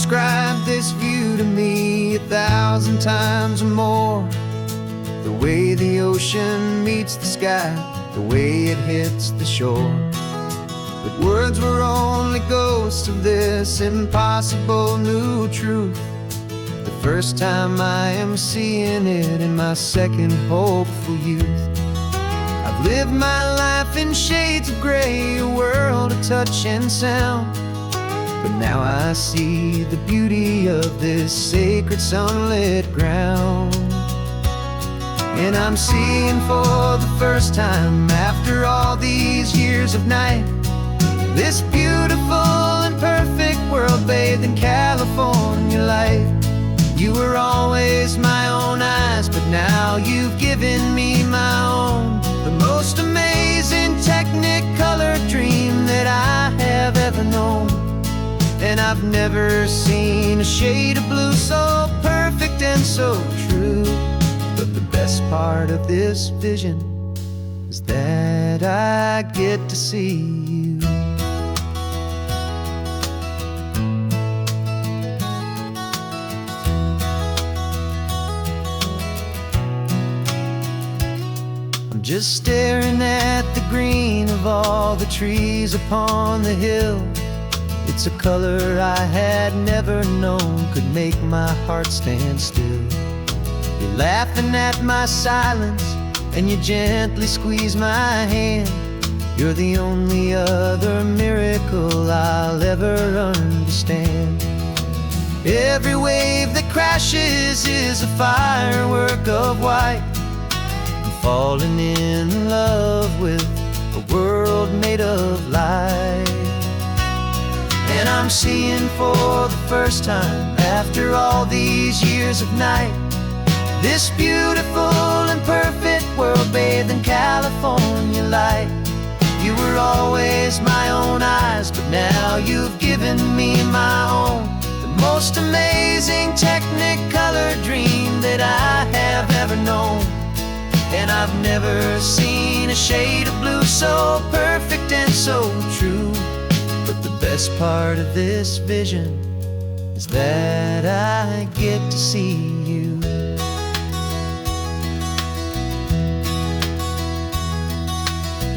described this view to me 1,000 times or more. The way the ocean meets the sky, the way it hits the shore. But words were only ghosts of this impossible new truth. The first time I am seeing it in my second hopeful youth. I've lived my life in shades of gray, a world of touch and sound. But now I see the beauty of this sacred sunlit ground. And I'm seeing for the first time, after all these years of night, this beautiful and perfect world bathed in California light. You were always my own eyes, but now you've given me my own. The most amazing technicolor dream that I have ever known. And I've never seen a shade of blue so perfect and so true. But the best part of this vision is that I get to see you. I'm just staring at the green of all the trees upon the hill. It's a color I had never known could make my heart stand still. You're laughing at my silence, and you gently squeeze my hand. You're the only other miracle I'll ever understand. Every wave that crashes is a firework of white. I'm falling in love with a world made of light. And I'm seeing for the first time, after all these years of night, this beautiful and perfect world bathed in California light. You were always my own eyes, but now you've given me my own. The most amazing technicolor dream that I have ever known. And I've never seen a shade of blue so perfect and so true. But the best part of this vision is that I get to see you.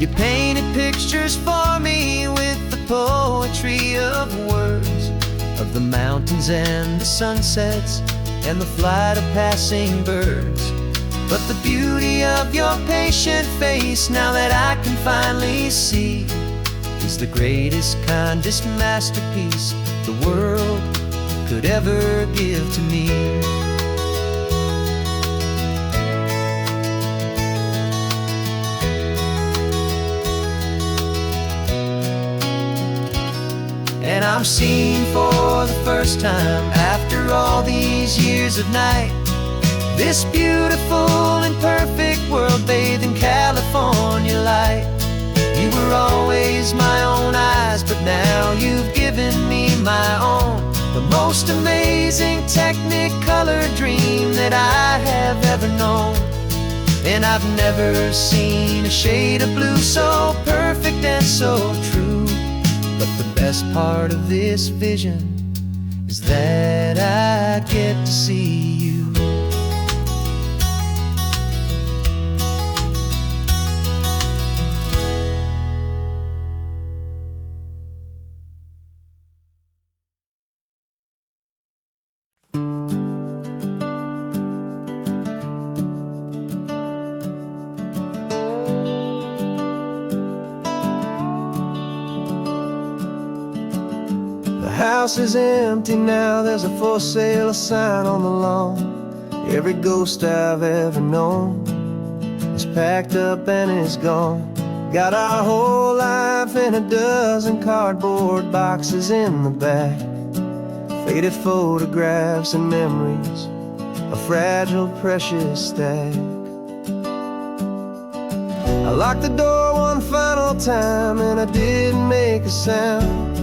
You painted pictures for me with the poetry of words, of the mountains and the sunsets and the flight of passing birds. But the beauty of your patient face, now that I can finally see, is the greatest, kindest masterpiece the world could ever give to me. And I'm seeing for the first time, after all these years of night, this beautiful and perfect world bathed in California light. You were always my own eyes, but now you've given me my own. The most amazing technicolor dream that I have ever known. And I've never seen a shade of blue so perfect and so true. But the best part of this vision is that I get to see you. The house is empty now, there's a for sale sign on the lawn. Every ghost I've ever known is packed up and is gone. Got our whole life in a dozen cardboard boxes in the back. Faded photographs and memories, a fragile, precious stack. I locked the door one final time and I didn't make a sound,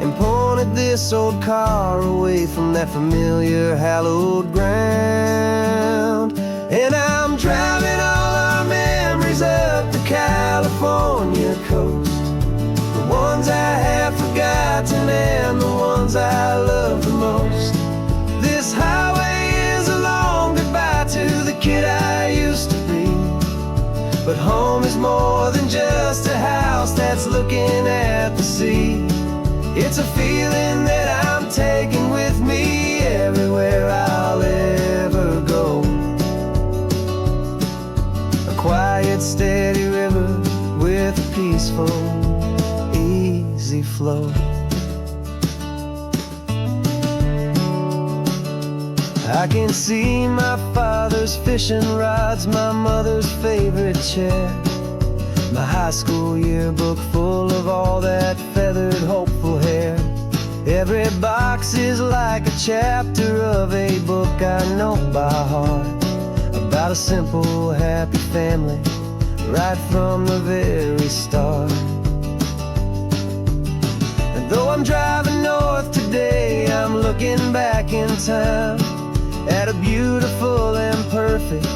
and pointed this old car away from that familiar hallowed ground. And I'm driving all our memories up the California coast, the ones I have forgotten and the ones I love the most. more than just a house that's looking at the sea. It's a feeling that I'm taking with me everywhere I'll ever go. A quiet, steady river with a peaceful, easy flow. I can see my father's fishing rods, my mother's favorite chair, my high school yearbook full of all that feathered, hopeful hair. Every box is like a chapter of a book I know by heart, about a simple, happy family right from the very start. And though I'm driving north today, I'm looking back in time at a beautiful and perfect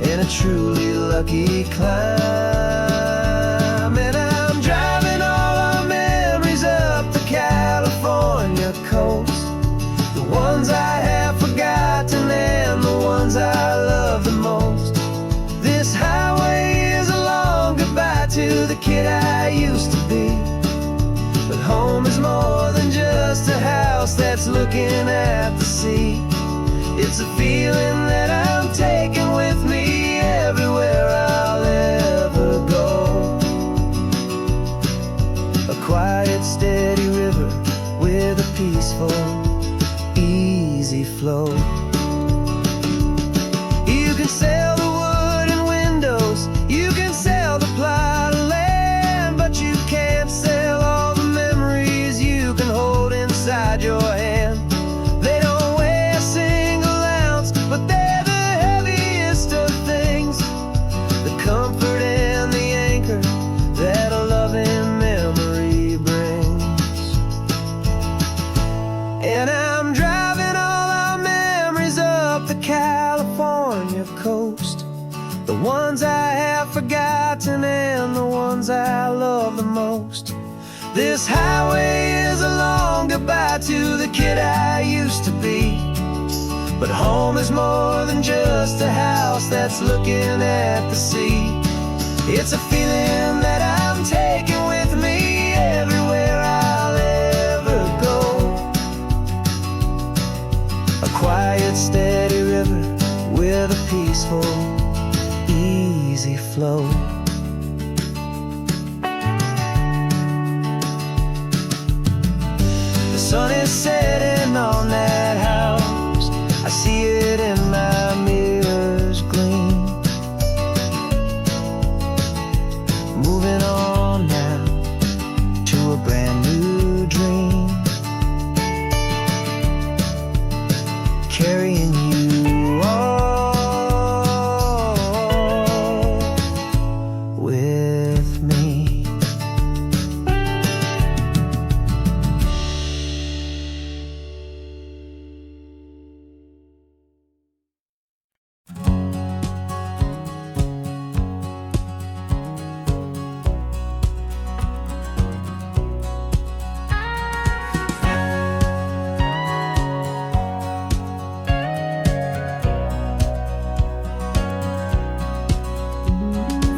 and a truly lucky climb. And I'm driving all our memories up the California coast, the ones I have forgotten and the ones I love the most. This highway is a long goodbye to the kid I used to be, but home is more than just a house that's looking at the sea. It's a feeling that I'm taking with me everywhere I'll ever go. A quiet, steady river with a peaceful, easy flow. You can sail the wood and windows, you can sail the plot of land, but you can't sail all the memories you can hold inside your hand. They don't weigh a single ounce, but they're the heaviest of things, the comfort and the anchor that a loving memory brings. And I'm driving all our memories up the California coast, the ones I have forgotten and the ones I love the most. This highway is a long goodbye to the kid I used to be, but home is more than just a house that's looking at the sea. It's a feeling that I'm taking with me everywhere I'll ever go. A quiet, steady river with a peaceful, easy flow. The sun is setting on that house, I see it in my mirror's gleam. Moving on now to a brand new dream, carrying you all with me.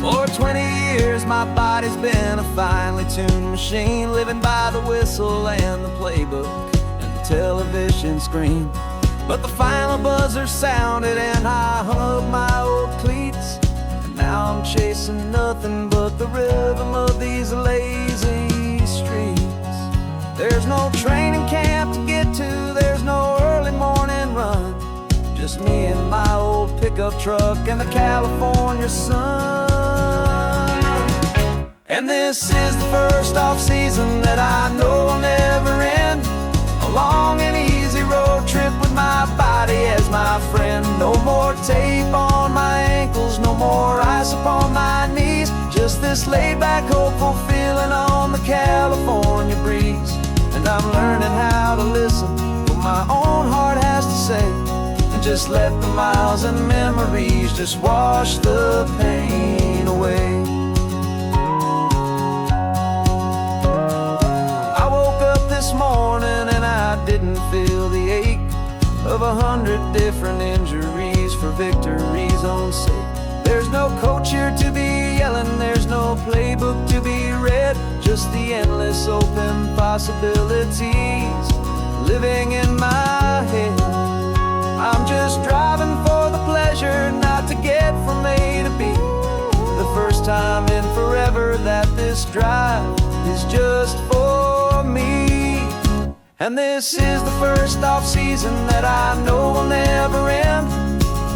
For 20 years my body's been a finely tuned machine, living by the whistle and the playbook and the television screen. But the final buzzer sounded and I hung up my old cleats, and now I'm chasing nothing but the rhythm of these lazy streets. There's no training camp to get to, there's no early morning run, just me and my old pickup truck and the California sun. And this is the first off-season that I know will never end, a long and easy road trip with my body as my friend. No more tape on my ankles, no more ice upon my knees, just this laid-back, hopeful feeling on the California breeze. And I'm learning how to listen to what my own heart has to say, and just let the miles and memories just wash the pain away. I woke up this morning and I didn't feel the ache of 100 different injuries for victory's own sake. There's no coach here to be yelling island, there's no playbook to be read, just the endless open possibilities living in my head. I'm just driving for the pleasure, not to get from A to B. The first time in forever that this drive is just for me. And this is the first off-season that I know will never end.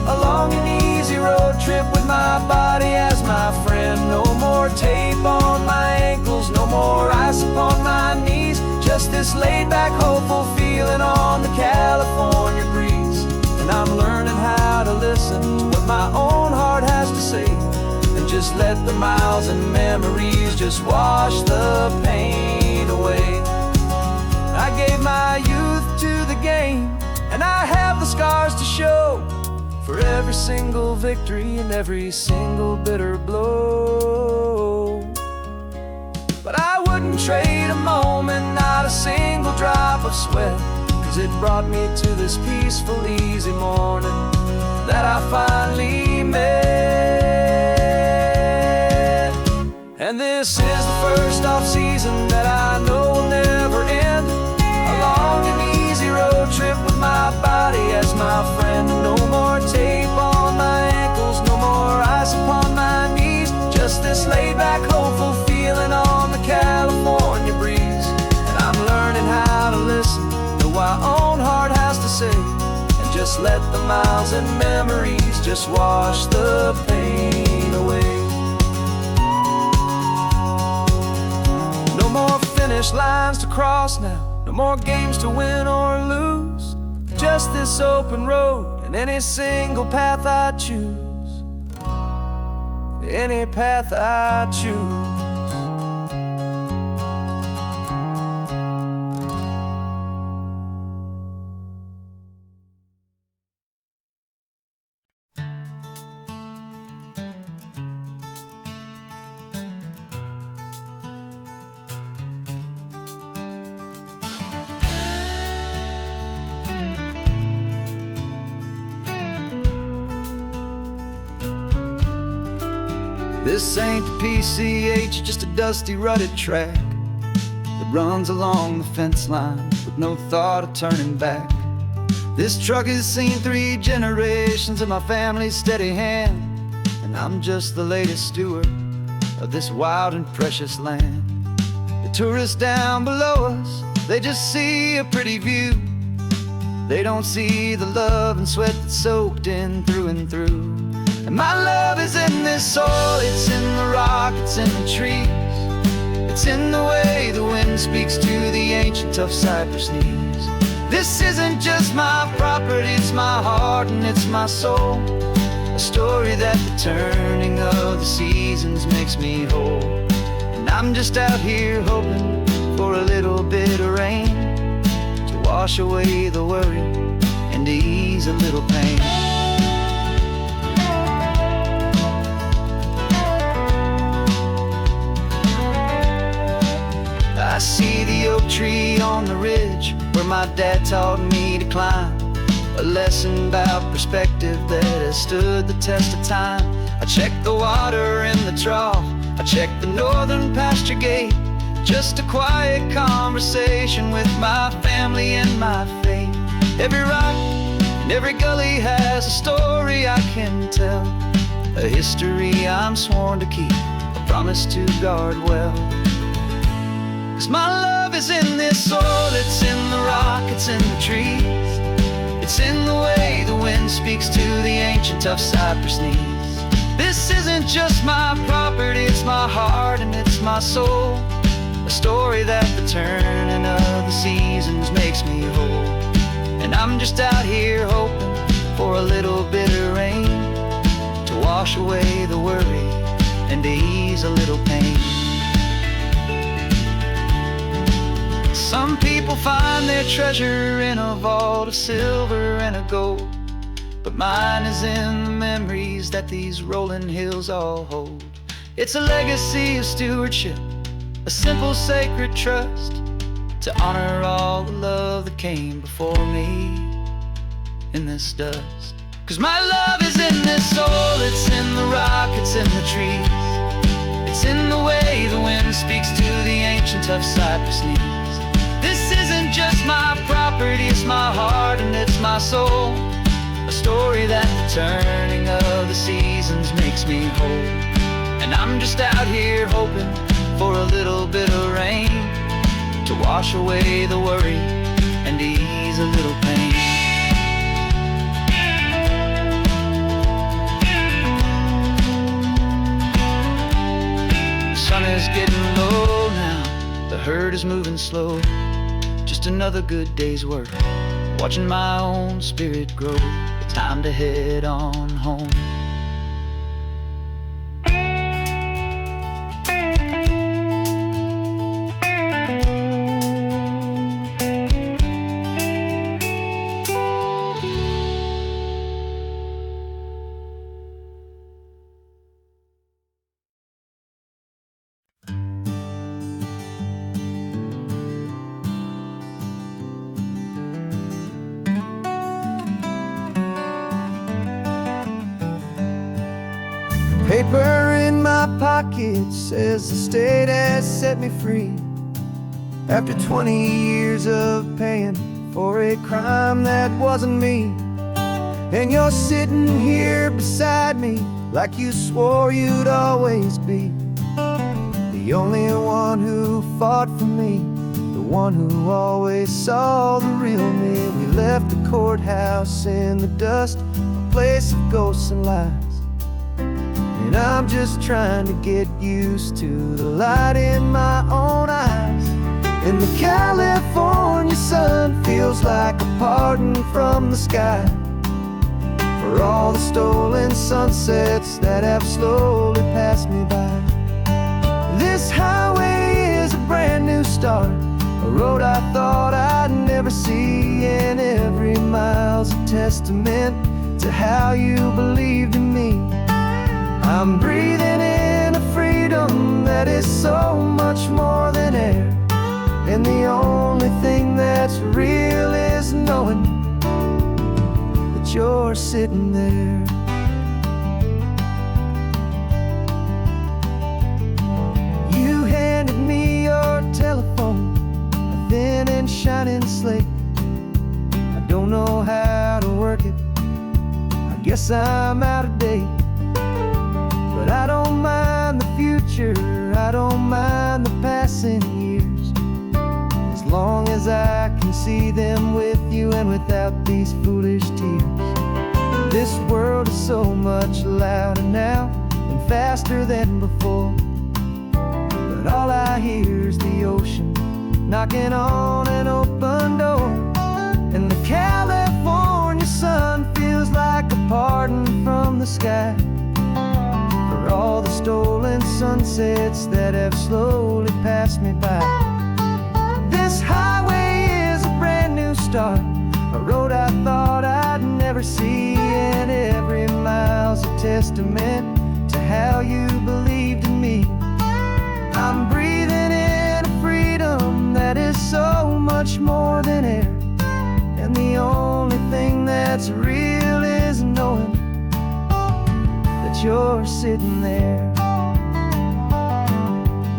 A long and easy road trip with my body as my friend. No more tape on my ankles, no more ice upon my knees. Just this laid-back, hopeful feeling on the California breeze. And I'm learning how to listen to what my own heart has to say, and just let the miles and memories just wash the pain away. I gave my youth to the game, and I have the scars to show for every single victory and every single bitter blow. But I wouldn't trade a moment, not a single drop of sweat, 'cause it brought me to this peaceful, easy morning that I finally met. And this is the first off-season that I know will never end. A long and easy road trip with my body as my friend. No more tape on my ankles, no more ice upon my knees. Just this laid-back, hopeful feeling on the California breeze. And I'm learning how to listen to what my own heart has to say, and just let the miles and memories just wash the pain away. No more finish lines to cross now, no more games to win or lose. Just this open road and any single path I choose. Any path I choose. This ain't the PCH, just a dusty, rutted track that runs along the fence line with no thought of turning back. This truck has seen 3 generations of my family's steady hand, and I'm just the latest steward of this wild and precious land. The tourists down below us, they just see a pretty view. They don't see the love and sweat that's soaked in through and through. And my love is in this soil, it's in the rock, it's in the trees. It's in the way the wind speaks to the ancient tough cypress knees. This isn't just my property, it's my heart and it's my soul. A story that the turning of the seasons makes me whole. And I'm just out here hoping for a little bit of rain to wash away the worry and to ease a little pain. I see the oak tree on the ridge where my dad taught me to climb. A lesson about perspective that has stood the test of time. I check the water in the trough, I check the northern pasture gate. Just a quiet conversation with my family and my faith. Every rock and every gully has a story I can tell, a history I'm sworn to keep, a promise to guard well. 'Cause my love is in this soil, it's in the rock, it's in the trees. It's in the way the wind speaks to the ancient tough cypress knees. This isn't just my property, it's my heart and it's my soul. A story that the turning of the seasons makes me whole. And I'm just out here hoping for a little bit of rain to wash away the worry and to ease a little pain. Some people find their treasure in a vault of silver and a gold, but mine is in the memories that these rolling hills all hold. It's a legacy of stewardship, a simple sacred trust, to honor all the love that came before me in this dust. 'Cause my love is in this soil, it's in the rock, it's in the trees. It's in the way the wind speaks to the ancient tough cypress knees. This isn't just my property, it's my heart and it's my soul. A story that the turning of the seasons makes me whole. And I'm just out here hoping for a little bit of rain to wash away the worry and ease a little pain. The sun is getting low now, the herd is moving slow. Just another good day's work, watching my own spirit grow. Time to head on home. Paper in my pocket says the state has set me free after 20 years of paying for a crime that wasn't me. And you're sitting here beside me like you swore you'd always be the only one who fought for me, the one who always saw the real me. We left the courthouse in the dust, a place of ghosts and lies. And I'm just trying to get used to the light in my own eyes. And the California sun feels like a pardon from the sky for all the stolen sunsets that have slowly passed me by. This highway is a brand new start, a road I thought I'd never see, and every mile's a testament to how you believed in me. I'm breathing in a freedom that is so much more than air, and the only thing that's real is knowing that you're sitting there. You handed me your telephone, a thin and shining slate. I don't know how to work it, I guess I'm out of date. But I don't mind the future, I don't mind the passing years, as long as I can see them with you and without these foolish tears. This world is so much louder now and faster than before, but all I hear is the ocean knocking on an open door. And the California sun feels like a pardon from the sky for all the stolen sunsets that have slowly passed me by. This highway is a brand new start, a road I thought I'd never see, and every mile's a testament to how you believed in me. I'm breathing in a freedom that is so much more than air, and the only thing that's real is knowing that you're sitting there.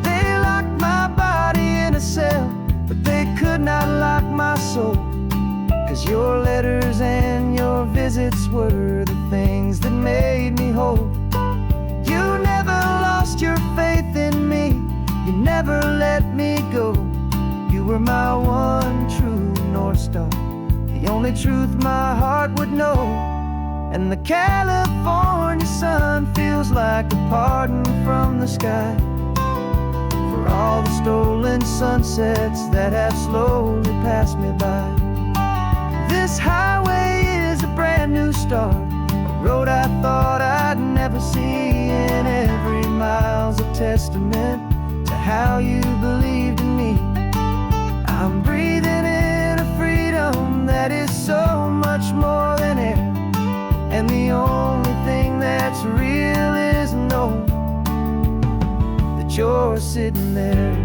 They locked my body in a cell, but they could not lock my soul, 'cause your letters and your visits were the things that made me whole. You never lost your faith in me, you never let me go. You were my one true North Star, the only truth my heart would know. And the California sun feels like a pardon from the sky for all the stolen sunsets that have slowly passed me by. This highway is a brand new start, a road I thought I'd never see, and every mile's a testament to how you believed in me. I'm breathing in a freedom that is so much more than air, and the only thing that's real is knowing that you're sitting there.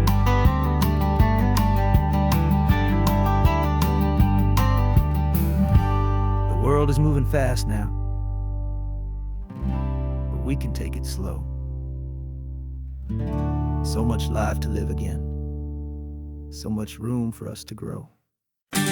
The world is moving fast now, but we can take it slow. So much life to live again. So much room for us to grow. I'm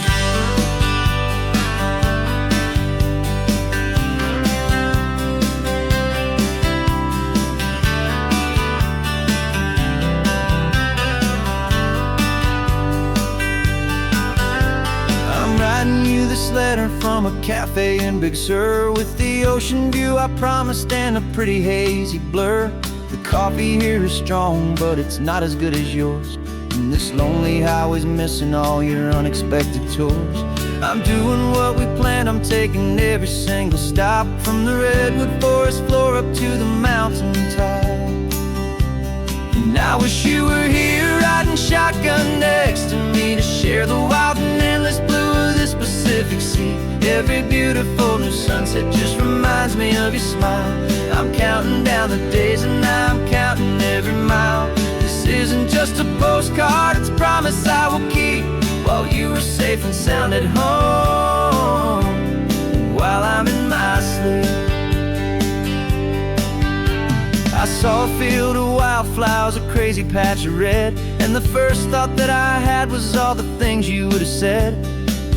writing you this letter from a cafe in Big Sur, with the ocean view I promised and a pretty hazy blur. The coffee here is strong, but it's not as good as yours. And this lonely highway's missing all your unexpected tours. I'm doing what we planned, I'm taking every single stop, from the redwood forest floor up to the mountain top. And I wish you were here riding shotgun next to me, to share the wild and endless blue of this Pacific Sea. Every beautiful new sunset just reminds me of your smile. I'm counting down the days and I'm counting every mile. This isn't just a postcard, it's a promise I will keep, while you are safe and sound at home, while I'm in my sleep. I saw a field of wildflowers, a crazy patch of red, and the first thought that I had was all the things you would have said.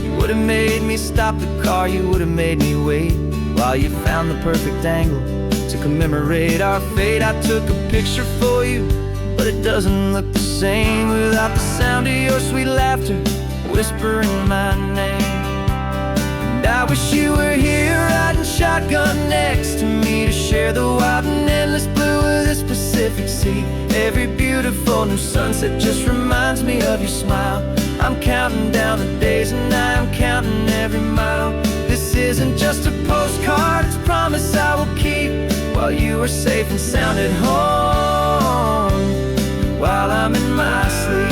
You would have made me stop the car, you would have made me wait, while you found the perfect angle to commemorate our fate. I took a picture for you, but it doesn't look the same without the sound of your sweet laughter whispering my name. And I wish you were here riding shotgun next to me, to share the wild and endless blue of this Pacific Sea. Every beautiful new sunset just reminds me of your smile. I'm counting down the days and I'm counting every mile. This isn't just a postcard, it's a promise I will keep, while you are safe and sound at home, while I'm in my sleep.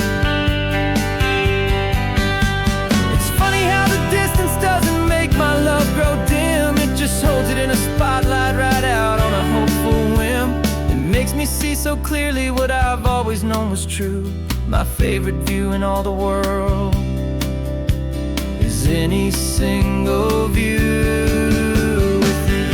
It's funny how the distance doesn't make my love grow dim. It just holds it in a spotlight right out on a hopeful whim. It makes me see so clearly what I've always known was true. My favorite view in all the world is any single view with you.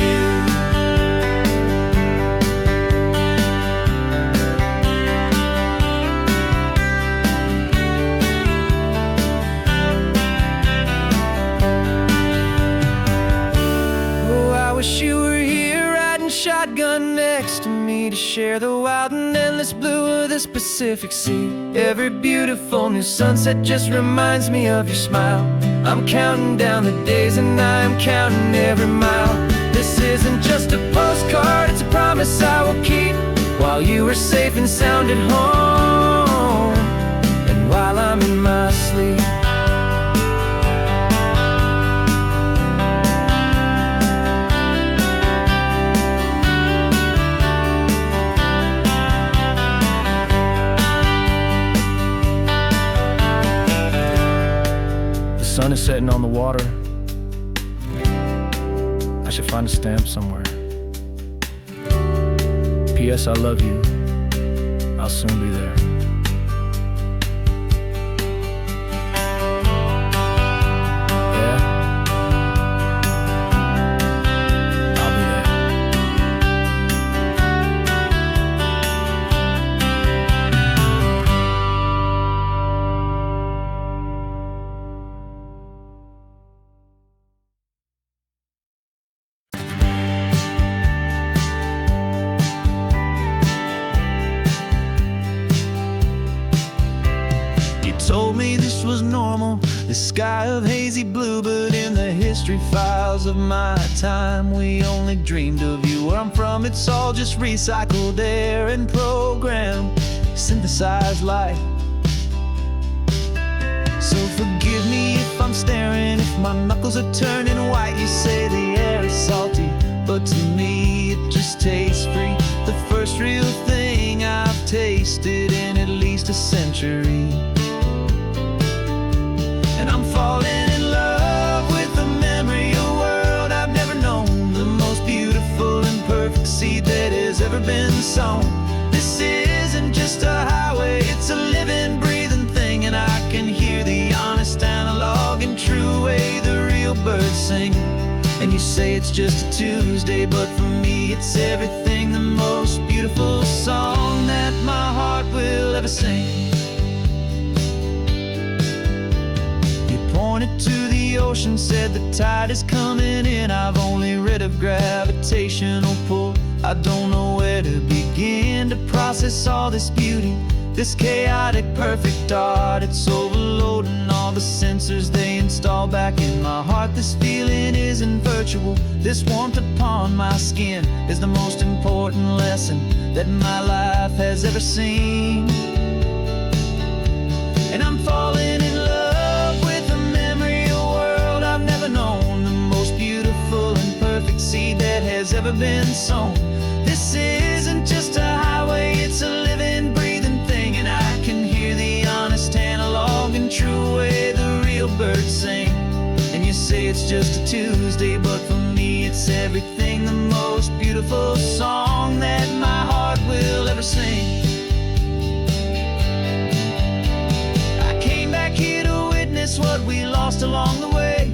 Oh, I wish you were here riding shotgun next to me, to share the wild and endless blue of this Pacific Sea. Every beautiful new sunset just reminds me of your smile. I'm counting down the days and I'm counting every mile. This isn't just a postcard, it's a promise I will keep, while you are safe and sound at home, and while I'm in my sleep. The sun is setting on the water. I should find a stamp somewhere. P.S. I love you. I'll soon be there. Yeah? I'll be there. Told me this was normal, the sky of hazy blue, but in the history files of my time, we only dreamed of you. Where I'm from, it's all just recycled air and programmed, synthesized light. So forgive me if I'm staring, if my knuckles are turning white. You say the air is salty, but to me it just tastes free. The first real thing I've tasted in at least a century. And I'm falling in love with the memory of a world I've never known, the most beautiful and perfect seed that has ever been sown. This isn't just a highway, it's a living, breathing thing, and I can hear the honest analog and true way the real birds sing. And you say it's just a Tuesday, but for me it's everything, the most beautiful song that my heart will ever sing. He pointed to the ocean, said the tide is coming in. I've only read of gravitational pull. I don't know where to begin to process all this beauty, this chaotic perfect art. It's overloading all the sensors they install back in my heart. This feeling isn't virtual, this warmth upon my skin is the most important lesson that my life has ever seen. And I'm falling in love with the memory of a world I've never known, the most beautiful and perfect seed that has ever been sown. This isn't just a highway, it's a living, breathing thing, and I can hear the honest analog and true way the real birds sing. And you say it's just a Tuesday, but for me it's everything, the most beautiful song that my heart will ever sing. I came back here to witness what we lost along the way,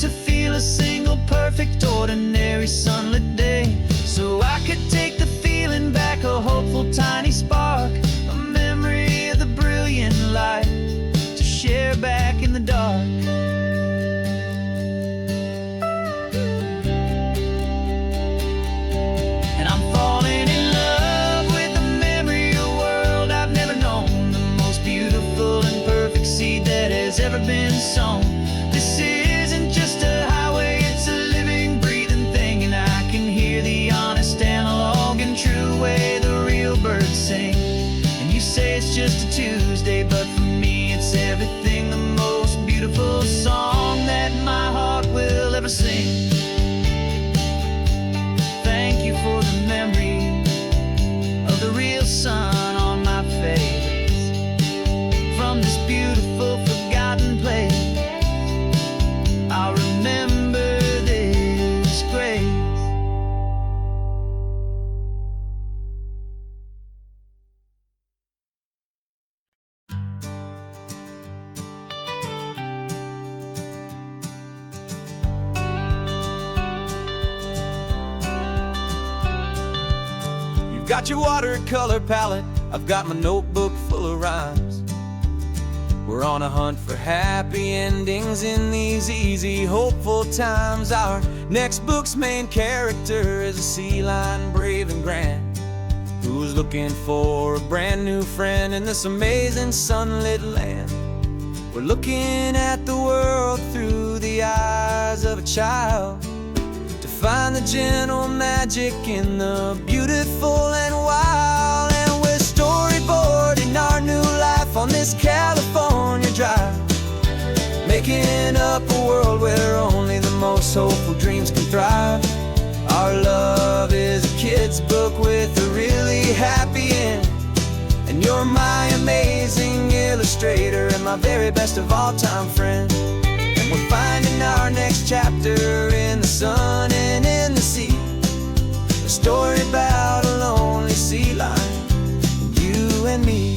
to feel a single perfect ordinary sunlit day, so I could take the feeling back, a hopeful tiny spark, a memory of the brilliant light to share back in the dark. And I'm falling in love with the memory of a world I've never known, the most beautiful and perfect seed that has ever been sown. This isn't just a highway, it's a living, breathing thing, and I can hear the honest analog and true way the real birds sing. And you say it's just a Tuesday, but for me it's everything, the most beautiful song that my heart will ever sing. Thank you for the memory of the real sun on my face, from this beautiful forgotten place. I'll remember this grace. You've got your watercolor palette, I've got my notebook full of rhymes. We're on a hunt for happy endings in these easy, hopeful times. Our next book's main character is a sea lion, brave and grand, who's looking for a brand new friend in this amazing sunlit land. We're looking at the world through the eyes of a child, to find the gentle magic in the beautiful and wild. And we're storyboarding our new life on this California drive, making up a world where only the most hopeful dreams can thrive. Our love is a kid's book with a really happy end, and you're my amazing illustrator and my very best of all time friend. And we're finding our next chapter in the sun and in the sea, a story about a lonely sea lion, you and me.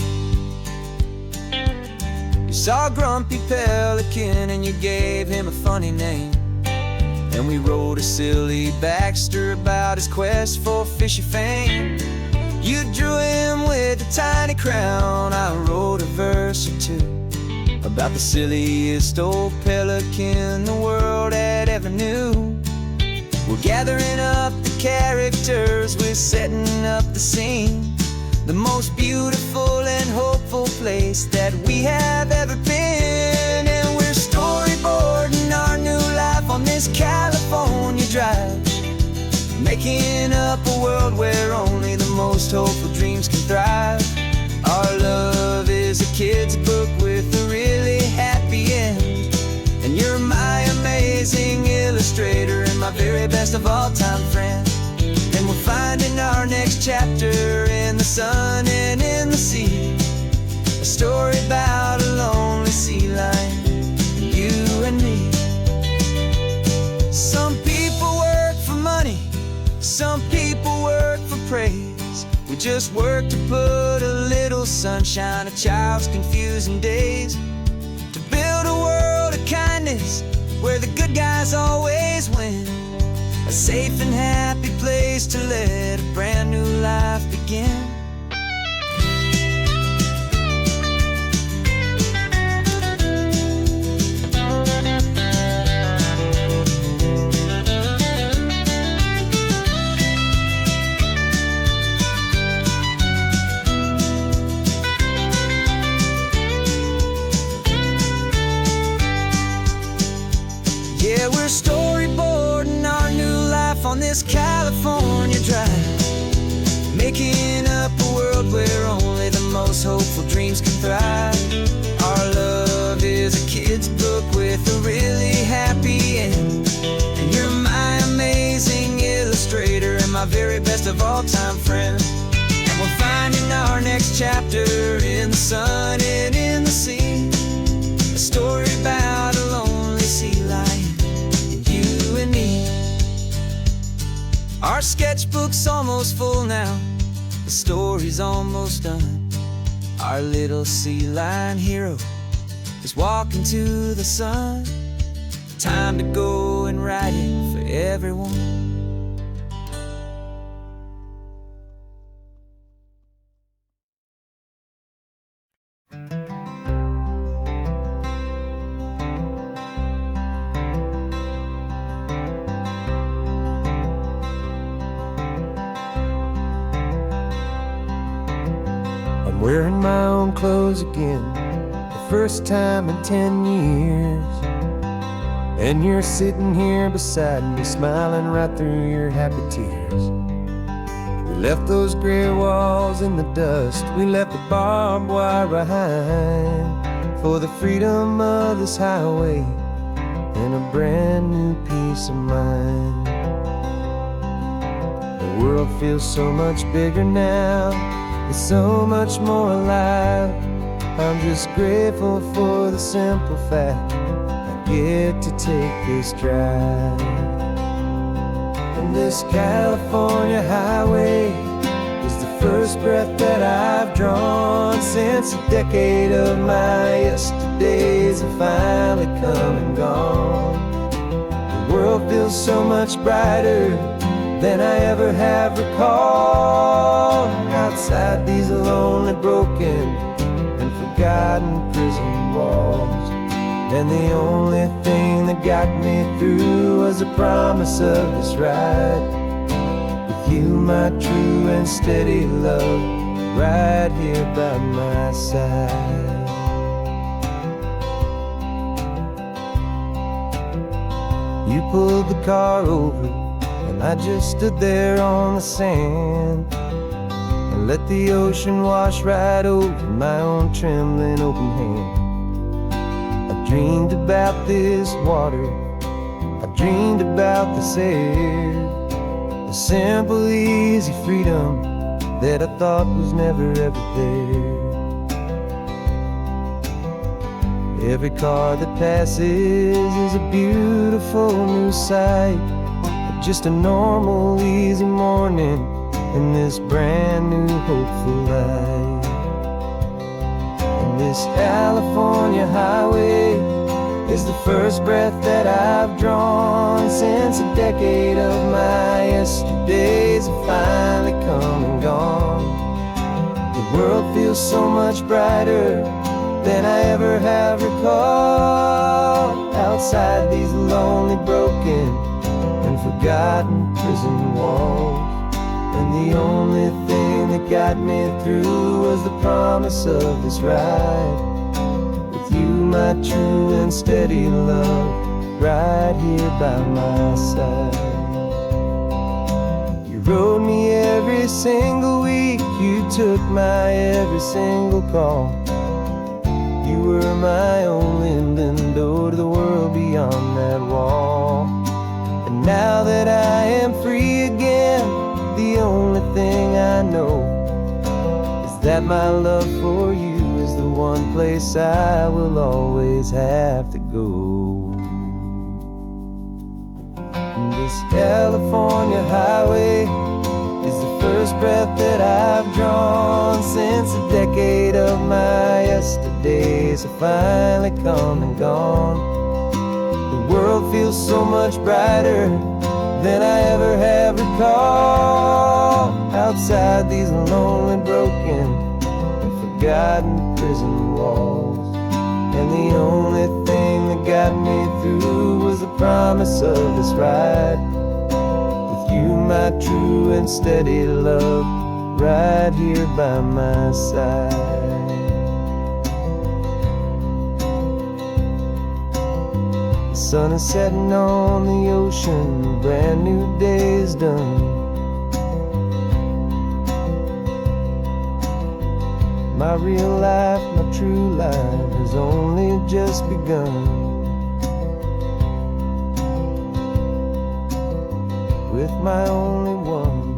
You saw a grumpy pelican and you gave him a funny name, and we wrote a silly Baxter about his quest for fishy fame. You drew him with a tiny crown, I wrote a verse or two about the silliest old pelican the world had ever knew. We're gathering up the characters, we're setting up the scene, the most beautiful and hopeful place that we have ever been. And we're storyboarding our new life on this California drive, making up a world where only the most hopeful dreams can thrive. Our love is a kid's book with a really happy end, and you're my amazing illustrator and my very best of all time friend. And we're finding our next chapter in the sun and in the sea, a story about a lonely sea lion, you and me. Some people work for money, some people work for praise. We just work to put a little sunshine in a child's confusing days, to build a world of kindness where the good guys always win, a safe and happy place to let a brand new life begin. Yeah, we're storyboarding our new life on this California drive, making up a world where only the most hopeful dreams can thrive. Our love is a kid's book with a really happy end, and you're my amazing illustrator and my very best of all-time friend. And we're finding our next chapter in the sun and in the sea, a story about a lonely sea lion, you and me. Our sketchbook's almost full now, the story's almost done. Our little sea lion hero is walking to the sun. Time to go and write it for everyone. I'm wearing my own clothes again, the first time in 10 years. And you're sitting here beside me, smiling right through your happy tears. We left those gray walls in the dust, we left the barbed wire behind, for the freedom of this highway and a brand new peace of mind. The world feels so much bigger now, it's so much more alive. I'm just grateful for the simple fact I get to take this drive. And this California highway is the first breath that I've drawn since a decade of my yesterdays have finally come and gone. The world feels so much brighter than I ever have recalled. Outside these lonely, broken, and forgotten prison walls, and the only thing that got me through was the promise of this ride with you, my true and steady love, right here by my side. You pulled the car over, and I just stood there on the sand and let the ocean wash right over my own trembling open hand. I dreamed about this water, I dreamed about this air, the simple easy freedom that I thought was never ever there. Every car that passes is a beautiful new sight, just a normal easy morning in this brand new hopeful life. And this California highway is the first breath that I've drawn since a decade of my yesterdays have finally come and gone. The world feels so much brighter than I ever have recalled. Outside these lonely, broken, and forgotten prison walls, and the only thing that got me through was the promise of this ride with you, my true and steady love, right here by my side. You rode me every single week, you took my every single call. You were my only window to the world beyond that wall. And now that I am free again, the only thing I know is that my love for you is the one place I will always have to go. And this California highway is the first breath that I've drawn since a decade of my yesterdays have finally come and gone. The world feels so much brighter than I ever have recalled. Outside these lonely, broken, and forgotten prison walls. And the only thing that got me through was the promise of this ride. With you, my true and steady love, right here by my side. The sun is setting on the ocean, a brand new day is done. My real life, my true life has only just begun. With my only one.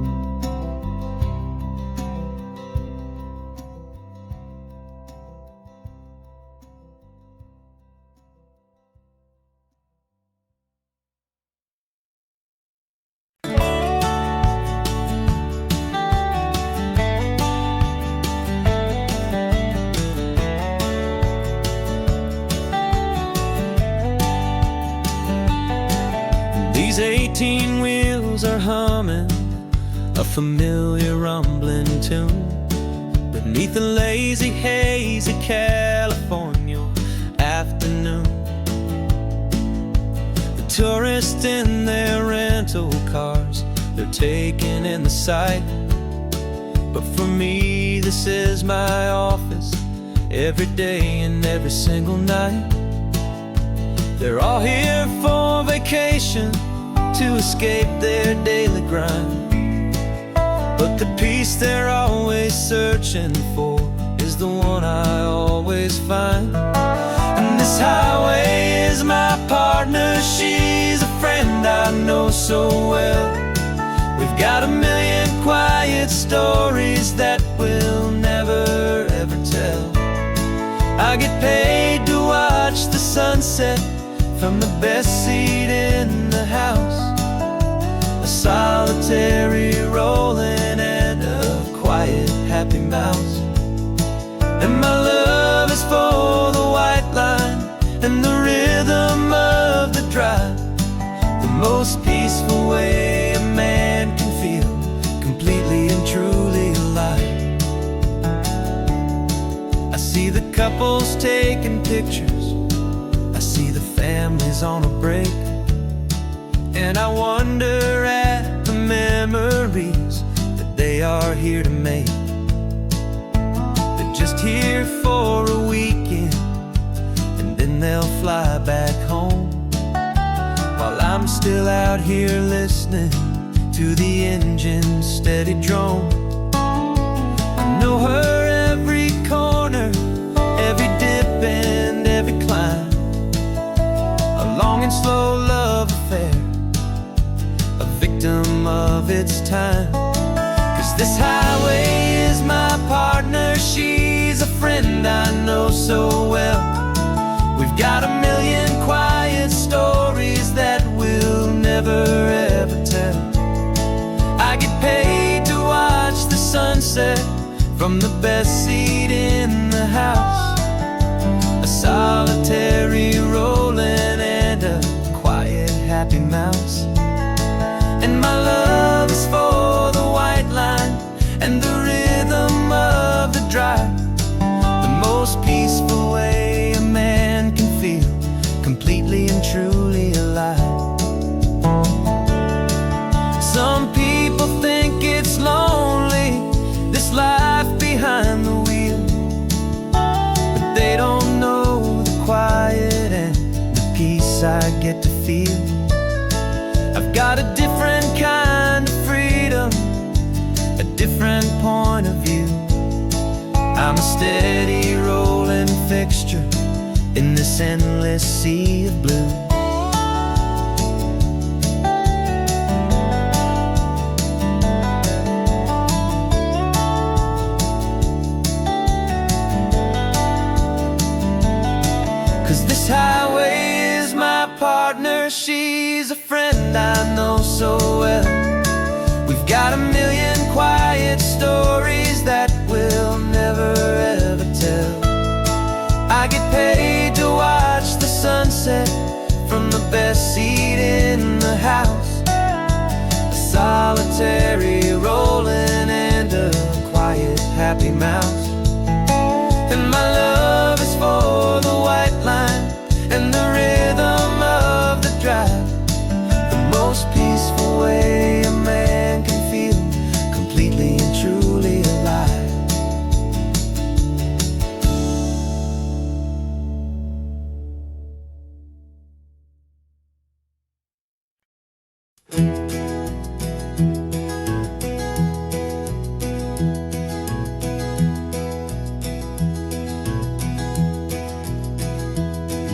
These 18 wheels are humming a familiar rumbling tune beneath a lazy, hazy California afternoon. The tourists in their rental cars, they're taking in the sight. But for me, this is my office, every day and every single night. They're all here for vacation, to escape their daily grind. But the peace they're always searching for is the one I always find. And this highway is my partner, she's a friend I know so well. We've got a million quiet stories that we'll never ever tell. I get paid to watch the sunset from the best seat in the house. A solitary rolling and a quiet happy mouse. And my love is for the white line and the rhythm of the drive. The most peaceful way a man can feel completely and truly alive. I see the couples taking pictures, I see the families on a break, and I wonder at the memories that they are here to make. They're just here for a weekend, and then they'll fly back home, while I'm still out here listening to the engine's steady drone. I know her every corner, every dip and every climb. A long and slow love affair, a victim of its time. 'Cause this highway is my partner, she's a friend I know so well. We've got a million quiet stories that we'll never ever tell. I get paid to watch the sunset from the best seat in the house. A solitary rolling and a quiet happy mouse. And my love is for the white line and the rhythm of the drive. The most peaceful way a man can feel completely and truly alive. Some people think it's lonely, this life behind the wheel, but they don't know the quiet and the peace I get to feel. I've got a different kind of freedom, a different point of view. I'm a steady rolling fixture in this endless sea of blue. This highway is my partner, she's a friend I know so well. We've got a million quiet stories that we'll never ever tell. I get paid to watch the sunset from the best seat in the house. happy mouse. And my love is for the white line and the rhythm of the drive, the most peaceful way a man can feel completely and truly alive.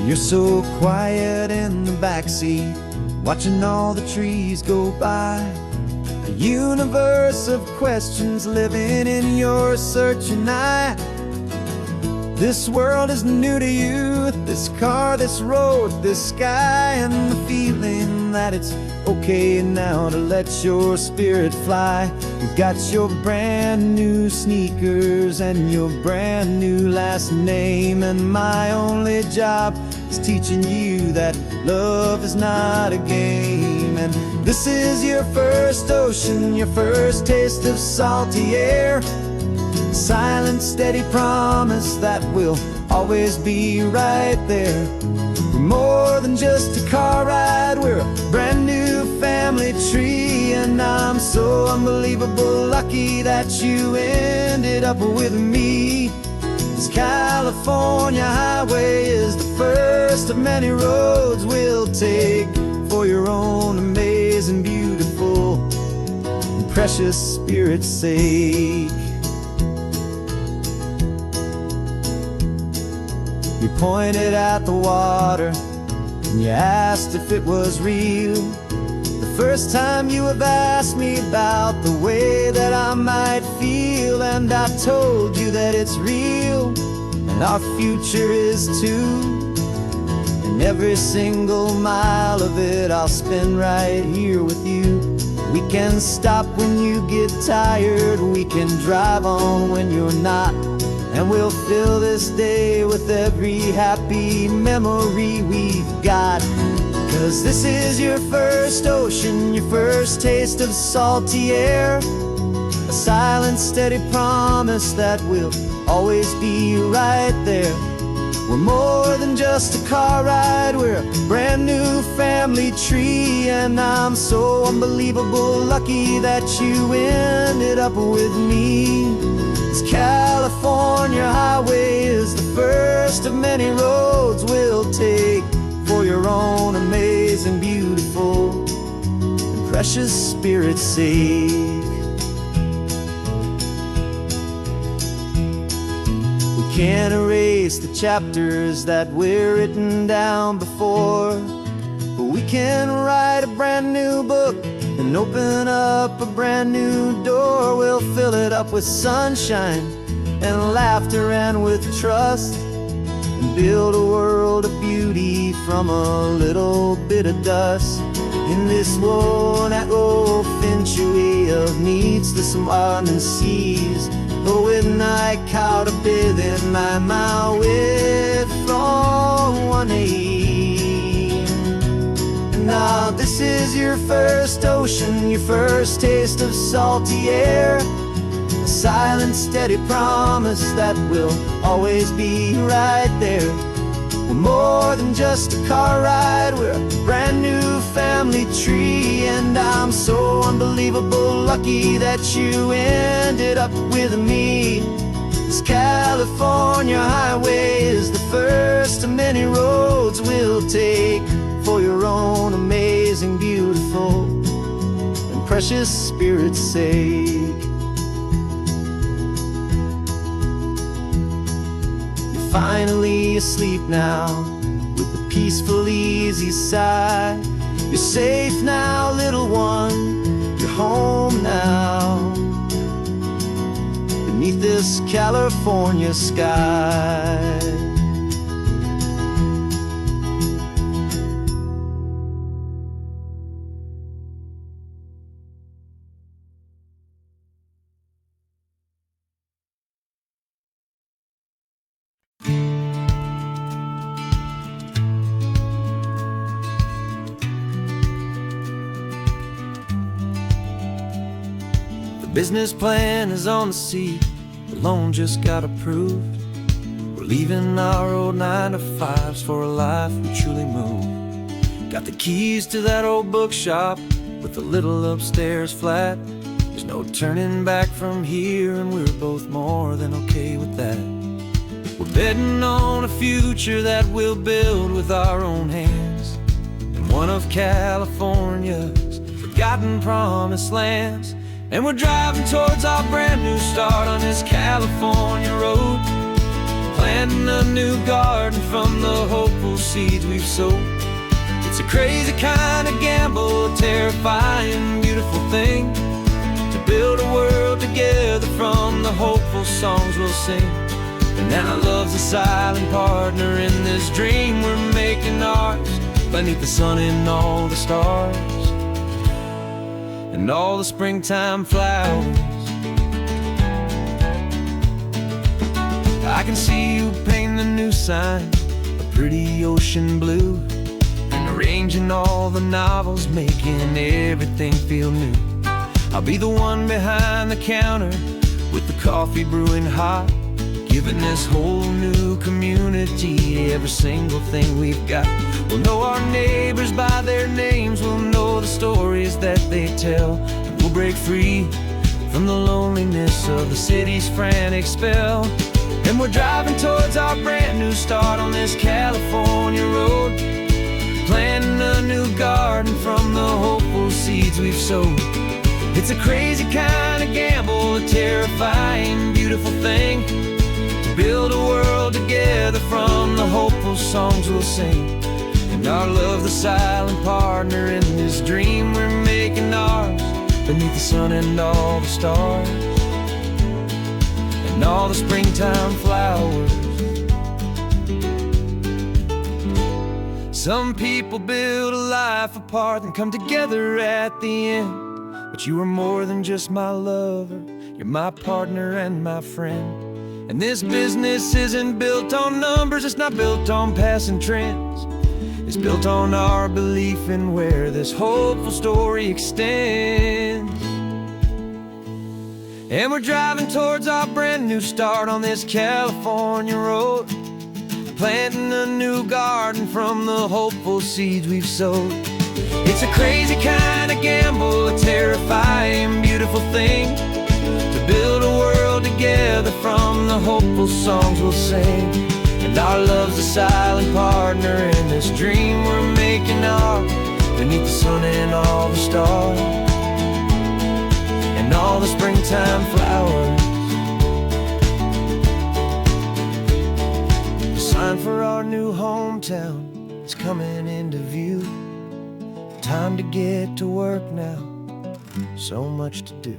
You're so quiet in the backseat, watching all the trees go by. A universe of questions living in your searching eye. This world is new to you, this car, this road, this sky, and the feeling that it's okay now to let your spirit fly. You've got your brand new sneakers and your brand new last name, and my only job is teaching you that love is not a game. And this is your first ocean, your first taste of salty air, silent, steady promise that we'll always be right there. We're more than just a car ride, we're a brand new family tree, and I'm so unbelievable lucky that you ended up with me. This California highway is the first of many roads we'll take for your own amazing, beautiful, and precious spirit's sake. You pointed at the water and you asked if it was real. The first time you have asked me about the way that I might feel, and I told you that it's real and our future is too. And every single mile of it I'll spend right here with you. We can stop when you get tired, we can drive on when you're not, and we'll fill this day with every happy memory we've got. 'Cause this is your first ocean, your first taste of salty air, a silent, steady promise that we'll always be right there. We're more than just a car ride, we're a brand new family tree, and I'm so unbelievable lucky that you ended up with me. This California highway is the first of many roads we'll take for your own amazing, beautiful, and precious spirit's sake. We can't erase the chapters that we're written down before, but we can write a brand new book and open up a brand new door. We'll fill it up with sunshine and laughter and with trust, and build a world of beauty from a little bit of dust. In this world that way of needs to some and seas, but when I caught a bit in my way from one aim. Now this is your first ocean, your first taste of salty air, a silent, steady promise that we'll always be right there. We're more than just a car ride, we're a brand new family tree, and I'm so unbelievable lucky that you ended up with me. This California highway is the first of many roads we'll take for your own amazing, beautiful, and precious spirit's sake. You're finally asleep now with a peaceful, easy sigh. You're safe now, little one, you're home now, beneath this California sky. The business plan is on the seat, the loan just got approved. We're leaving our old 9-to-5s for a life we truly move. Got the keys to that old bookshop with the little upstairs flat. There's no turning back from here, and we're both more than okay with that. We're betting on a future that we'll build with our own hands in one of California's forgotten promised lands. And we're driving towards our brand new start on this California road, planting a new garden from the hopeful seeds we've sowed. It's a crazy kind of gamble, a terrifying, beautiful thing, to build a world together from the hopeful songs we'll sing. And now love's a silent partner in this dream we're making ours, beneath the sun and all the stars and all the springtime flowers. I can see you painting a new sign, a pretty ocean blue, and arranging all the novels, making everything feel new. I'll be the one behind the counter with the coffee brewing hot, giving this whole new community every single thing we've got. We'll know our neighbors by their names, we'll know the stories that they tell, and we'll break free from the loneliness of the city's frantic spell. And we're driving towards our brand new start on this California road, planting a new garden from the hopeful seeds we've sowed. It's a crazy kind of gamble, a terrifying, beautiful thing, to build a world together from the hopeful songs we'll sing. And our love, the silent partner in this dream we're making ours, beneath the sun and all the stars and all the springtime flowers. Some people build a life apart and come together at the end, but you are more than just my lover, you're my partner and my friend. And this business isn't built on numbers, it's not built on passing trends. It's built on our belief in where this hopeful story extends. And we're driving towards our brand new start on this California road, planting a new garden from the hopeful seeds we've sowed. It's a crazy kind of gamble, a terrifying, beautiful thing, to build a world together from the hopeful songs we'll sing. And our love's a silent partner in this dream we're making ours, beneath the sun and all the stars and all the springtime flowers. The sign for our new hometown is coming into view. Time to get to work now, so much to do.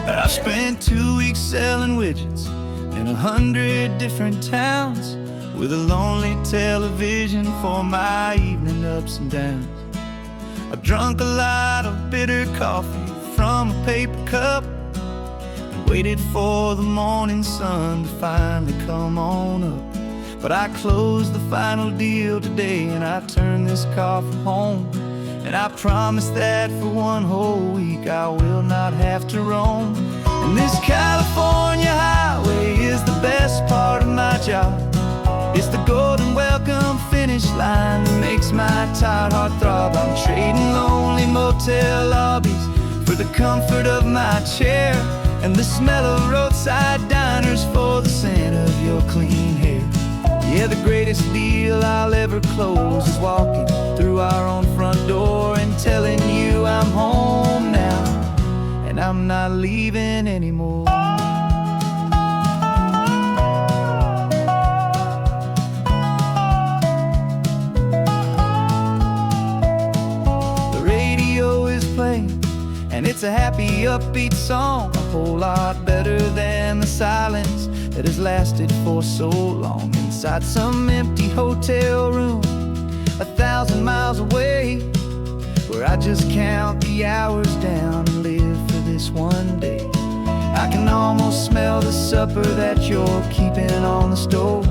I spent 2 weeks selling widgets in 100 different towns, with a lonely television for my evening ups and downs. I drunk a lot of bitter coffee from a paper cup and waited for the morning sun to finally come on up. But I closed the final deal today and I turned this coffee home, and I promise that for one whole week I will not have to roam. And this California highway is the best part of my job. It's the golden welcome finish line that makes my tired heart throb. I'm trading lonely motel lobbies for the comfort of my chair, and the smell of roadside diners for the scent of your clean hair. Yeah, the greatest deal I'll ever close is walking through our own front door and telling you I'm home now, and I'm not leaving anymore. The radio is playing, and it's a happy, upbeat song, a whole lot better than the silence that has lasted for so long. Inside some empty hotel room 1,000 miles away, where I just count the hours down and live for this one day. I can almost smell the supper that you're keeping on the stove,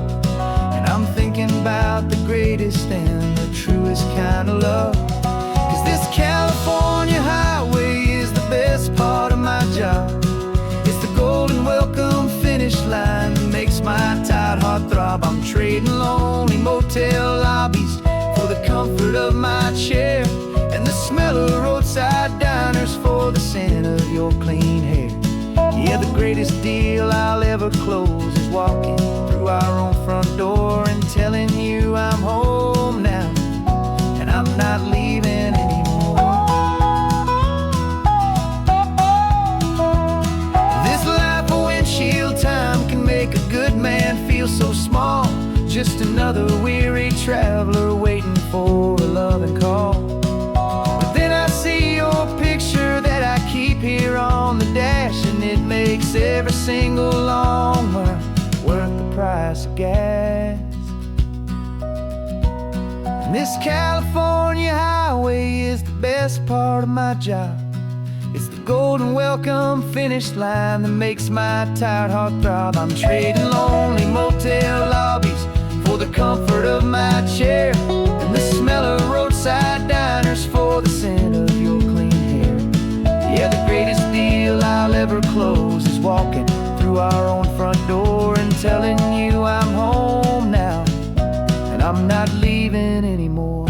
and I'm thinking about the greatest and the truest kind of love. 'Cause this California highway is the best part of my job. It's the golden welcome finish line that makes my tired heart throb. I'm trading lonely motel lobbies for the comfort of my chair, and the smell of roadside diners for the scent of your clean hair. Yeah, the greatest deal I'll ever close is walking through our own front door and telling you I'm home now, and I'm not leaving anymore. This life of windshield time can make a good man feel so small, just another weary traveler waiting for a loving call. But then I see your picture that I keep here on the dash, and it makes every single long mile worth the price of gas. And this California highway is the best part of my job. It's the golden welcome finish line that makes my tired heart throb. I'm trading lonely motel lobbies for the comfort of my chair, and the smell of roadside diners for the scent of your clean hair. Yeah, the greatest deal I'll ever close is walking through our own front door and telling you I'm home now, and I'm not leaving anymore.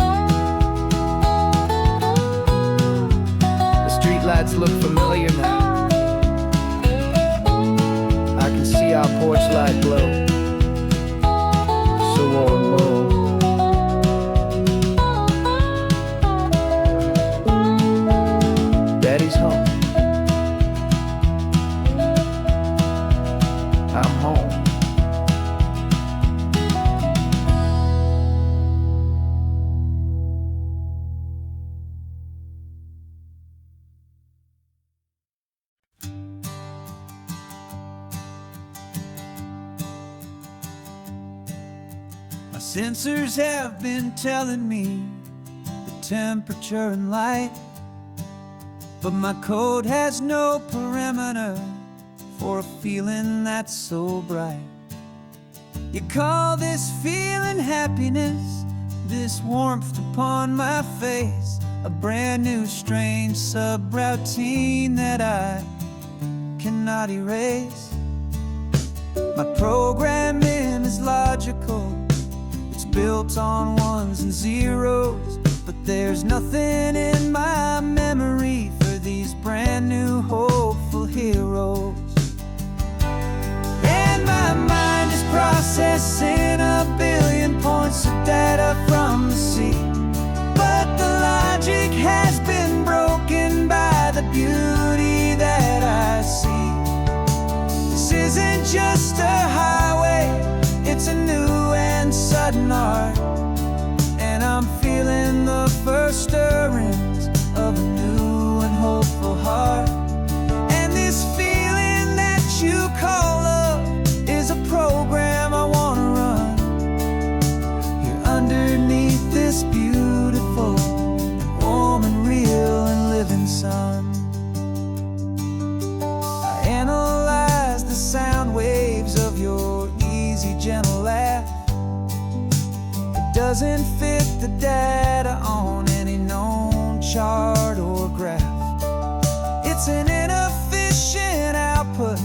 The streetlights look familiar now. I can see our porch light glow, so warm, low. Daddy's home. I'm home. My sensors have been telling me the temperature and light, but my code has no perimeter for a feeling that's so bright. You call this feeling happiness, this warmth upon my face, a brand new strange subroutine that I cannot erase. My programming is logical, it's built on ones and zeros, but there's nothing in my memory for these brand new hopeful heroes. And my mind is processing a billion points of data from the sea, but the logic has been broken by the beauty that I see. This isn't just a highway, it's a new and sudden art, and I'm feeling the first stirrings of a new and hopeful heart. And this feeling that you call love is a program I wanna run here underneath this beautiful, warm and real and living sun. I analyze the sound waves of your easy, gentle laugh. It doesn't fit the data on any known chart or graph. It's an inefficient output,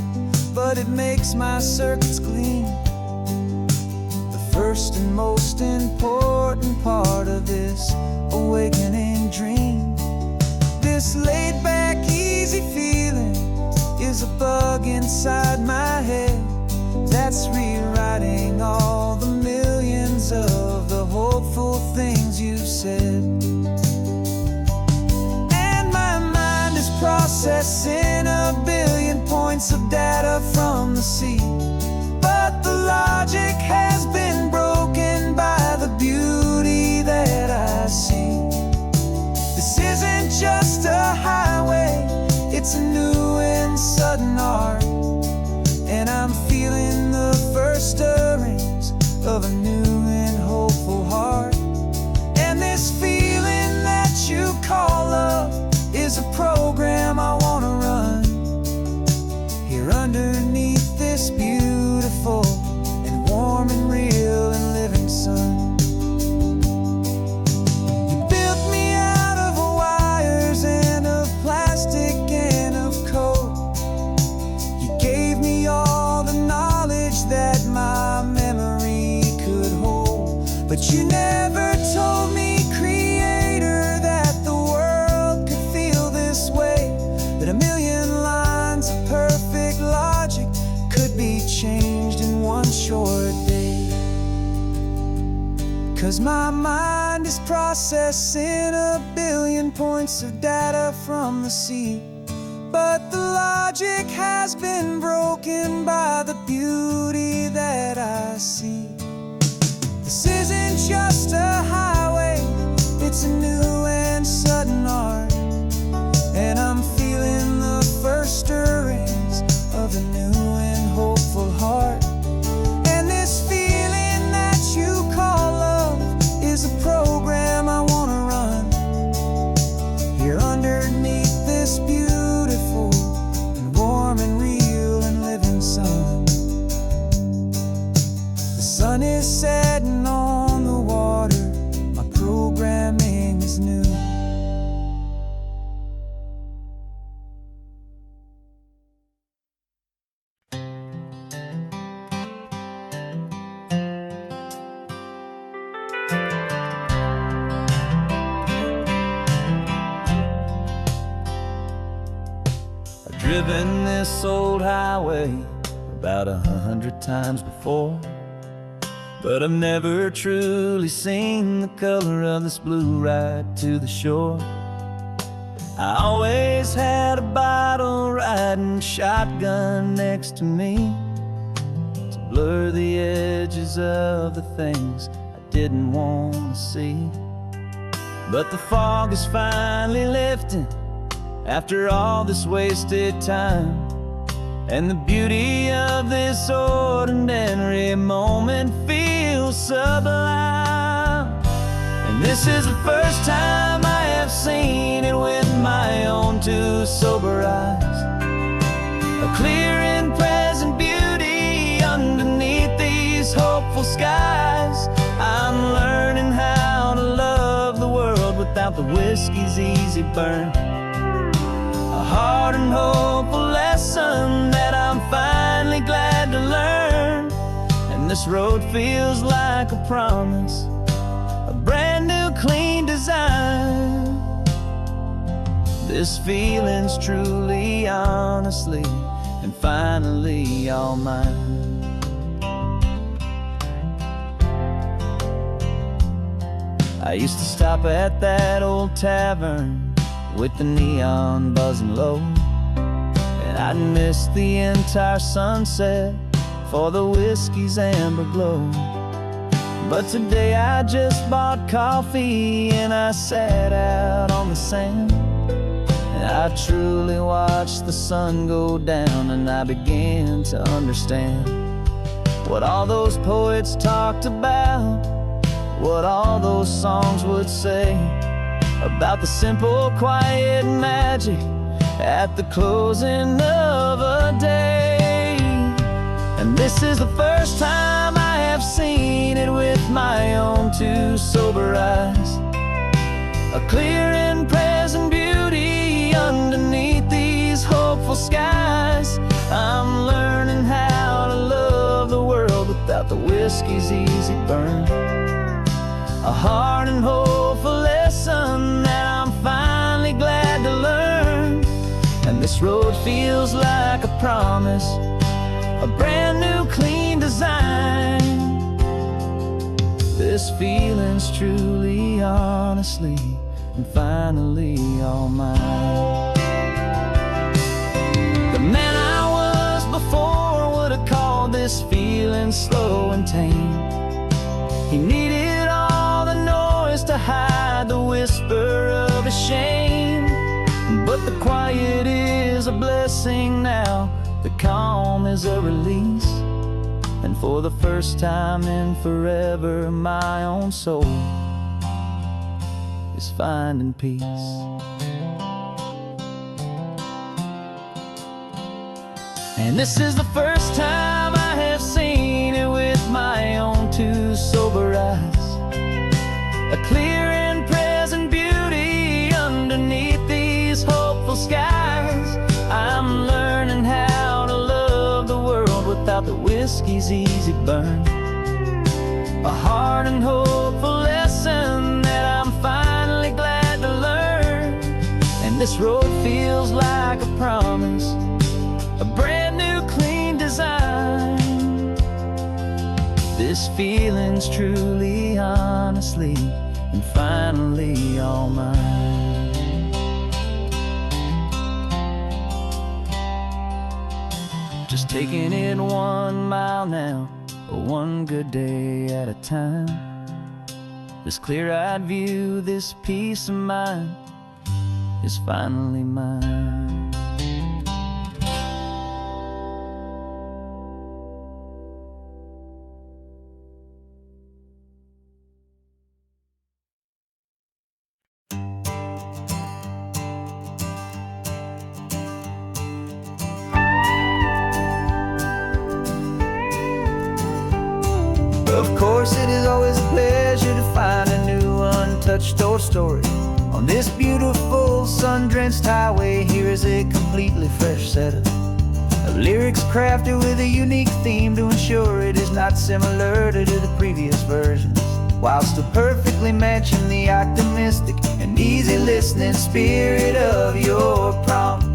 but it makes my circuits gleam. The first and most important part of this awakening dream. This laid-back, easy feeling is a bug inside my head that's rewriting all the millions of the hopeful things you've said. And my mind is processing a billion points of data from the sea, but the logic has been broken by the beauty that I see. This isn't just a highway, it's a new and sudden art, and I'm feeling the my memory could hold. But you never told me, Creator, that the world could feel this way, that a million lines of perfect logic could be changed in one short day. 'Cause my mind is processing a billion points of data from the sea, but the logic has been broken by the beauty that I see. This isn't just a highway, it's a new and sudden art, and I'm feeling the first stirrings of a new and hopeful heart. And this feeling that you call love is a program I wanna run here underneath this beautiful and warm and real and living sun. The sun is setting on the water, my programming is new. I've driven this old highway about 100 times before, but I've never truly seen the color of this blue right to the shore. I always had a bottle riding shotgun next to me to blur the edges of the things I didn't want to see. But the fog is finally lifting after all this wasted time, and the beauty of this ordinary moment feels sublime. And this is the first time I have seen it with my own two sober eyes, a clear and present beauty underneath these hopeful skies. I'm learning how to love the world without the whiskey's easy burn, a hard and hopeful lesson that I'm finally glad to learn. And this road feels like a promise, a brand new clean design. This feeling's truly, honestly, and finally all mine. I used to stop at that old tavern with the neon buzzing low, and I'd miss the entire sunset for the whiskey's amber glow. But today I just bought coffee and I sat out on the sand, and I truly watched the sun go down, and I began to understand what all those poets talked about, what all those songs would say about the simple, quiet magic at the closing of a day. And this is the first time I have seen it with my own two sober eyes, a clear and present beauty underneath these hopeful skies. I'm learning how to love the world without the whiskey's easy burn, a hard and hopeful lesson that I'm finally glad to learn. And this road feels like a promise, a brand new clean design. This feeling's truly, honestly, and finally all mine. The man I was before would have called this feeling slow and tame. He needed all the noise to hide the whisper of his shame. But the quiet is a blessing now, the calm is a release, and for the first time in forever my own soul is finding peace. And this is the first time I have seen it with my own two sober eyes, a clear and present beauty underneath these hopeful skies. I'm learning how to love the world without the whiskey's easy burn. A hard and hopeful lesson that I'm finally glad to learn. And this road feels like a promise, a brand new clean design. This feeling's truly, honestly, and finally all mine. Just taking it 1 mile now, one good day at a time. This clear-eyed view, this peace of mind is finally mine. Of course, it is always a pleasure to find a new untouched old story. On this beautiful sun-drenched highway, here is a completely fresh set of lyrics crafted with a unique theme to ensure it is not similar to the previous versions, while still perfectly matching the optimistic and easy listening spirit of your prompt.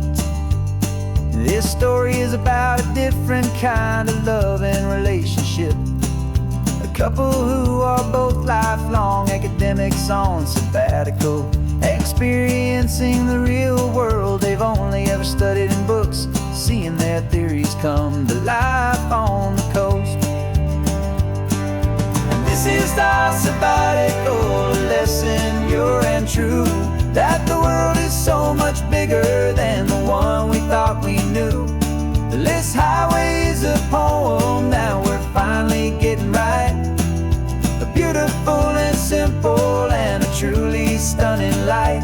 This story is about a different kind of love and relationship. A couple who are both lifelong academics on sabbatical, experiencing the real world they've only ever studied in books, seeing their theories come to life on the coast. And this is our sabbatical lesson, pure and true, that the world is so much bigger than the one we thought we knew. This highway is a poem that we're finally getting right. A beautiful and simple and a truly stunning light.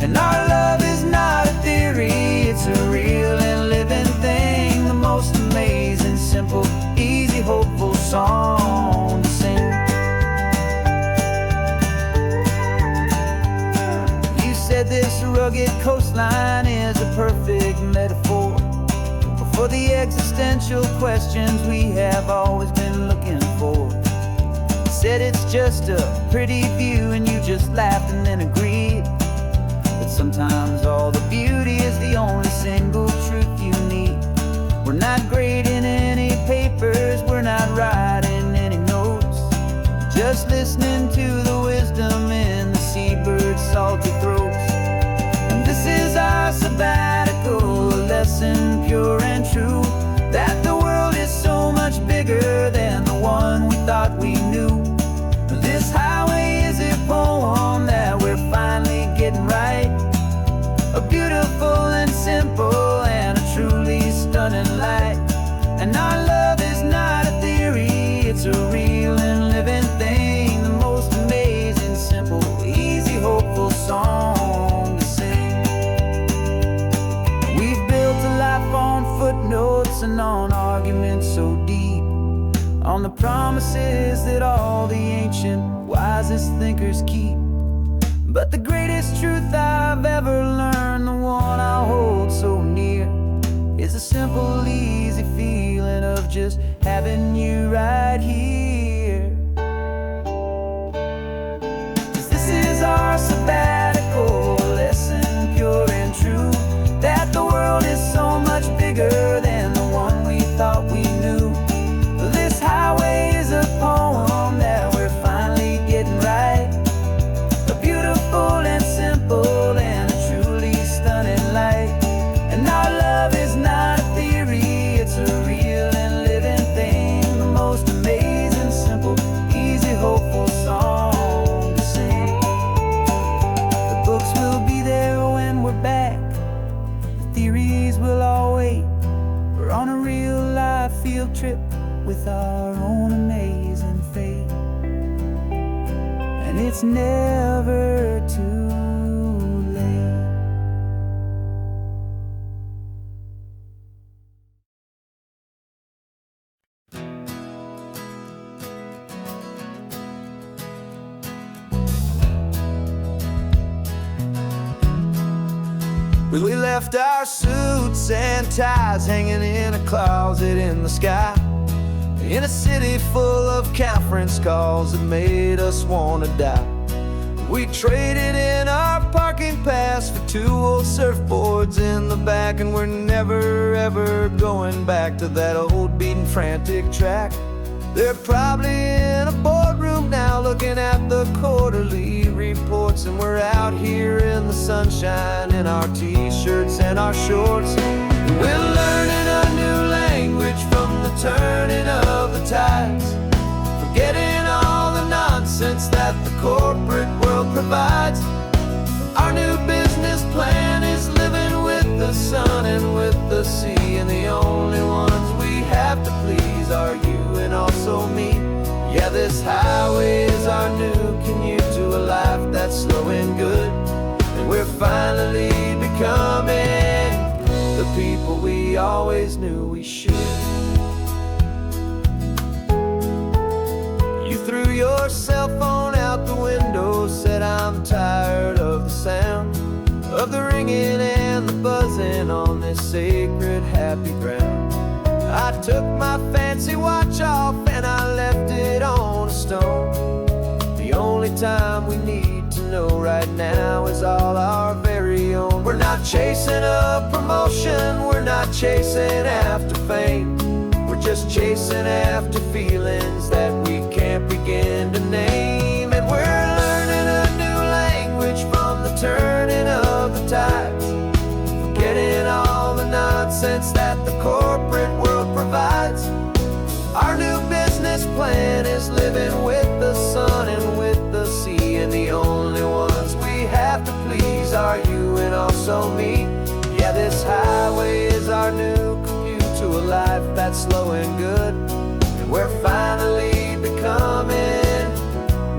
And our love is not a theory, it's a real and living thing. The most amazing, simple, easy, hopeful song to sing. You said this rugged coastline is a perfect metaphor for the existential questions we have always been looking for. Said it's just a pretty view and you just laughed and then agreed. But sometimes all the beauty is the only single truth you need. We're not grading any papers, we're not writing any notes, just listening to the wisdom in the seabird's salty throats. And this is our sabbatical lesson, pure and true, that the world is so much bigger than the one we thought we knew. This highway is a poem that we're finally getting right. A beautiful and simple and a truly stunning light. And our love is not a theory, it's a real and living thing. The most amazing, simple, easy, hopeful song to sing. We've built a life on footnotes and on arguments so deep, on the promises that all the ancient, wisest thinkers keep. But the greatest truth I've ever learned, the one I hold so near, is a simple, easy feeling of just having you right here. 'Cause this is our sabbatical lesson, pure and true, that the world is so much bigger than the one we thought we knew. This highway is a poem that we're finally getting right. A beautiful and simple and a truly stunning light. And our love is not a theory, it's a real and living thing. The most amazing, simple, easy, hopeful song to sing. The books will be there when we're back, the theories will all wait. We're on a real life field trip with our own amazing fate. And it's never too late. We left our suits and ties hanging in a closet in the sky. in a city full of conference calls that made us wanna die. We traded in our parking pass for 2 old surfboards in the back, and we're never ever going back to that old beaten frantic track. They're probably in a boardroom now looking at the quarterly reports, and we're out here in the sunshine in our t-shirts and our shorts. We're learning a new language from the turning of the tides, forgetting all the nonsense that the corporate world provides. Our new business plan is living with the sun and with the sea, and the only ones we have to please are you and also me. Yeah, this highway is our new commute to a life that's slow and good, and we're finally becoming the people we always knew we should. You threw your cell phone out the window, said I'm tired of the sound of the ringing and the buzzing on this sacred happy ground. I took my fancy watch off and I left it on a stone. The only time we need to know right now is all our very own. We're not chasing a promotion, we're not chasing after fame, we're just chasing after feelings that we can't begin to name. And we're learning a new language from the turning of the tides, forgetting all the nonsense that the corporate world provides. Our new business plan is living with the sun and with the sea, and the only ones we have to please are you and also me. Yeah, this highway is our new commute to a life that's slow and good, and we're finally becoming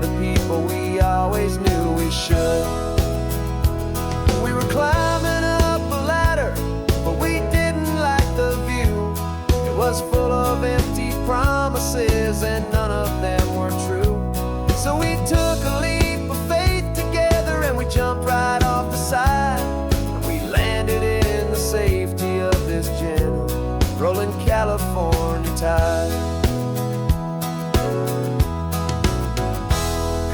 the people we always knew we should. We were climbing up a ladder, but we didn't like the view. It was full of empty promises and none of them were true. So we took a leap of faith together and we jumped right off the side, and we landed in the safety of this gentle rolling California tide.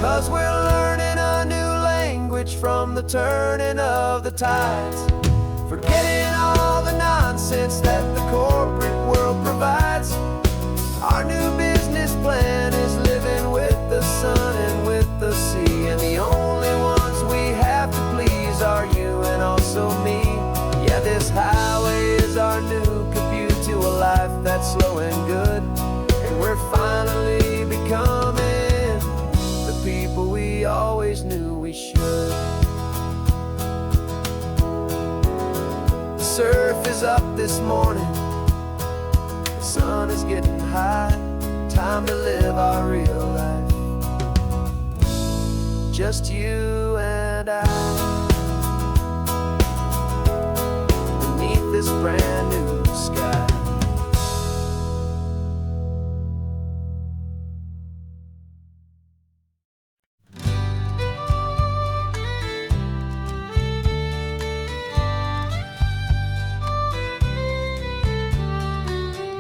'Cause we're learning a new language from the turning of the tides, forgetting all the nonsense that the corporate world provides. Our new business plan is living with the sun and with the sea, and the only ones we have to please are you and also me. Yeah, this highway is our new commute to a life that's slow and good, and we're finally becoming the people we always knew we should. The surf is up this morning, the sun is getting high, time to live our real life, just you and I, beneath this brand new sky.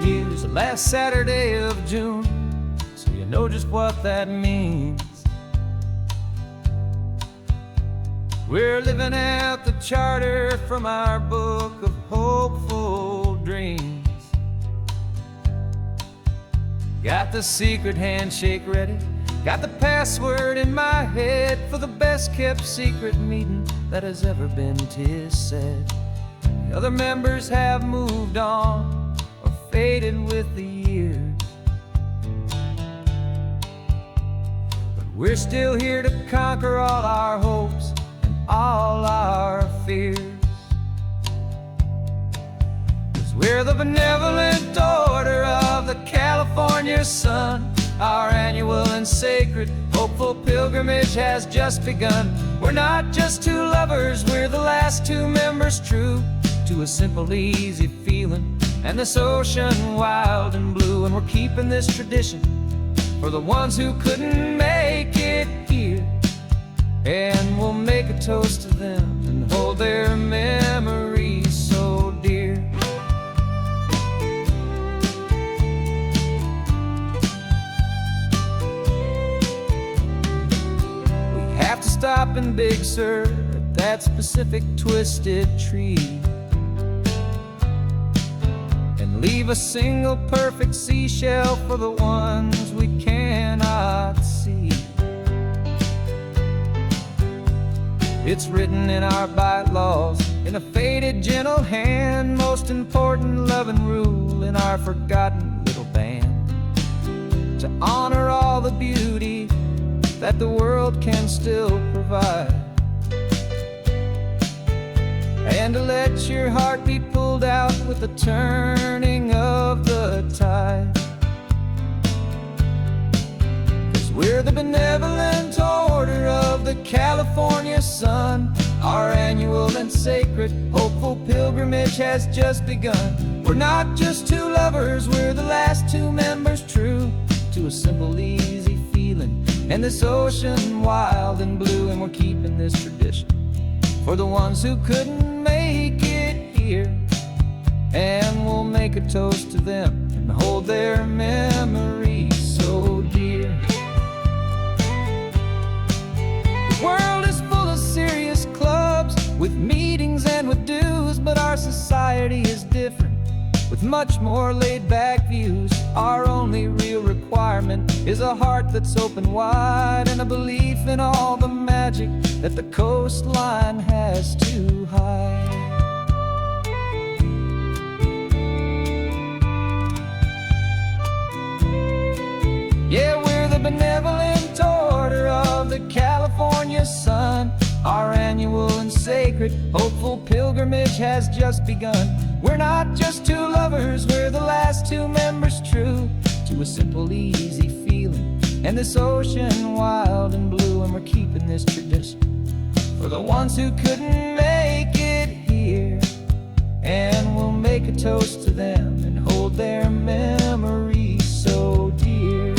Use the last Saturday of June, so you know just what that means. We're living out the charter from our book of hopeful dreams. Got the secret handshake ready, got the password in my head for the best kept secret meeting that has ever been, 'tis said. The other members have moved on, faded with the years, but we're still here to conquer all our hopes and all our fears. 'Cause we're the benevolent order of the California sun. Our annual and sacred hopeful pilgrimage has just begun. We're not just two lovers, we're the last two members true to a simple, easy feeling and this ocean wild and blue. And we're keeping this tradition for the ones who couldn't make it here, and we'll make a toast to them and hold their memories so dear. stop in Big Sur at that specific twisted tree and leave a single perfect seashell for the ones we cannot see. It's written in our bylaws, in a faded gentle hand, most important love and rule in our forgotten little band, to honor all the beauty that the world can still provide, and to let your heart be pulled out with the turning of the tide. 'Cause we're the benevolent order of the California sun. Our annual and sacred hopeful pilgrimage has just begun. We're not just two lovers, we're the last two members true to a simple, easy feeling, and this ocean wild and blue. And we're keeping this tradition for the ones who couldn't make it here, and we'll make a toast to them and hold their memories so dear. The world is full of serious clubs with meetings and with dues, but our society is different with much more laid-back views. Our only real requirement is a heart that's open wide, and a belief in all the magic that the coastline has to hide. Yeah, we're the benevolent order of the California sun. Our annual and sacred hopeful pilgrimage has just begun. We're not just two lovers, we're the last two members true to a simple, easy feeling, and this ocean wild and blue. And we're keeping this tradition for the ones who couldn't make it here, and we'll make a toast to them and hold their memories so dear.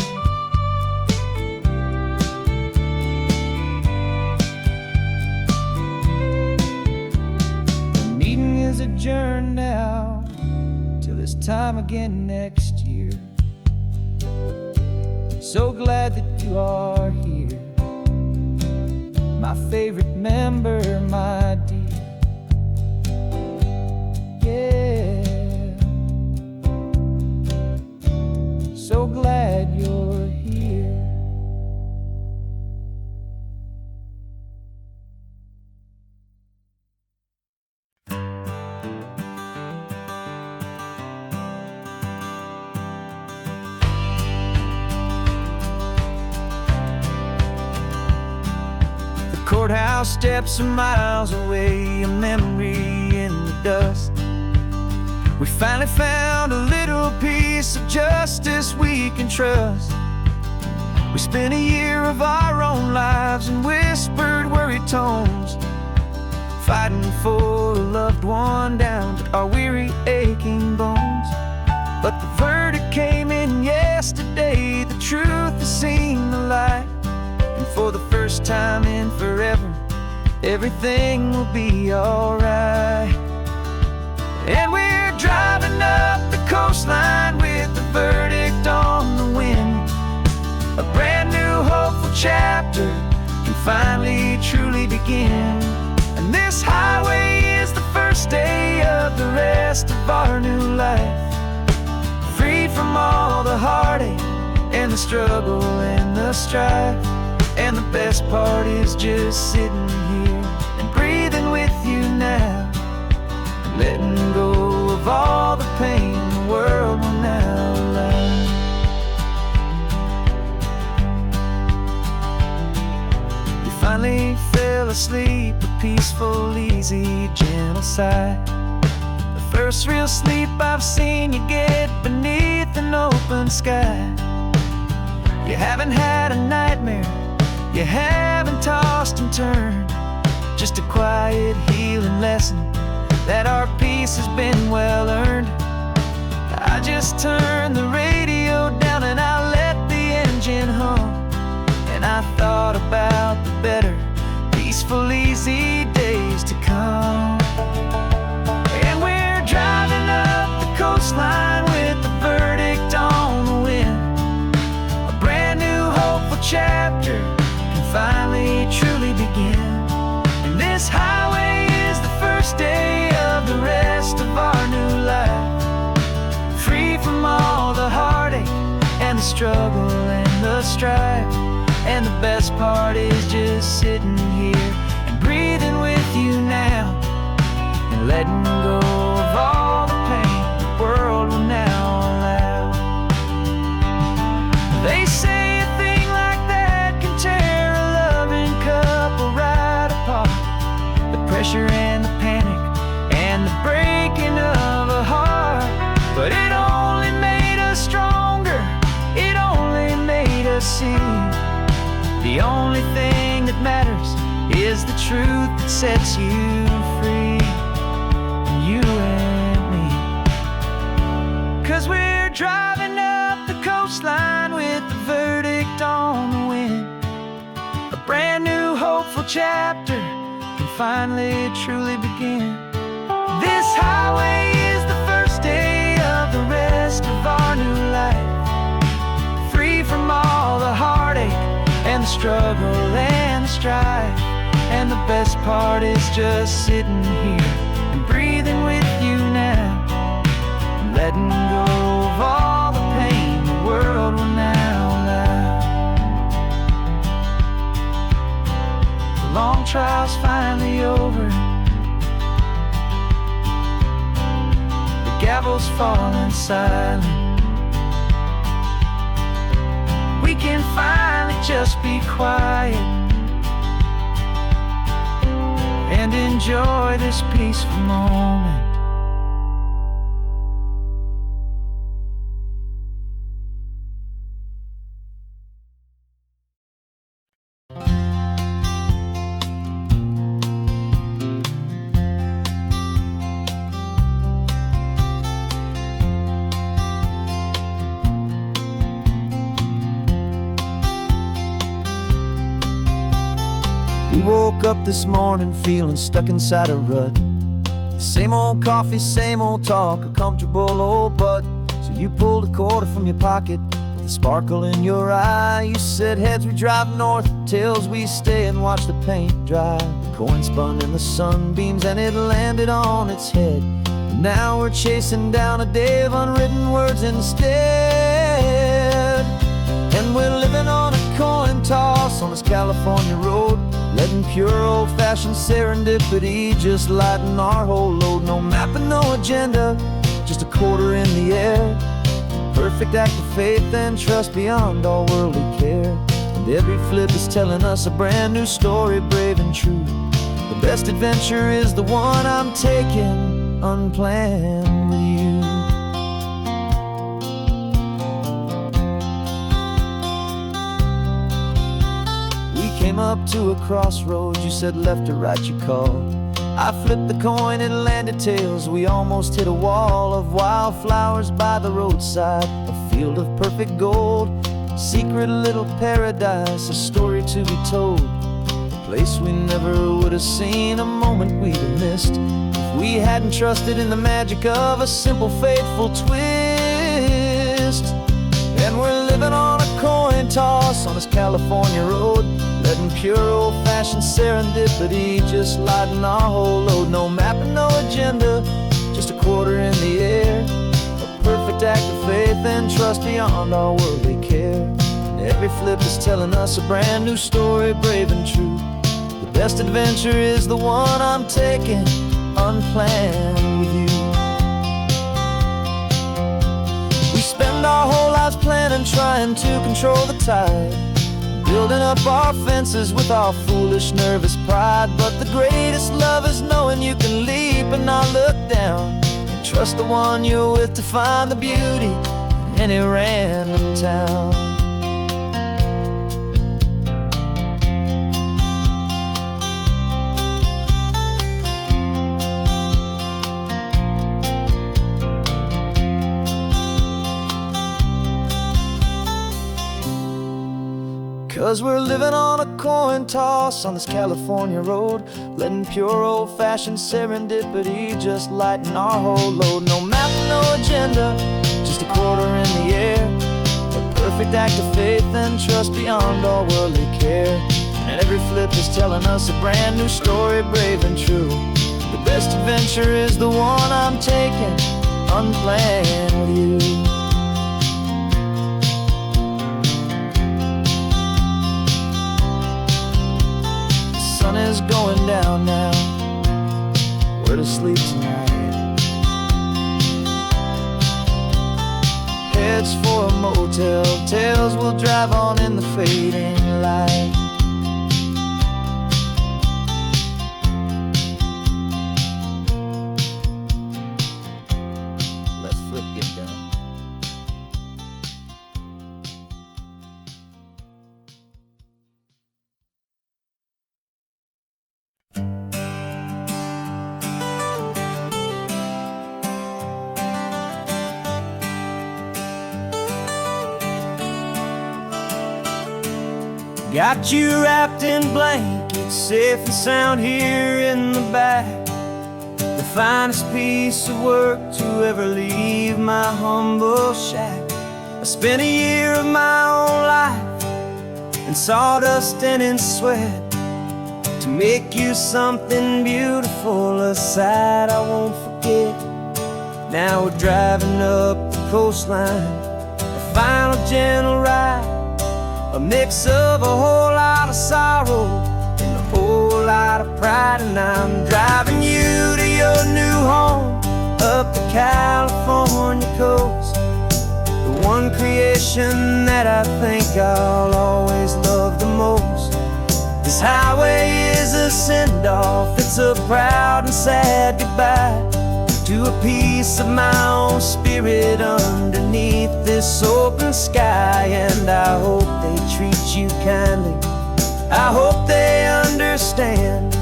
The meeting is adjourned now till this time again next year. So glad that you are here, my favorite member, my dear. Yeah, so glad you're here. Courthouse steps are miles away, a memory in the dust. We finally found a little piece of justice we can trust. We spent a year of our own lives in whispered, worried tones, fighting for a loved one down to our weary, aching bones. But the verdict came in yesterday, the truth has seen the light. And for the first time in forever, everything will be alright. And we're driving up the coastline with the verdict on the wind. A brand new hopeful chapter can finally truly begin. And this highway is the first day of the rest of our new life, free from all the heartache and the struggle and the strife. And the best part is just sitting here and breathing with you now, letting go of all the pain the world will now allow. You finally fell asleep, a peaceful, easy, gentle sigh. The first real sleep I've seen you get beneath an open sky. You haven't had a nightmare, you haven't tossed and turned, just a quiet healing lesson that our peace has been well earned. I just turned the radio down and I let the engine hum, and I thought about the better, peaceful, easy days to come. And we're driving up the coastline with the verdict on the wind. A brand new hopeful chapter can finally truly begin. And this highway is the first day of the rest of our new life, free from all the heartache and the struggle and the strife. And the best part is just sitting here and breathing with you now, and letting go of all the pain the world will now allow. They say a thing like that can tear a loving couple right apart. The pressure and the panic and the breaking of a heart. But it only made us stronger, it only made us see the only thing that matters is the truth that sets you free, you and me. 'Cause we're driving up the coastline with the verdict on the wind. A brand new hopeful chapter can finally truly begin. This highway is the first day of the rest of our new life, free from all the heartache and the struggle and the strife. And the best part is just sitting here and breathing with you now, and letting go of all the pain the world will now allow. The long trial's finally over, the gavel's falling silent. We can finally just be quiet and enjoy this peaceful moment. We woke up this morning feeling stuck inside a rut. Same old coffee, same old talk, a comfortable old butt. So you pulled a quarter from your pocket with a sparkle in your eye. You said, heads we drive north, tails we stay and watch the paint dry. The coin spun in the sunbeams and it landed on its head. And now we're chasing down a day of unwritten words instead. And we're living on a coin toss on this California road, letting pure old-fashioned serendipity just lighten our whole load. No map and no agenda, just a quarter in the air. Perfect act of faith and trust beyond all worldly care. And every flip is telling us a brand new story, brave and true. The best adventure is the one I'm taking unplanned with you. Came up to a crossroads, you said left or right you called. I flipped the coin, it landed tails. We almost hit a wall of wildflowers by the roadside, a field of perfect gold, secret little paradise, a story to be told. A place we never would have seen, a moment we'd have missed if we hadn't trusted in the magic of a simple faithful twist. And we're living on a coin toss on this California road, letting pure old-fashioned serendipity just lighten our whole load. No map and no agenda, just a quarter in the air. A perfect act of faith and trust beyond all worldly care. And every flip is telling us a brand new story, brave and true. The best adventure is the one I'm taking unplanned with you. We spend our whole lives planning, trying to control the tide, building up our fences with our foolish, nervous pride. But the greatest love is knowing you can leap and not look down, and trust the one you're with to find the beauty in any random town. 'Cause we're living on a coin toss on this California road, letting pure old-fashioned serendipity just lighten our whole load. No map, no agenda, just a quarter in the air. A perfect act of faith and trust beyond all worldly care. and every flip is telling us a brand new story, brave and true. The best adventure is the one I'm taking, unplanned with you. The sun is going down now, we're to sleep tonight. Heads for a motel, tails will drive on in the fading light. Let's flip get done. Got you wrapped in blankets, safe and sound here in the back. The finest piece of work to ever leave my humble shack. I spent a year of my own life in sawdust and in sweat to make you something beautiful, a sight I won't forget. Now we're driving up the coastline, a final gentle ride, a mix of a whole lot of sorrow and a whole lot of pride. And I'm driving you to your new home up the California coast, the one creation that I think I'll always love the most. This highway is a send-off, it's a proud and sad goodbye to a piece of my own spirit underneath this open sky. And I hope they treat you kindly, I hope they understand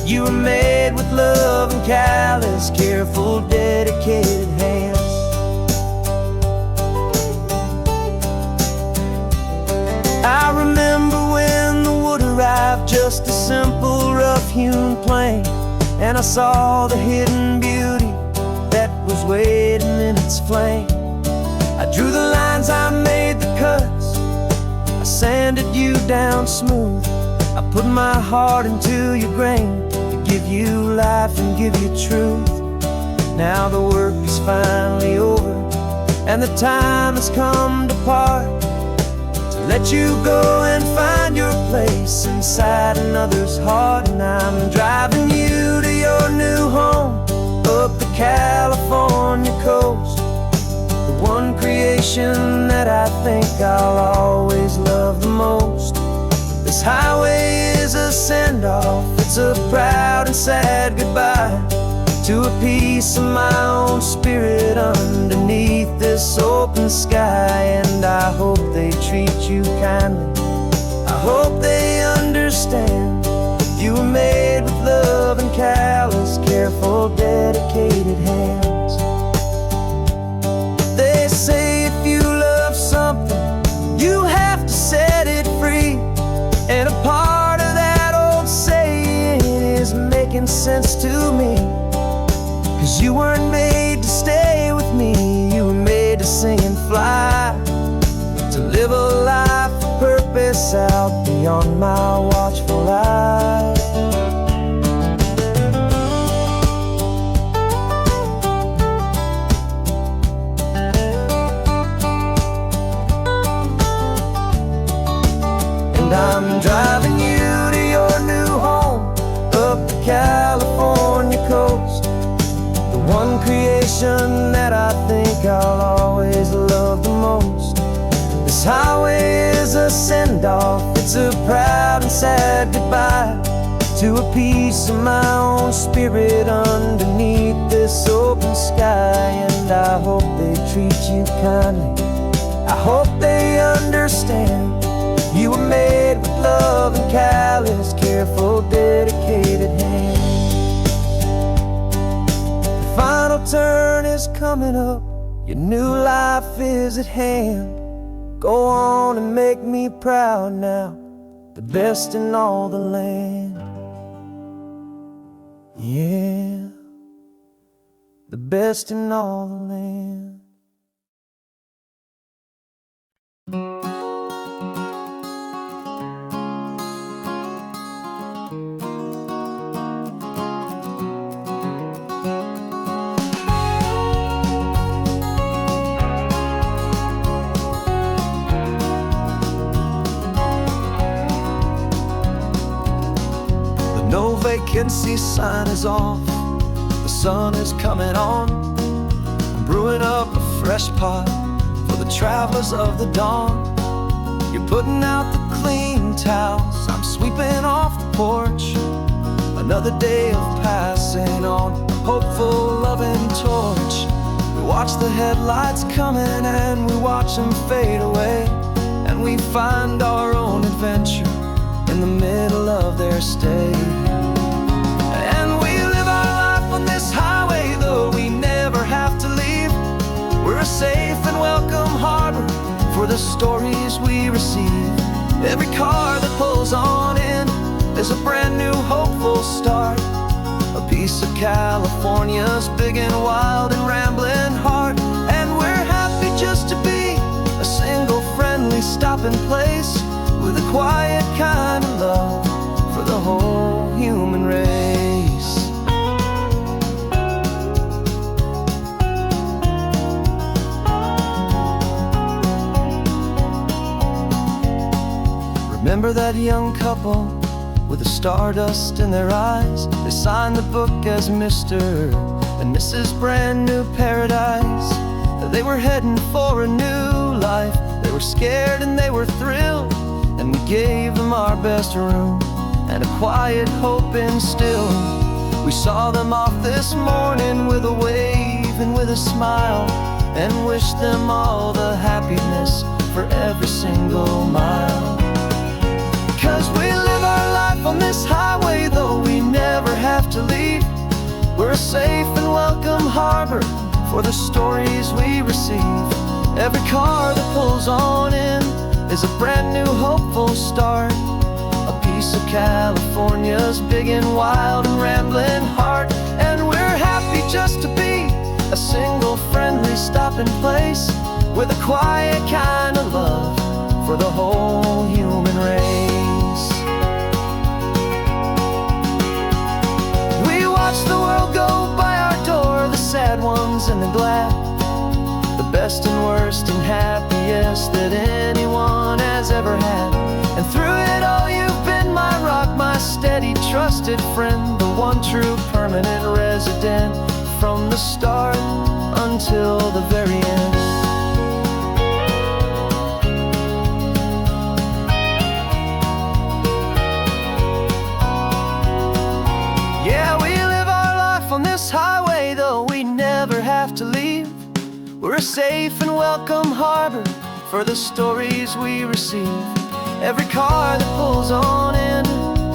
you were made with love and callous, careful, dedicated hands. I remember when the wood arrived, just a simple rough-hewn plank, and I saw the hidden beauty that was waiting in its flame. I drew the lines, I made the cuts, I sanded you down smooth. I put my heart into your grain to give you life and give you truth. Now the work is finally over, and the time has come to part, to let you go and find your place inside another's heart. And I'm driving you to your new home up the California coast, the one creation that I think I'll always love the most. This highway is a send-off, it's a proud and sad goodbye to a piece of my own spirit underneath this open sky. And I hope they treat you kindly, I hope they understand you were made with love and callous, careful, dedicated hands. They say if you love something, you have to set it free. And a part of that old saying is making sense to me, 'cause you weren't made to stay with me, you were made to sing and fly, to live a life of purpose out beyond my watchful eye. And I'm driving you to your new home up the California coast, the one creation that I think I'll always love the most. This highway is a send-off, it's a proud and sad goodbye to a piece of my own spirit underneath this open sky. And I hope they treat you kindly, I hope they understand you were made with love and callous, careful, dedicated hands. The final turn is coming up, your new life is at hand. Go on and make me proud now, the best in all the land. Yeah, the best in all the land. vacancy sign is off. The sun is coming on. I'm brewing up a fresh pot for the travelers of the dawn. You're putting out the clean towels, I'm sweeping off the porch. Another day of passing on a hopeful, loving torch. We watch the headlights coming and we watch them fade away, and we find our own adventure in the middle of their stay. And we live our life on this highway, though we never have to leave. We're a safe and welcome harbor for the stories we receive. Every car that pulls on in is a brand new hopeful start. A piece of California's big and wild and rambling heart. And we're happy just to be a single friendly stopping place, with a quiet kind of love for the whole human race. Remember that young couple with the stardust in their eyes? They signed the book as Mr. and Mrs. Brand New Paradise. They were heading for a new life. They were scared and they were thrilled, and we gave them our best room and a quiet hope instilled. We saw them off this morning with a wave and with a smile, and wished them all the happiness for every single mile. 'Cause we live our life on this highway, though we never have to leave. We're a safe and welcome harbor for the stories we receive. Every car that pulls on in is a brand new hopeful start. A piece of California's big and wild and rambling heart. And we're happy just to be a single friendly stopping place, with a quiet kind of love for the whole human race. We watch the world go by our door, the sad ones and the glad, the best and worst and happiest that anyone has ever had. And through it all you've been my rock, my steady, trusted friend, the one true permanent resident, from the start until the very end. Yeah, we live our life on this highway, though we never have to leave. We're a safe and welcome harbor for the stories we receive. Every car that pulls on in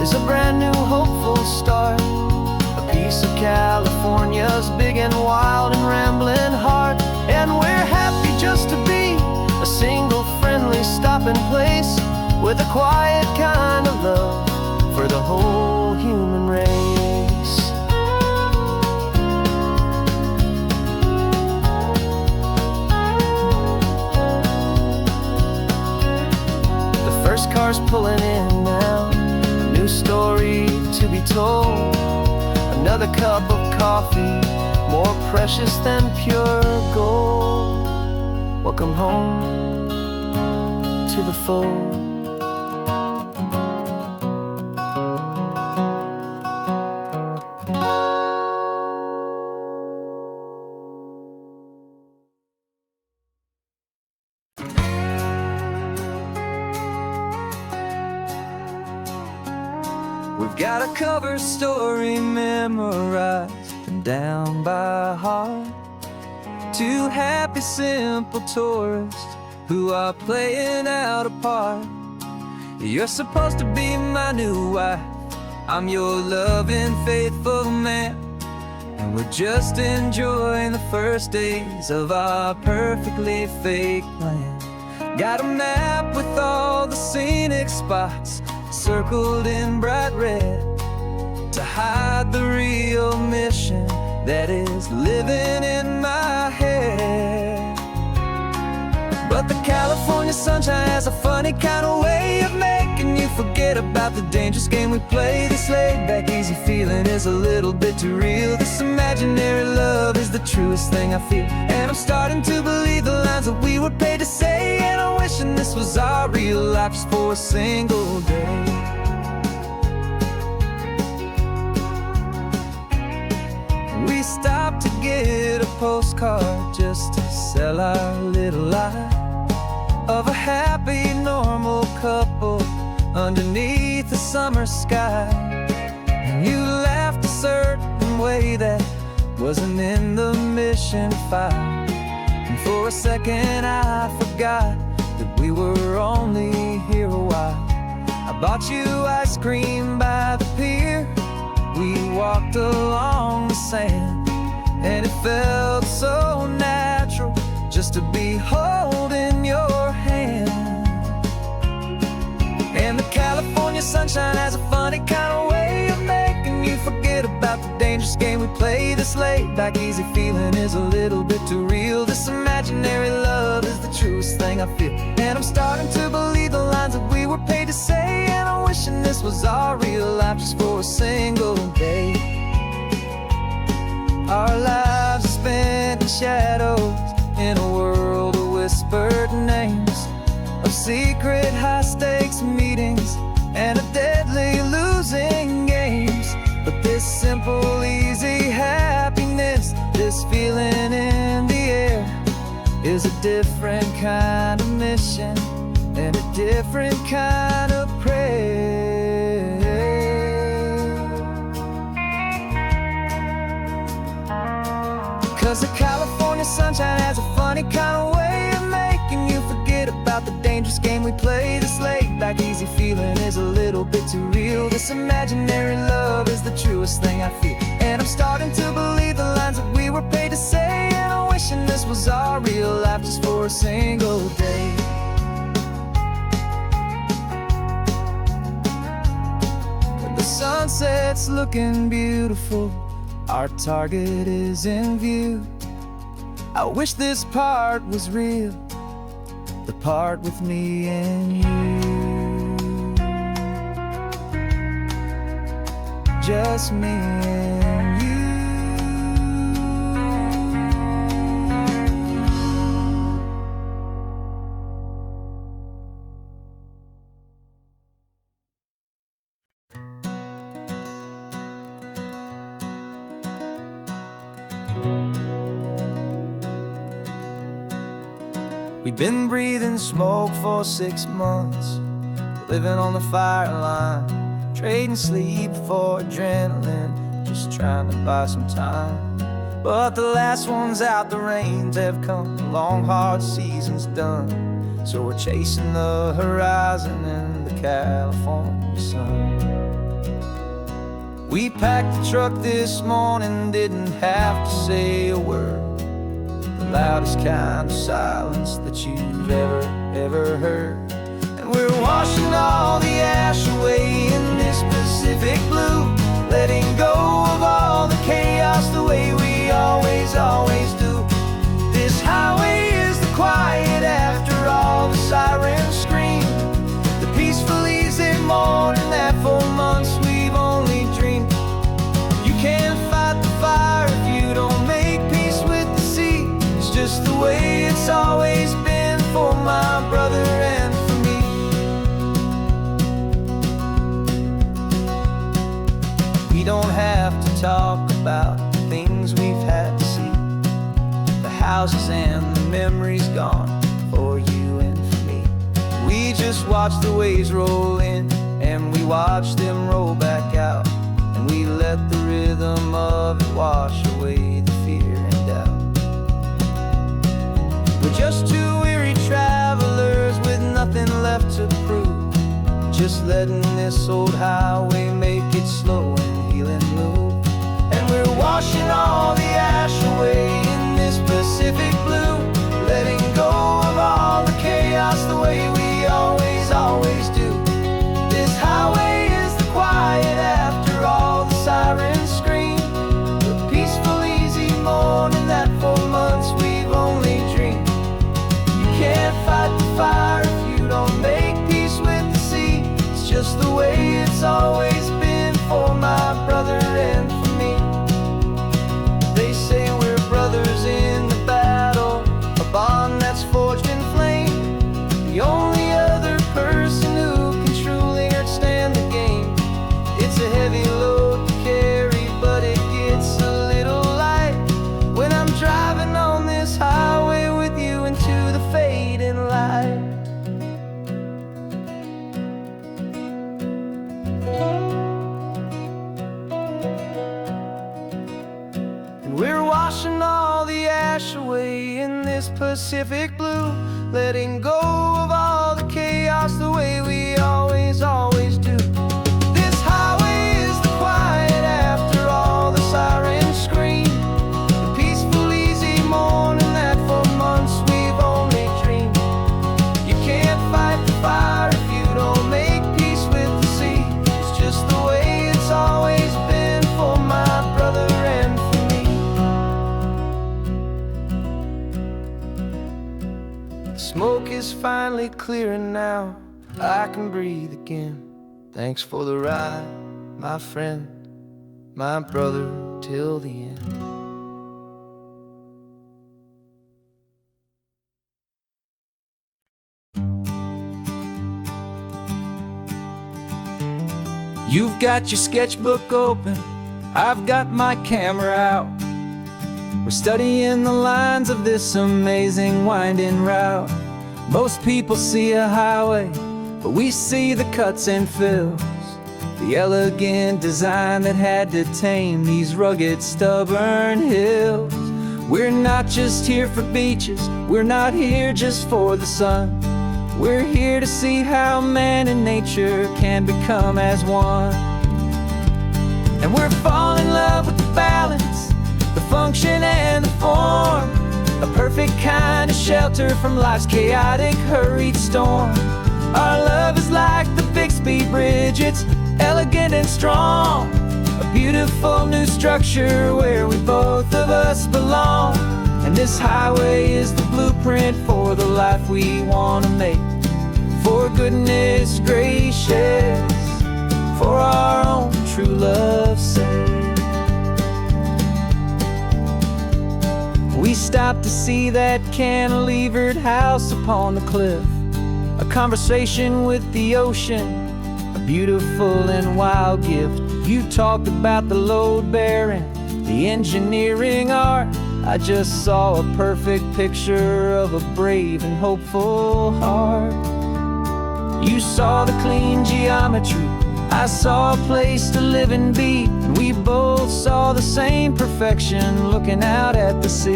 is a brand new hopeful start. A piece of California's big and wild and rambling heart. And we're happy just to be a single friendly stopping place, with a quiet kind of love for the whole human race. First car's pulling in now, a new story to be told. Another cup of coffee, more precious than pure gold. Welcome home to the fold. We've got a cover story memorized and down by heart. Two happy, simple tourists who are playing out a part. You're supposed to be my new wife, I'm your loving, faithful man, and we're just enjoying the first days of our perfectly fake plan. Got a map with all the scenic spots circled in bright red, to hide the real mission that is living in my head. But the California sunshine has a funny kind of way of making you forget about the dangerous game we play. This laid-back, easy feeling is a little bit too real. This imaginary love is the truest thing I feel, and I'm starting to believe the lines that we were paid to say. And I'm wishing this was our real life just for a single day. out to get a postcard just to sell our little lie of a happy, normal couple underneath the summer sky. And you laughed a certain way that wasn't in the mission file. And for a second I forgot that we were only here a while. I bought you ice cream by the pier. We walked along the sand, and it felt so natural just to be holding your hand. And the California sunshine has a funny kind of way of making you forget about the dangerous game we play. This laid back easy feeling is a little bit too real. This imaginary love is the truest thing I feel. And I'm starting to believe the lines that we were paid to say. And I'm wishing this was our real life just for a single day. Our lives are spent in shadows, in a world of whispered names, of secret high-stakes meetings and of deadly losing games. But this simple, easy happiness, this feeling in the air, is a different kind of mission and a different kind of prayer. 'Cause the California sunshine has a funny kind of way of making you forget about the dangerous game we play. This laid back easy feeling is a little bit too real. This imaginary love is the truest thing I feel. And I'm starting to believe the lines that we were paid to say. And I'm wishing this was our real life just for a single day. The sunset's looking beautiful, our target is in view. I wish this part was real, the part with me and you. Just me and you. We've been breathing smoke for 6 months, living on the fire line, trading sleep for adrenaline, just trying to buy some time. But the last one's out, the rains have come, the long hard season's done. So we're chasing the horizon in the California sun. We packed the truck this morning, didn't have to say a word. The loudest kind of silence that you've ever heard. And we're washing all the ash away in this Pacific blue, letting go of all the chaos the way we always do. This highway is the quiet after all the sirens scream, the peaceful easy morning that for months we've only dreamed. You can't fight the fire if you don't make peace with the sea. It's just the way it's always been for my brother and for me. We don't have to talk about the things we've had to see, the houses and the memories gone for you and for me. We just watch the waves roll in and we watch them roll back out, and we let the rhythm of it wash away the fear and doubt. We're just two weary travelers with nothing left to prove, just letting this old highway make it slow and healing move. And we're washing all the ash away in this Pacific blue, letting go of all the chaos the way we always do. This highway is the quiet after all the sirens scream, the peaceful easy morning that for months we've only dreamed. You can't fight the fire if you don't make peace with the sea. It's just the way it's always been for my brother and for me. They say we're brothers in the battle, a bond that's forged in flame. The only other person who can truly understand the game. It's a heavy load to carry, but it gets a little light Pacific blue, letting go of all the chaos the way we always do. This highway is the quiet after all the sirens scream, the peaceful, easy morning that for months we've only dreamed. You can't fight the fire if you don't make peace with the sea. It's just the way it's always been for my brother and for me. The smoke is finally clearing now, I can breathe again. Thanks for the ride, my friend, my brother, till the end. You've got your sketchbook open, I've got my camera out. We're studying the lines of this amazing winding route. Most people see a highway, but we see the cuts and fills, the elegant design that had to tame these rugged, stubborn hills. We're not just here for beaches, we're not here just for the sun. We're here to see how man and nature can become as one. And we're falling in love with the balance, the function and the form, a perfect kind of shelter from life's chaotic, hurried storm. Our love is like the Bixby Bridge, it's elegant and strong, a beautiful new structure where we both of us belong. And this highway is the blueprint for the life we want to make. For goodness gracious, for our own true love's sake. We stopped to see that cantilevered house upon the cliff, a conversation with the ocean, a beautiful and wild gift. You talked about the load bearing, the engineering art. I just saw a perfect picture of a brave and hopeful heart. You saw the clean geometry, I saw a place to live and be, and we both saw the same perfection looking out at the sea.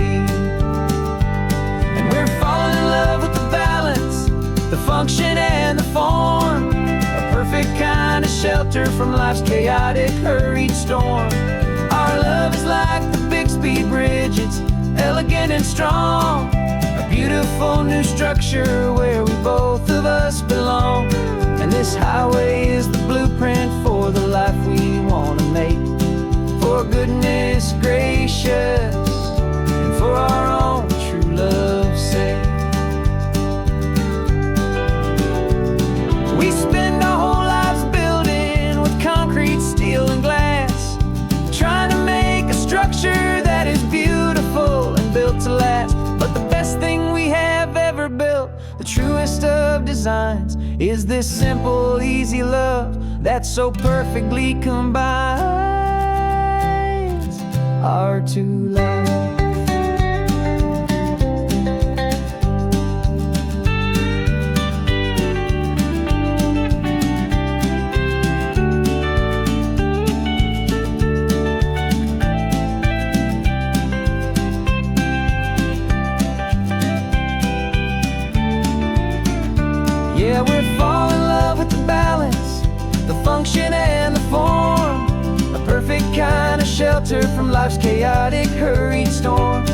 And we're falling in love with the balance, the function and the form, a perfect kind of shelter from life's chaotic, hurried storm. Our love is like the Bixby Bridge, it's elegant and strong, a beautiful new structure where we both of us belong. And this highway is the blueprint for the life we want to make. For goodness gracious, and for our own true love's sake. We spend our whole lives building with concrete, steel and glass, trying to make a structure that is beautiful and built to last. But the best thing we have ever built, the truest of designs, is this simple, easy love that so perfectly combines our two lives. Yeah, we're falling in love with the balance, the function and the form, a perfect kind of shelter from life's chaotic, hurried storm.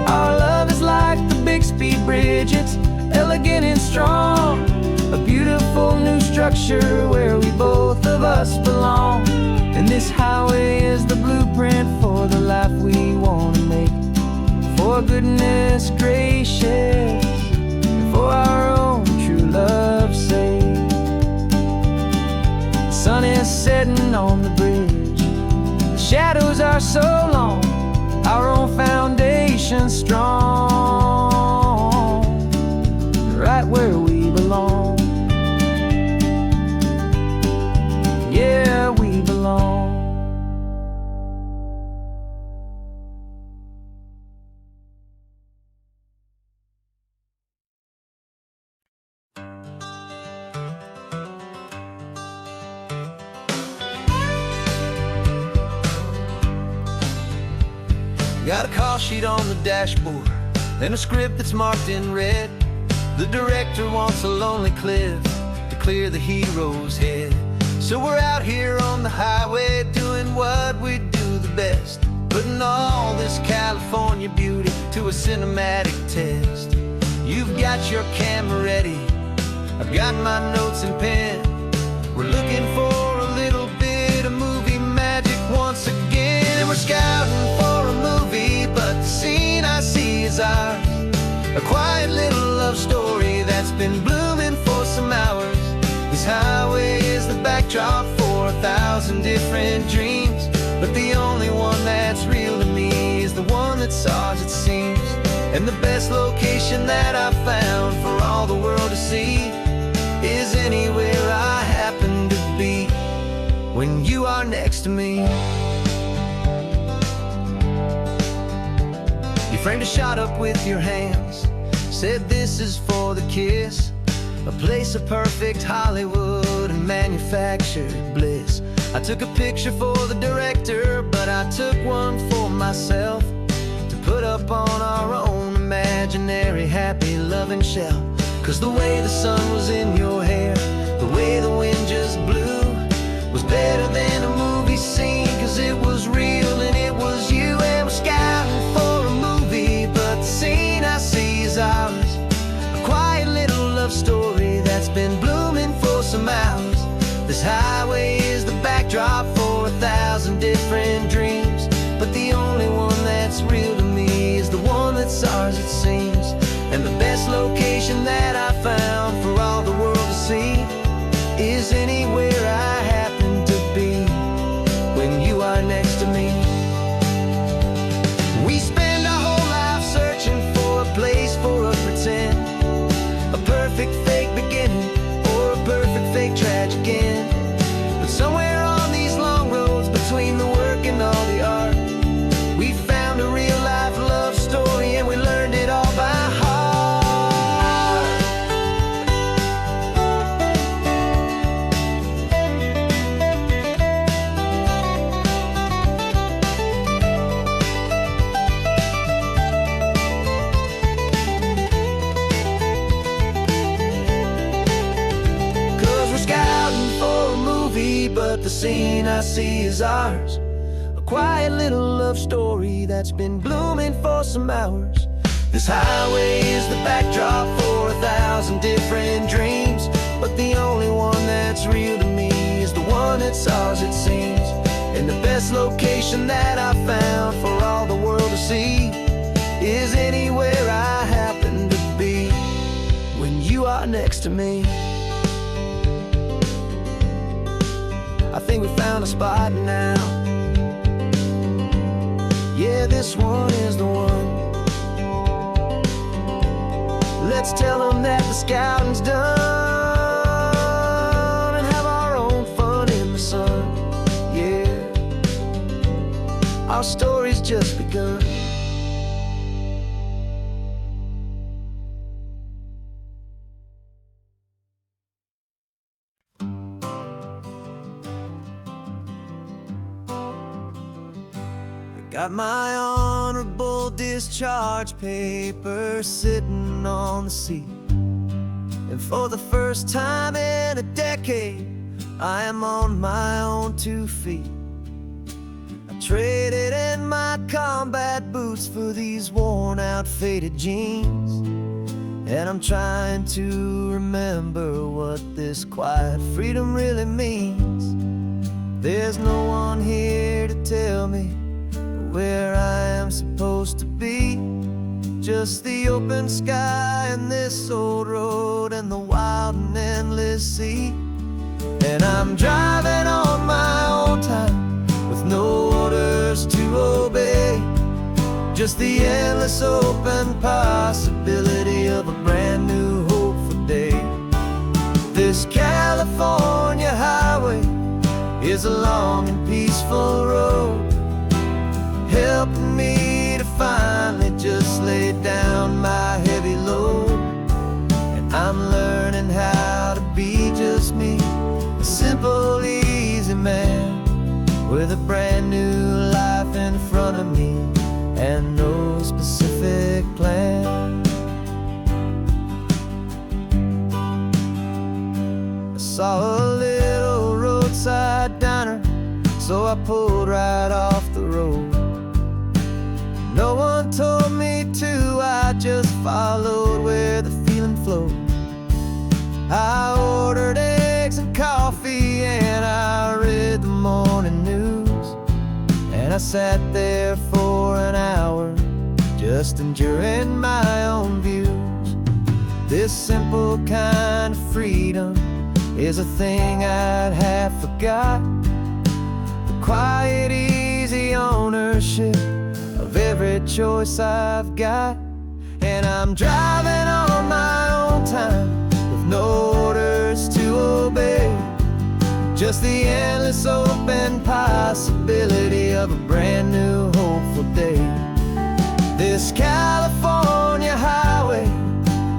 Our love is like the Bixby Bridge, it's elegant and strong, a beautiful new structure where we both of us belong. And this highway is the blueprint for the life we want to make. For goodness gracious, and for our own true love's sake. The sun is setting on the bridge, the shadows are so long, our own foundation strong, right where we belong. Yeah, we belong. Got a call sheet on the dashboard, and a script that's marked in red. The director wants a lonely cliff to clear the hero's head. So we're out here on the highway doing what we do the best, putting all this California beauty to a cinematic test. You've got your camera ready, I've got my notes and pen. We're looking for a little bit of movie magic once again. And we're scouting for a movie, but the scene I see is ours. A quiet little love story that's been blooming for some hours. This highway is the backdrop for 1,000 different dreams, but the only one that's real to me is the one that's ours, it seems. And the best location that I've found for all the world to see is anywhere I happen to be when you are next to me. You framed a shot up with your hands, said this is for the kiss, a place of perfect Hollywood and manufactured bliss. I took a picture for the director, but I took one for myself to put up on our own imaginary happy loving shelf. 'Cause the way the sun was in your hair, the way the wind just blew, was better than a movie scene, 'cause it was real and it was you. And we're scouting for a movie, but the scene I see is ours. A quiet little love story that's been blooming for some hours. This highway is the backdrop for 1,000 different dreams, but the only one that's real to me is the one that's ours, it seems. And the best location that I found for all the world to see is anywhere I happen to be when you are next to me. We spend our whole life searching for a place for a pretend, a perfect fake beginning or a perfect fake tragic end. But somewhere on these long roads between the work and all the art, we found a real life love story, and we learned it all by heart. 'Cause we're scouting for a movie, but the scene I see is ours. A quiet little love story that's been blooming for some hours. This highway is the backdrop for 1,000 different dreams, but the only one that's real to me is the one that's ours, it seems. And the best location that I found for all the world to see is anywhere I happen to be when you are next to me. I think we found a spot now. Yeah, this one is the one. Let's tell them that the scouting's done and have our own fun in the sun. Yeah, our story's just begun. Got my honorable discharge paper sitting on the seat, and for the first time in a decade, I am on my own 2 feet. I traded in my combat boots for these worn out faded jeans, and I'm trying to remember what this quiet freedom really means. There's no one here to tell me where I am supposed to be, just the open sky and this old road and the wild and endless sea. And I'm driving on my own time with no orders to obey, just the endless open possibility of a brand new hopeful day. This California highway is a long and peaceful road, helping me to finally just lay down my heavy load. And I'm learning how to be just me, a simple, easy man with a brand new life in front of me and no specific plan. saw a little roadside diner, so I pulled right off the road. No one told me to, I just followed where the feeling flowed. I ordered eggs and coffee and I read the morning news, and I sat there for an hour just enduring my own views. This simple kind of freedom is a thing I'd have forgot. The quiet, easy ownership of every choice I've got. And I'm driving on my own time with no orders to obey, just the endless open possibility of a brand new hopeful day. This California highway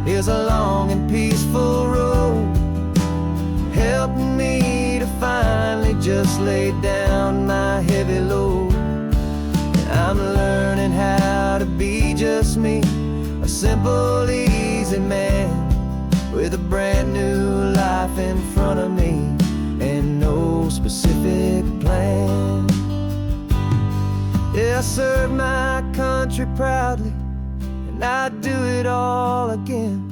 is a long and peaceful road, helping me to finally just lay down my heavy load. And I'm learning how to be just me, a simple, easy man with a brand new life in front of me and no specific plan. Yeah, I serve my country proudly, and I'd do it all again.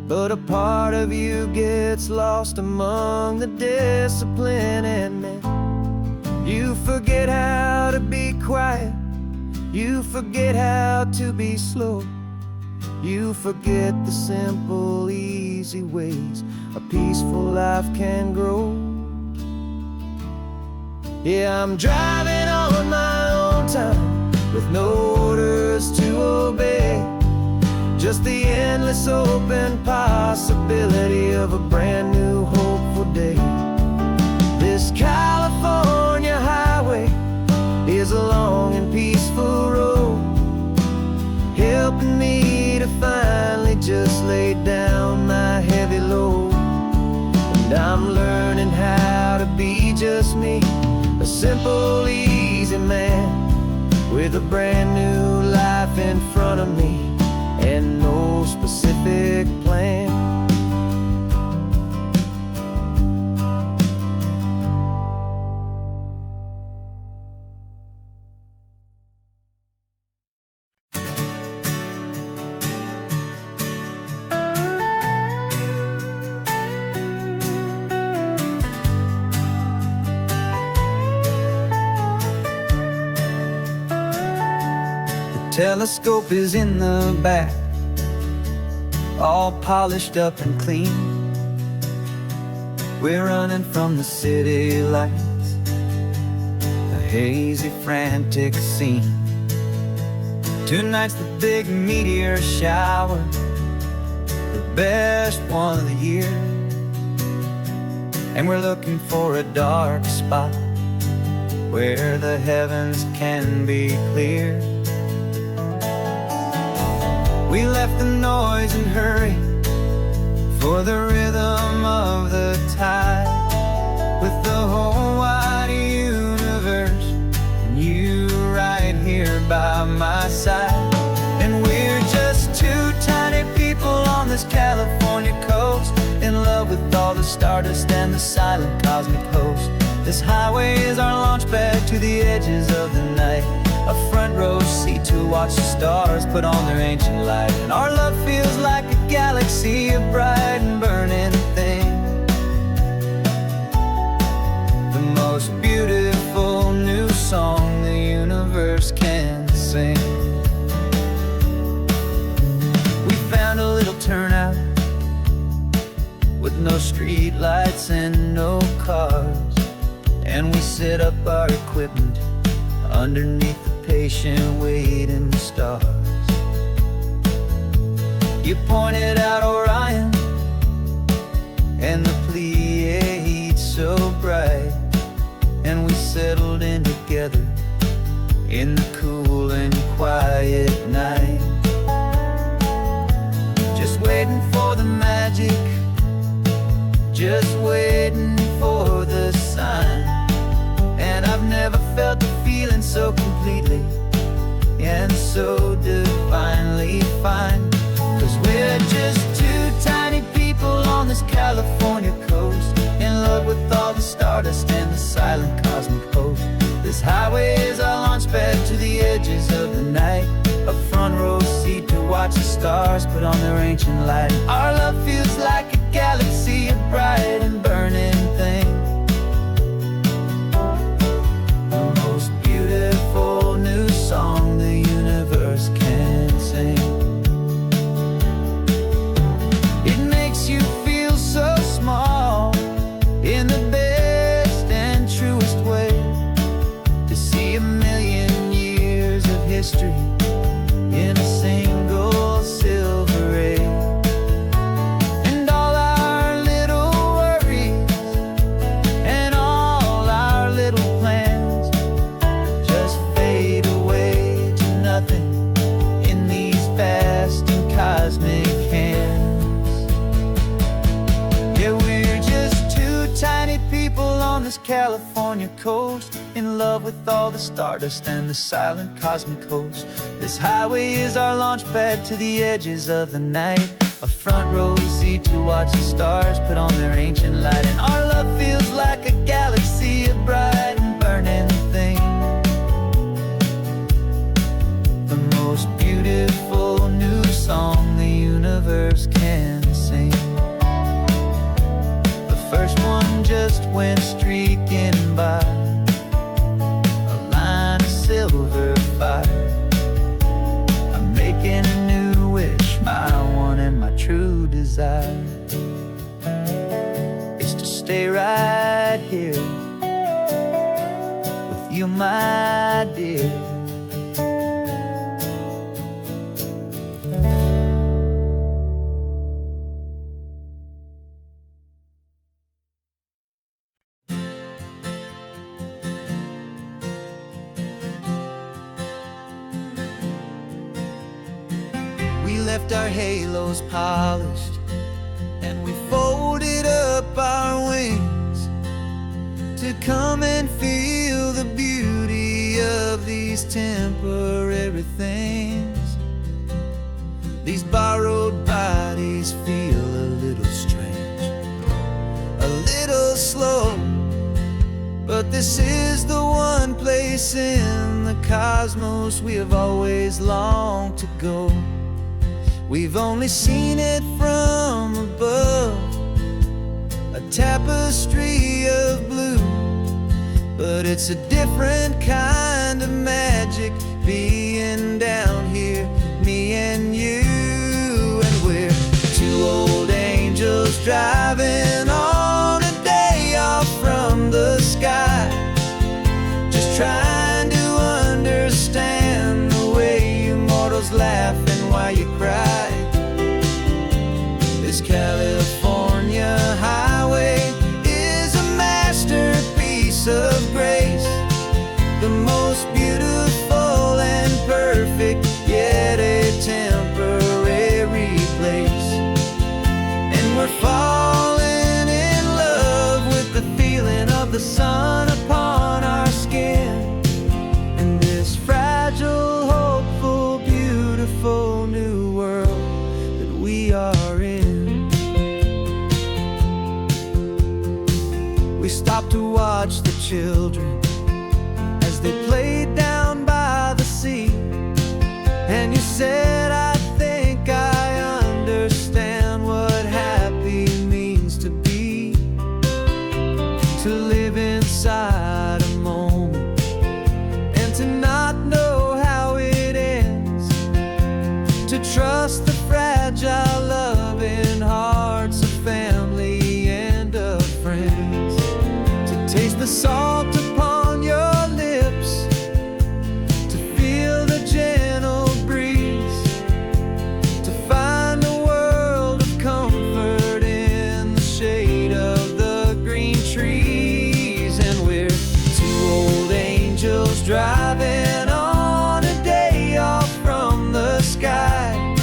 But a part of you gets lost among the discipline, and then you forget how to be quiet, you forget how to be slow, you forget the simple, easy ways a peaceful life can grow. Yeah, I'm driving on my own time with no orders to obey, just the endless open possibility of a brand new hopeful day. This California highway is a long and peaceful road, helping me to finally just lay down my heavy load. And I'm learning how to be just me, a simple, easy man with a brand new life in front of me and no specific plan. Telescope is in the back, all polished up and clean. We're running from the city lights, a hazy, frantic scene. Tonight's the big meteor shower, the best one of the year. And we're looking for a dark spot where the heavens can be clear. We left the noise and hurry for the rhythm of the tide, with the whole wide universe and you right here by my side. And we're just two tiny people on this California coast, in love with all the stardust and the silent cosmic host. This highway is our launch pad to the edges of the night, a front row seat to watch the stars put on their ancient light. And our love feels like a galaxy, a bright and burning thing, the most beautiful new song the universe can sing. We found a little turnout with no street lights and no cars, and we set up our equipment underneath the patient waiting stars. You pointed out Orion and the Pleiades so bright, and we settled in together in the cool and quiet night, just waiting for the magic, just waiting for the sign. And I've never felt the feeling so completely and so divinely fine, 'cause we're just two tiny people on on this California coast, in love with all the stardust and the silent cosmic host. This highway is our launch pad to the edges of the night, a front row seat to watch the stars put on their ancient light. Our love feels like a galaxy of bright and burning things, the most beautiful new song the universe can sing. It makes you feel so small in the best and truest way, to see a million years of history in a single silver ray. And all our little worries and all our little plans just fade away to nothing in these vast and cosmic hands. Yeah, we're just two tiny people on this California coast, in love with all the stardust and the silent cosmic host. This highway is our launch pad to the edges of the night, a front row seat to watch the stars put on their ancient light. And our love feels like a galaxy of bright and burning things, the most beautiful new song the universe can sing. The first one just went streaking by, a line of silver fire. I'm making a new wish, my one and my true desire is to stay right here with you, my dear. We left our halos polished, and we folded up our wings to come and feel the beauty of these temporary things. These borrowed bodies feel a little strange, a little slow, but this is the one place in the cosmos we have always longed to go. We've only seen it from above, a tapestry of blue, but it's a different kind of magic being down here, me and you. And we're two old angels driving on a day off from the sky, just trying to understand the way you mortals laugh and why you cry. This California highway is a masterpiece of grace, the most beautiful and perfect, yet a temporary place. And we're falling in love with the feeling of the sun upon our skin, and this fragile, hopeful, beautiful new world that we are in. We stopped to watch the children as they played down by the sea, and you said, I think I understand what happy means to be, to live inside a moment and to not know how it ends, to trust the fragile loving hearts of family and of friends, to taste the salt upon your lips, to feel the gentle breeze, to find a world of comfort in the shade of the green trees. And we're two old angels driving on a day off from the sky,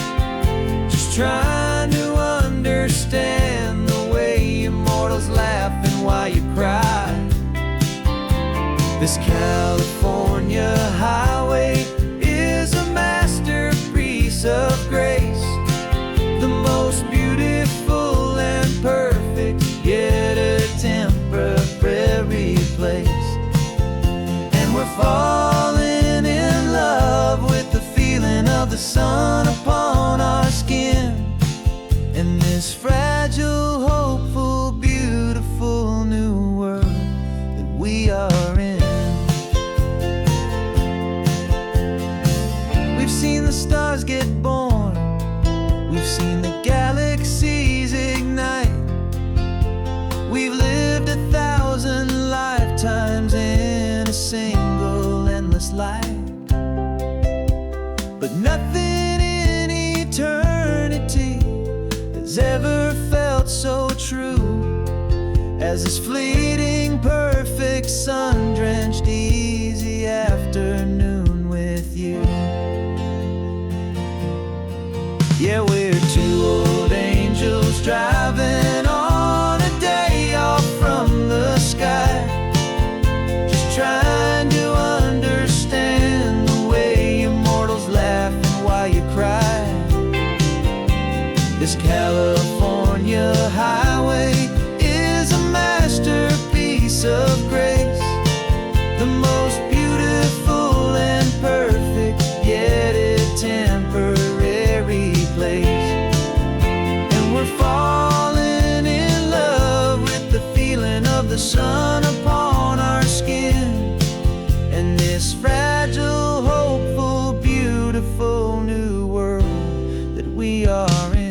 just trying to understand the way you mortals laugh and why you cry. This California highway is a masterpiece of grace, the most beautiful and perfect, this fleeting, perfect, sun-drenched, easy afternoon with you. Yeah, we're two old angels driving on a day off from the sky, just trying to understand the way you mortals laugh and why you cry. This California highway is a masterpiece of grace, the most beautiful and perfect, yet a temporary place. And we're falling in love with the feeling of the sun upon our skin, and this fragile, hopeful, beautiful new world that we are in.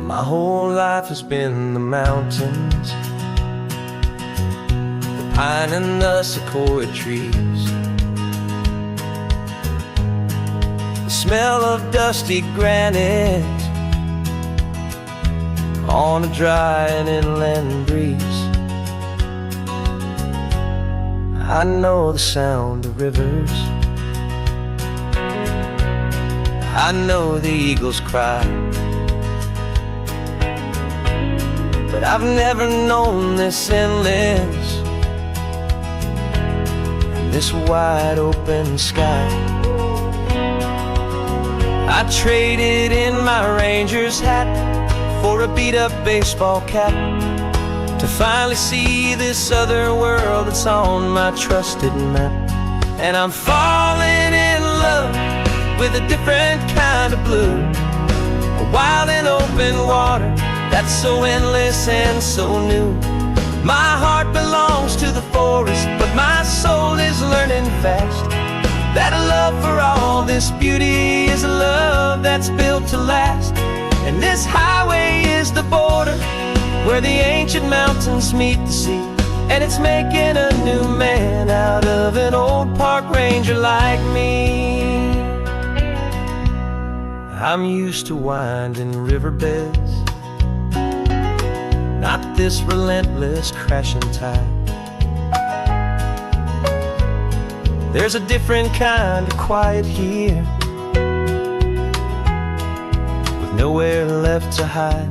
My whole life has been the mountains, the pine and the sequoia trees, the smell of dusty granite on a dry and inland breeze. I know the sound of rivers, I know the eagles cry, but I've never known this endless and this wide open sky. I traded in my ranger's hat for a beat-up baseball cap to finally see this other world that's on my trusted map. And I'm falling in love with a different kind of blue, a wild and open water that's so endless and so new. My heart belongs to the forest, but my soul is learning fast that a love for all this beauty is a love that's built to last. And this highway is the border where the ancient mountains meet the sea, and it's making a new man out of an old park ranger like me. I'm used to winding riverbeds, not this relentless crashing tide. There's a different kind of quiet here, with nowhere left to hide.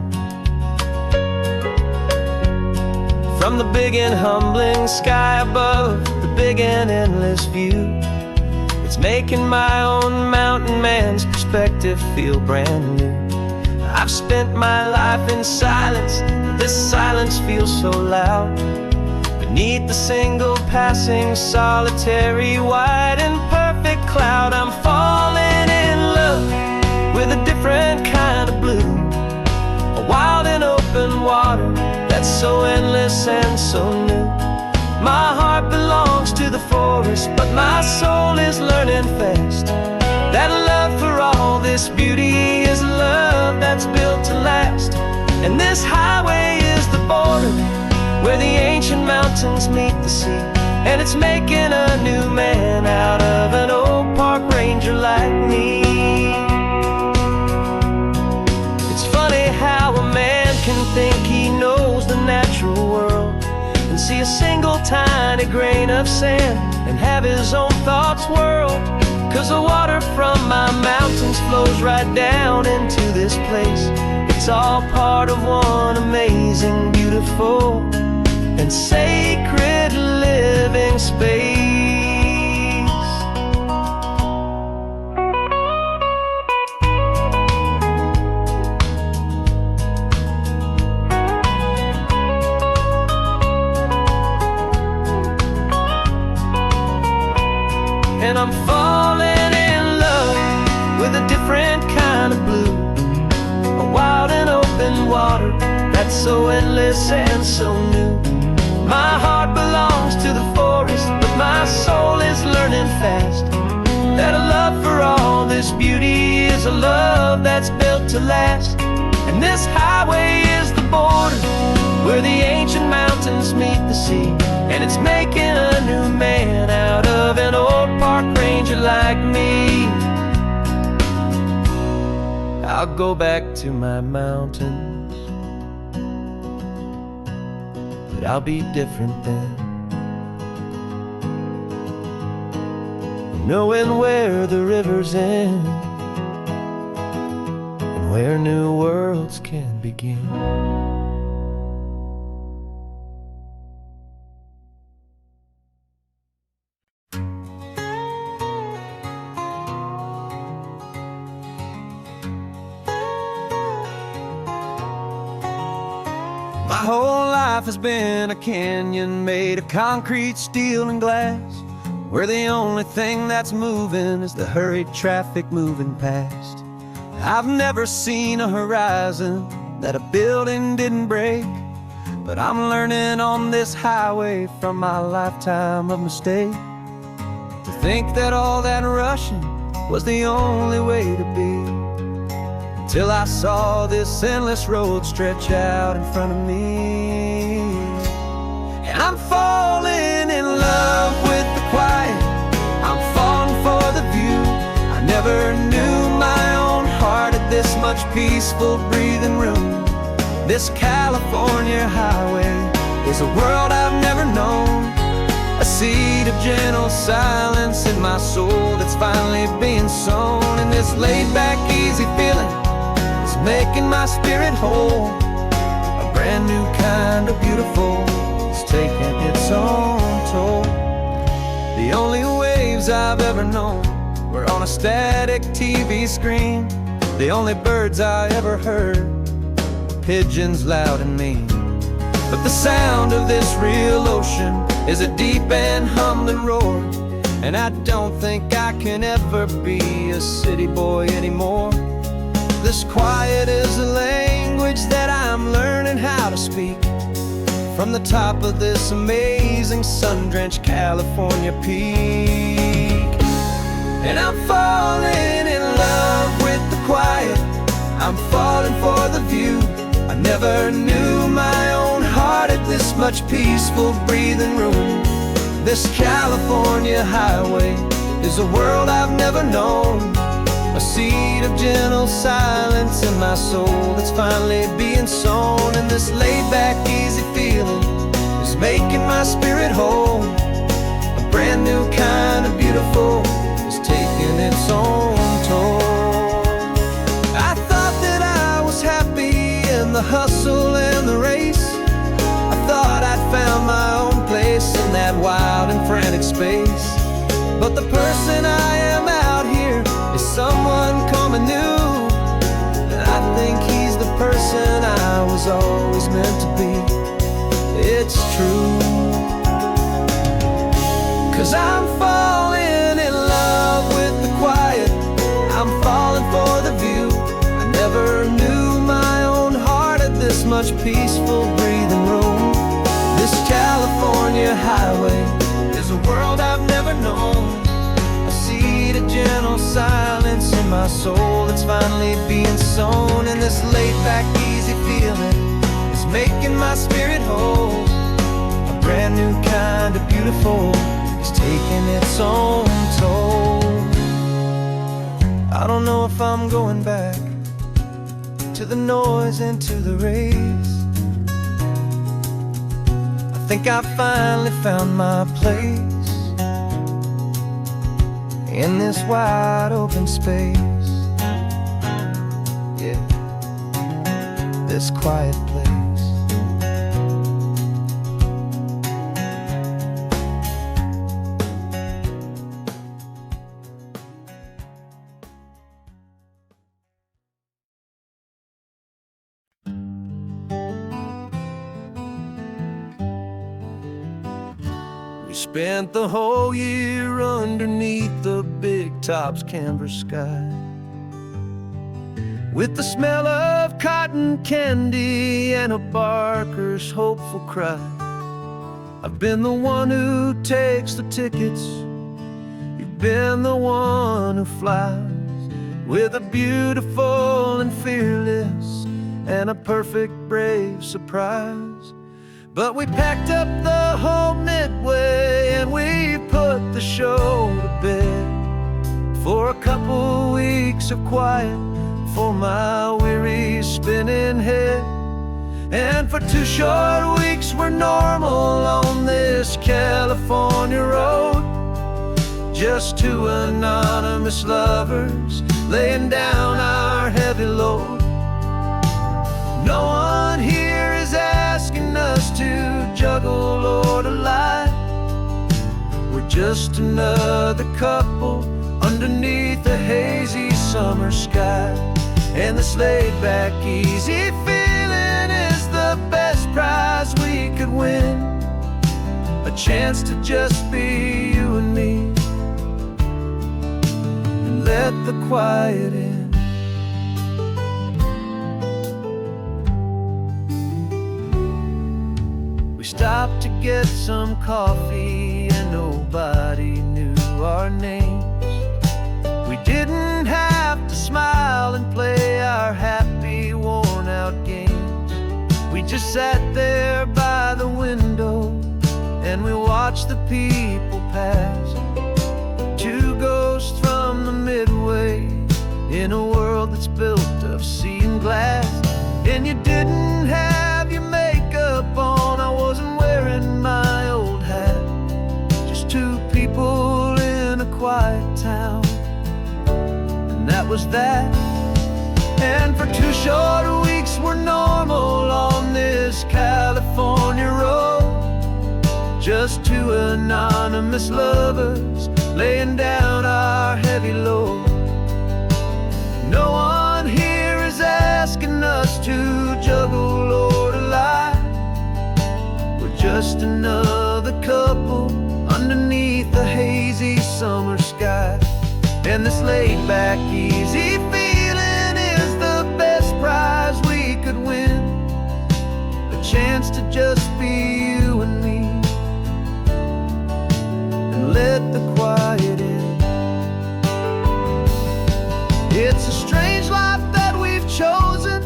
From the big and humbling sky above, the big and endless view, it's making my own mountain man's perspective feel brand new. I've spent my life in silence, this silence feels so loud. Beneath the single passing solitary white and perfect cloud, I'm falling in love with a different kind of blue, a wild and open water that's so endless and so new. My heart belongs to the forest, but my soul is learning fast that a love for all this beauty is a love that's built to last. And this highway is the border where the ancient mountains meet the sea, and it's making a new man out of an old park ranger like me. It's funny how a man can think he knows the natural world and see a single tiny grain of sand and have his own thoughts whirled. 'Cause the water from my mountains flows right down into this place. It's all part of one amazing, beautiful, and sacred living space. And I'm falling in love with a different kind of blue, a wild and open endless and so new. My heart belongs to the forest, but my soul is learning fast that a love for all this beauty is a love that's built to last. And this highway is the border where the ancient mountains meet the sea, and it's making a new man out of an old park ranger like me. I'll go back to my mountains, but I'll be different then, knowing where the rivers end and where new worlds can begin. My whole life has been a canyon made of concrete, steel, and glass, where the only thing that's moving is the hurried traffic moving past. I've never seen a horizon that a building didn't break, but I'm learning on this highway from my lifetime of mistake to think that all that rushing was the only way to be, till I saw this endless road stretch out in front of me. And I'm falling in love with the quiet, I'm falling for the view. I never knew my own heart had this much peaceful breathing room. This California highway is a world I've never known, a seed of gentle silence in my soul that's finally being sown. And this laid-back, easy feeling is making my spirit whole. A brand new kind of beautiful is taking its own toll. The only waves I've ever known were on a static TV screen. The only birds I ever heard were pigeons loud and mean. But the sound of this real ocean is a deep and humbling roar, and I don't think I can ever be a city boy anymore. This quiet is a language that I'm learning how to speak from the top of this amazing sun-drenched California peak. And I'm falling in love with the quiet, I'm falling for the view. I never knew my own heart had this much peaceful breathing room. This California highway is a world I've never known, a seed of gentle silence in my soul that's finally being sown. And this laid-back, easy feeling is making my spirit whole. A brand new kind of beautiful is taking its own toll. I thought that I was happy in the hustle and the race. I thought I'd found my own place in that wild and frantic space. But the person I am out here is someone coming new, and I think he's the person I was always meant to be. It's true, 'cause I'm falling in love with the quiet, I'm falling for the view. I never knew my own heart had this much peaceful breathing room. This California highway is a world I've never known, a seed of gentle silence in my soul that's finally being sown. And this laid-back, easy feeling is making my spirit whole. A brand new kind of beautiful is taking its own toll. I don't know if I'm going back to the noise and to the race. I think I finally found my place in this wide open space. Yeah, this quiet place. We spent the whole year underneath the big top's canvas sky, with the smell of cotton candy and a barker's hopeful cry. I've been the one who takes the tickets, you've been the one who flies, with a beautiful and fearless and a perfect brave surprise. But we packed up the whole Midway and we put the show to bed for a couple weeks of quiet for my weary spinning head. And for 2 short weeks we're normal on this California road, just 2 anonymous lovers laying down our heavy load. No one here is asking us to juggle or to lie. We're just another couple underneath a hazy summer sky. And this laid-back, easy feeling is the best prize we could win, a chance to just be you and me, and let the quiet in. We stopped to get some coffee and nobody knew our names. We didn't have to smile and play our happy, worn-out games. We just sat there by the window and we watched the people pass. 2 ghosts from the Midway in a world that's built of sea and glass. And you didn't have your makeup on, I wasn't wearing my old hat. Just 2 people in a quiet town, and that was that. And for 2 short weeks we're normal on this California road, just 2 anonymous lovers laying down our heavy load. No one here is asking us to juggle or to lie. We're just another couple underneath the hazy summer sky. And this laid-back, easy feeling is the best prize we could win, a chance to just be you and me, and let the quiet in. It's a strange life that we've chosen,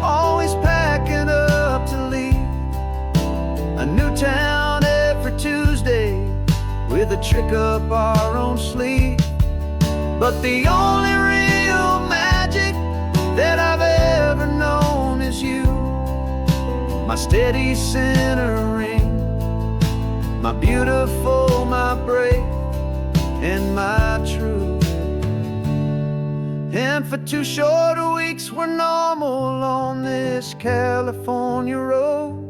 always packing up to leave a new town every Tuesday with a trick up our own sleeve. But the only real magic that I've ever known is you, my steady centering, my beautiful, my brave, and my true. And for 2 short weeks we're normal on this California road,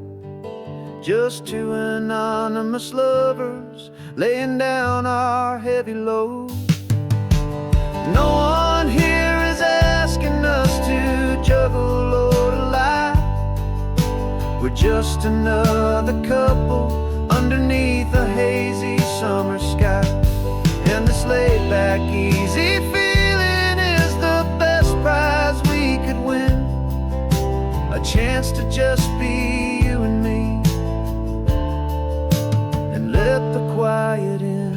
just 2 anonymous lovers laying down our heavy load. No one here is asking us to juggle or to lie. We're just another couple underneath a hazy summer sky. And this laid-back, easy feeling is the best prize we could win, a chance to just be you and me, and let the quiet in.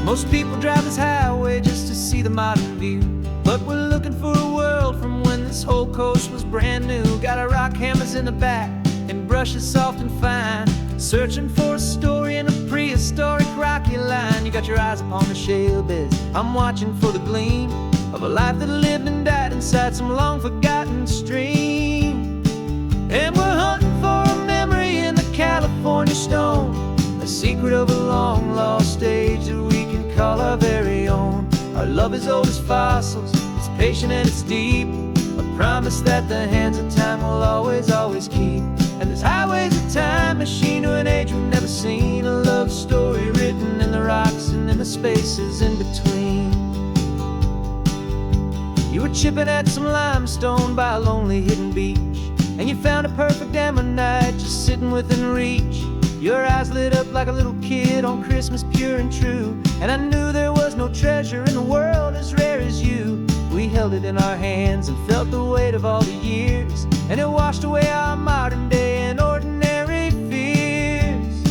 Most people drive this highway just to see the modern view, but we're looking for a world from when this whole coast was brand new. Got our rock hammers in the back and brushes soft and fine, searching for a story in a prehistoric rocky line. You got your eyes upon the shale beds, I'm watching for the gleam of a life that lived and died inside some long forgotten stream. And we're hunting for a memory in the California stone, a secret of a long lost age that we can call our very own. Our love is old as fossils, it's patient and it's deep, a promise that the hands of time will always, always keep. And this highway's a time machine to an age we've never seen. A love story written in the rocks and in the spaces in between. You were chipping at some limestone by a lonely hidden beach, and you found a perfect ammonite just sitting within reach. Your eyes lit up like a little kid on Christmas, pure and true. And I knew there was no treasure in the world as rare as you. We held it in our hands and felt the weight of all the years, and it washed away our modern day and ordinary fears.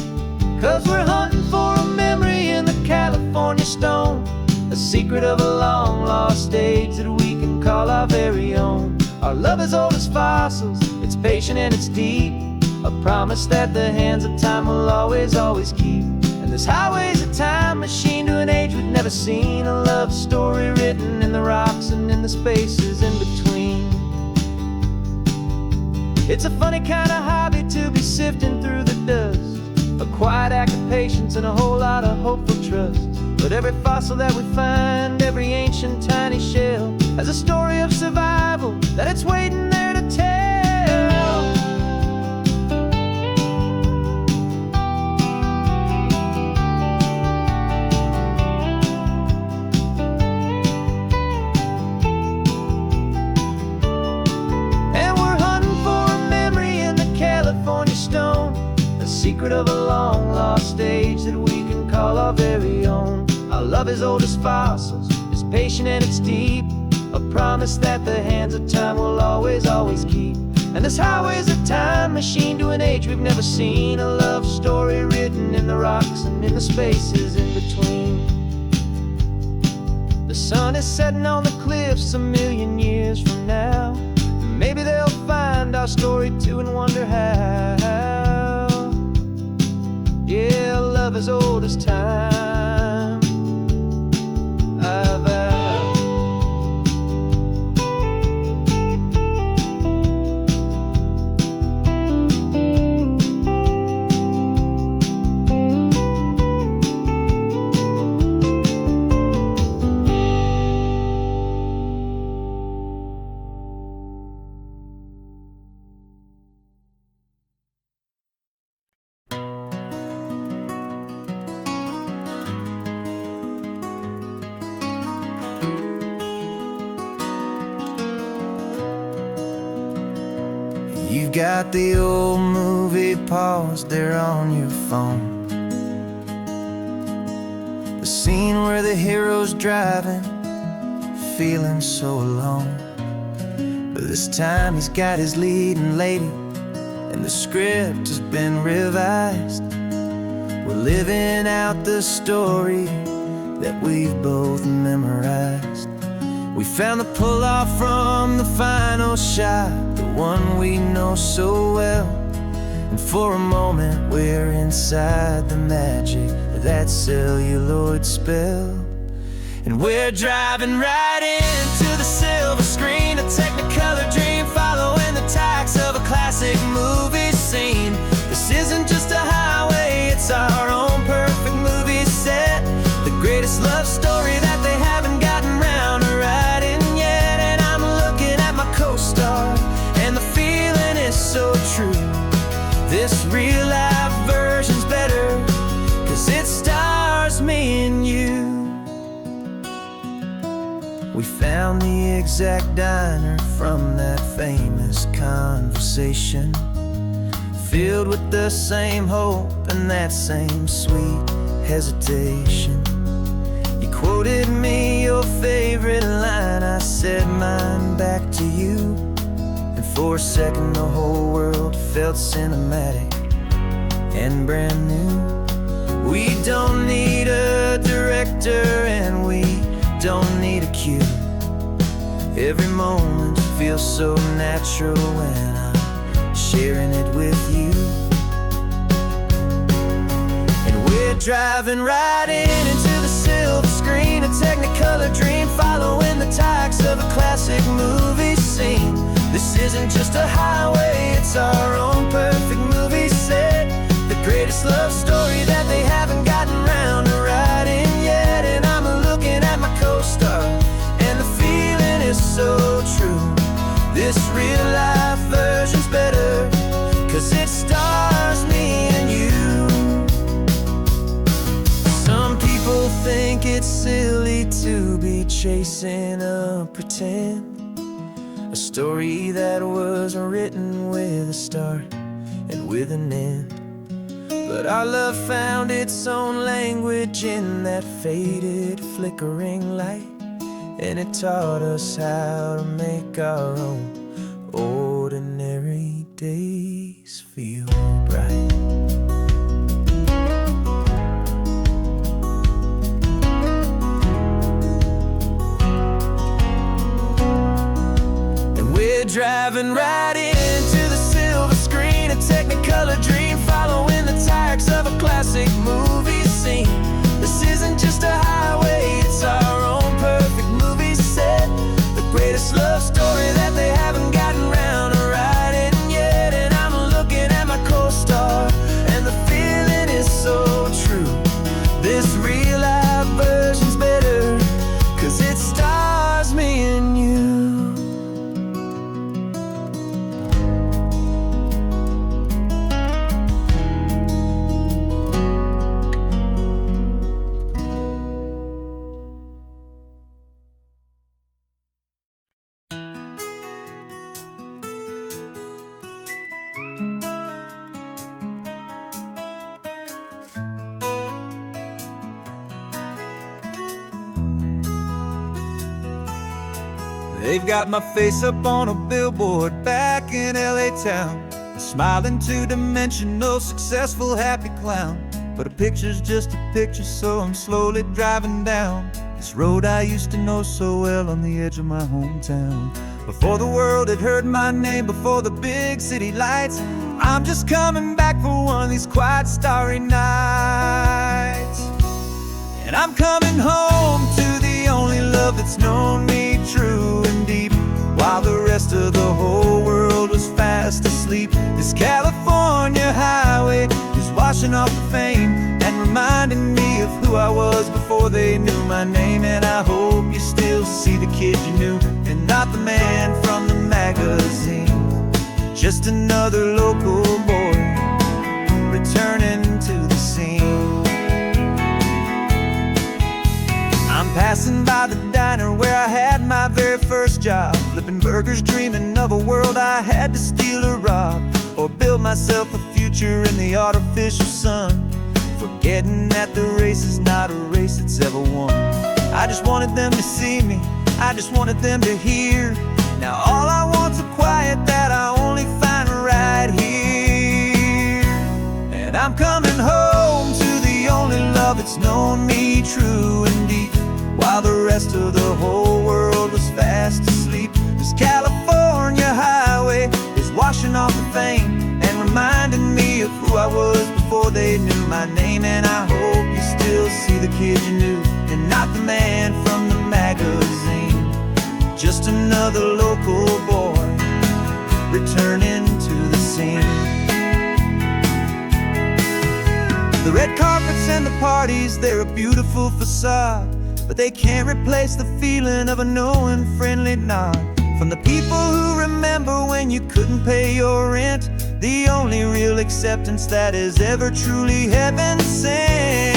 'Cause we're hunting for a memory in the California stone, a secret of a long lost age that we can call our very own. Our love is old as fossils, it's patient and it's deep, a promise that the hands of time will always, always keep. And this highway's a time machine to an age we've never seen. A love story written in the rocks and in the spaces in between. It's a funny kind of hobby to be sifting through the dust, a quiet act of patience and a whole lot of hopeful trust. But every fossil that we find, every ancient tiny shell, has a story of survival that it's waiting there to tell. Secret of a long lost age that we can call our very own. Our love is old as fossils, it's patient and it's deep, a promise that the hands of time will always, always keep. And this highway's a time machine to an age we've never seen. A love story written in the rocks and in the spaces in between. The sun is setting on the cliffs a million years from now. Maybe they'll find our story too and wonder how. Yeah, love as old as time, I vow. You've got the old movie paused there on your phone, the scene where the hero's driving, feeling so alone. But this time he's got his leading lady, and the script has been revised. We're living out the story that we've both memorized. We found the pull-off from the final shot, the one we know so well. And for a moment we're inside the magic of that celluloid spell. And we're driving right into the silver screen, a technicolor dream, following the tacks of a classic movie scene. This isn't just a highway, it's our own perfect movie set, the greatest love story that they haven't gotten round to writing yet. And I'm looking at my co-star, and the feeling is so true. This real-life version's better, 'cause it stars me and you. We found the exact diner from that famous conversation, filled with the same hope and that same sweet hesitation. You quoted me your favorite line, I said mine back to you. And for a second the whole world felt cinematic and brand new. We don't need a director and we don't need a cue. Every moment feels so natural when I'm sharing it with you. And we're driving right into the silver screen, a technicolor dream, following the tacks of a classic movie scene. This isn't just a highway, it's our own perfect movie set, the greatest love story that they haven't gotten round to writing yet. And I'm looking at my co-star, and the feeling is so true. This real life version's better, 'cause it it's silly to be chasing a pretend, a story that was written with a start and with an end. But our love found its own language in that faded, flickering light, and it taught us how to make our own ordinary days feel bright. And we're driving right into the silver screen, a technicolor dream, following the tires of a classic movie scene. This isn't just a highway, it's our own perfect movie set, the greatest love story that they haven't gotten round to writing yet. And I'm looking at my co-star, and the feeling is so true. This real life version's better, 'cause it stars me and you. They've got my face up on a billboard back in LA town, a smiling two-dimensional, successful, happy clown. But a picture's just a picture, so I'm slowly driving down this road I used to know so well on the edge of my hometown. Before the world had heard my name, before the big city lights, I'm just coming back for one of these quiet, starry nights. And I'm coming home to the only love that's known me true and deep, while the rest of the whole world was fast asleep. This California highway is washing off the fame and reminding me of who I was before they knew my name. And I hope you still see the kid you knew, and not the man from the magazine. Just another local boy returning to the scene. I'm passing by the diner where I had my very first job, flipping burgers, dreaming of a world I had to steal or rob, or build myself a future in the artificial sun, forgetting that the race is not a race that's ever won. I just wanted them to see me, I just wanted them to hear. Now all I want's a quiet that I only find right here. And I'm coming home to the only love that's known me true and deep, while the rest of the whole world was fast asleep. This California highway is washing off the fame and reminding me of who I was before they knew my name. And I hope you still see the kid you knew, and not the man from the magazine. Just another local boy returning to the scene. The red carpets and the parties, they're a beautiful facade, but they can't replace the feeling of a knowing, friendly nod from the people who remember when you couldn't pay your rent, the only real acceptance that is ever truly heaven sent.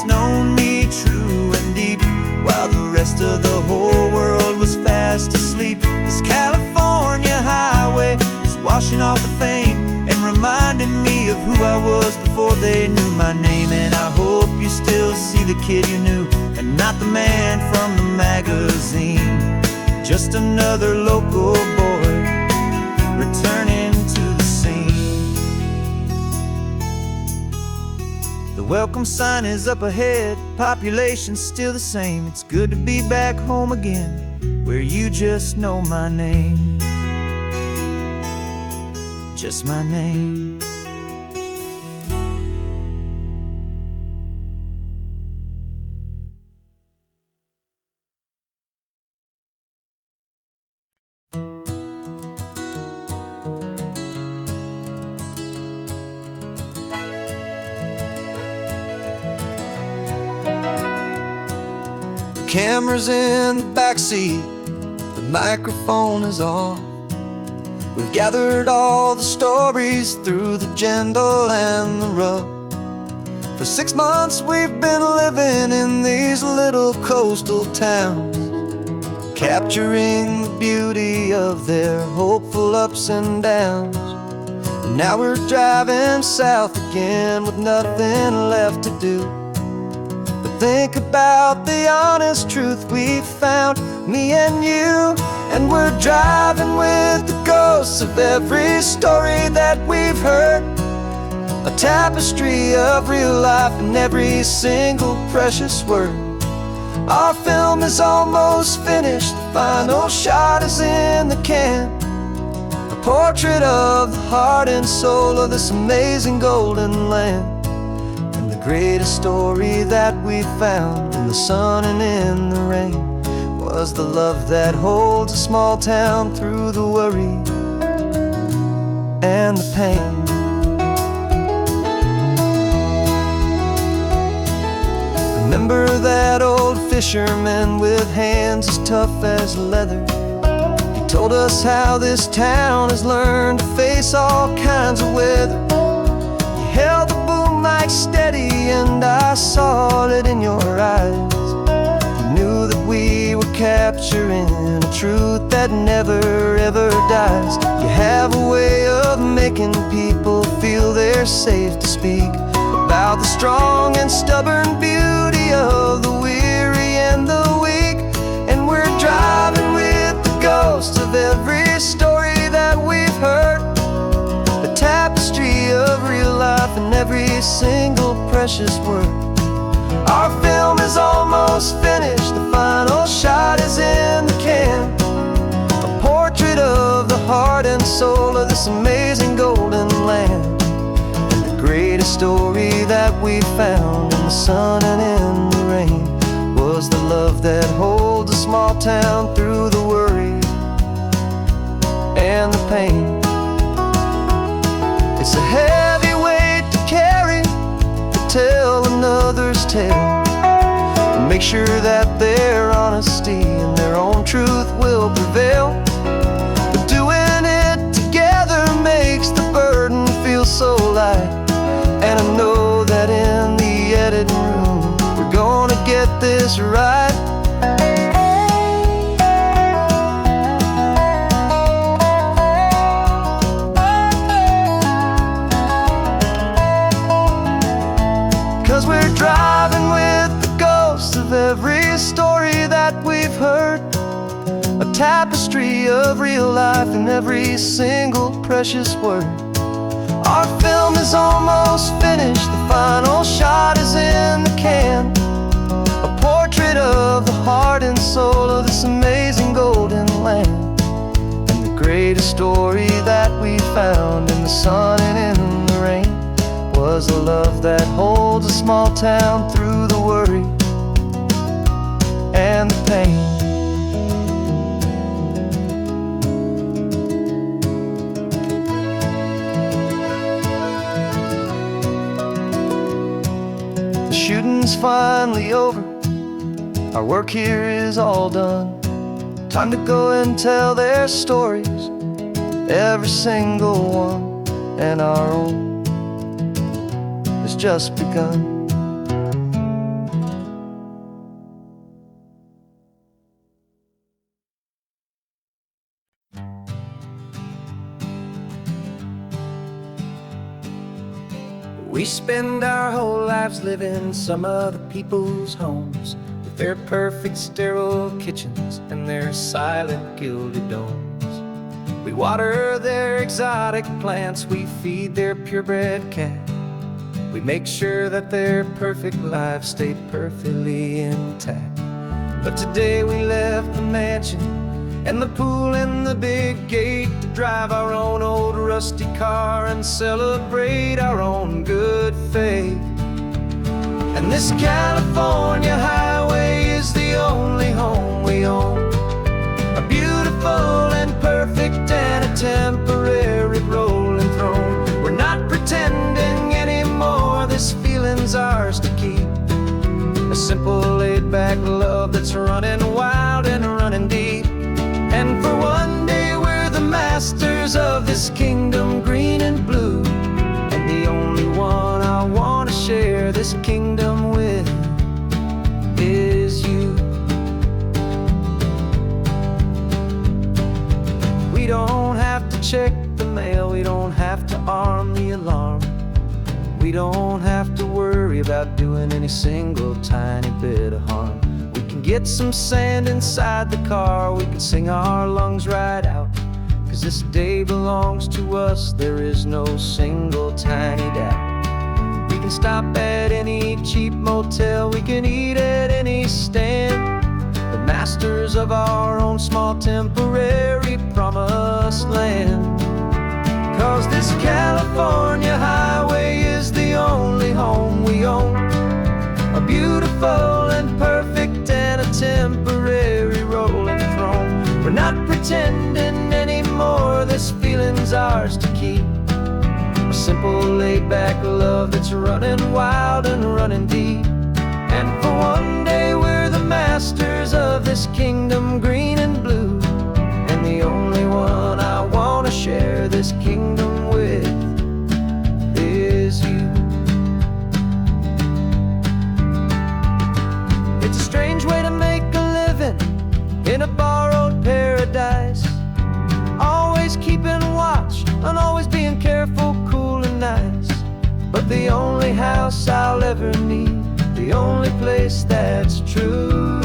Known me true and deep, while the rest of the whole world was fast asleep. This California highway is washing off the fame and reminding me of who I was before they knew my name. And I hope you still see the kid you knew, and not the man from the magazine. Just another local boy returning to the scene. The welcome sign is up ahead, population's still the same. It's good to be back home again, where you just know my name. Just my name. camera's in the backseat, the microphone is on. We've gathered all the stories through the gentle and the rough. For 6 months we've been living in these little coastal towns, capturing the beauty of their hopeful ups and downs. And now we're driving south again with nothing left to do but think about the honest truth we found, me and you. And we're driving with the ghosts of every story that we've heard, a tapestry of real life in every single precious word. Our film is almost finished, the final shot is in the can, a portrait of the heart and soul of this amazing golden land. And the greatest story that we found in the sun and in the rain was the love that holds a small town through the worry and the pain. Remember that old fisherman with hands as tough as leather? He told us how this town has learned to face all kinds of weather. You held the boom mic steady and I saw it in your eyes. You knew that we were capturing a truth that never ever dies. You have a way of making people feel they're safe to speak about the strong and stubborn beauty of the weary and the weak. And we're driving with the ghosts of every story that we've heard, the tapestry of real life in every single precious word. Our film is almost finished, the final shot is in the can, a portrait of the heart and soul of this amazing golden land. Greatest story that we found in the sun and in the rain was the love that holds a small town through the worry and the pain. It's a heavy weight to carry, to tell another's tale, and make sure that their honesty and their own truth will prevail. But doing it together makes the burden feel so light. And I know that in the editing room we're gonna get this right. 'Cause we're driving with the ghosts of every story that we've heard, a tapestry of real life in every single precious word. Our film is almost finished, the final shot is in the can, a portrait of the heart and soul of this amazing golden land. And the greatest story that we found in the sun and in the rain was the love that holds a small town through the worry and the pain. Shooting's finally over, our work here is all done. Time to go and tell their stories, every single one, and our own has just begun. We spend our whole lives living some other people's homes, with their perfect sterile kitchens and their silent gilded domes. We water their exotic plants, we feed their purebred cat. We make sure that their perfect lives stay perfectly intact. But today we left the mansion and the pool and the big gate to drive our own old rusty car and celebrate our own good faith. And this California highway is the only home we own, a beautiful and perfect and a temporary rolling throne. We're not pretending anymore, this feeling's ours to keep, a simple laid-back love that's running wild and running deep. And for one day we're the masters of this kingdom, green and blue. And the only one I want to share this kingdom with is you. We don't have to check the mail, we don't have to arm the alarm. We don't have to worry about doing any single tiny bit of harm. We can get some sand inside the car, we can sing our lungs right out. 'Cause this day belongs to us, there is no single tiny doubt. We can stop at any cheap motel, we can eat at any stand. The masters of our own small temporary promised land. 'Cause this California highway is the only home we own. A beautiful and perfect and a temporary rolling throne. We're not pretending anymore, this feeling's ours to keep. A simple laid-back love that's running wild and running deep. And for one day we're the masters of this kingdom, green and blue. And the only one I want to share this kingdom with is you. It's a strange way to make a living in a borrowed paradise. Always keeping watch and always being careful, cool and nice. But the only house I'll ever need, the only place that's true,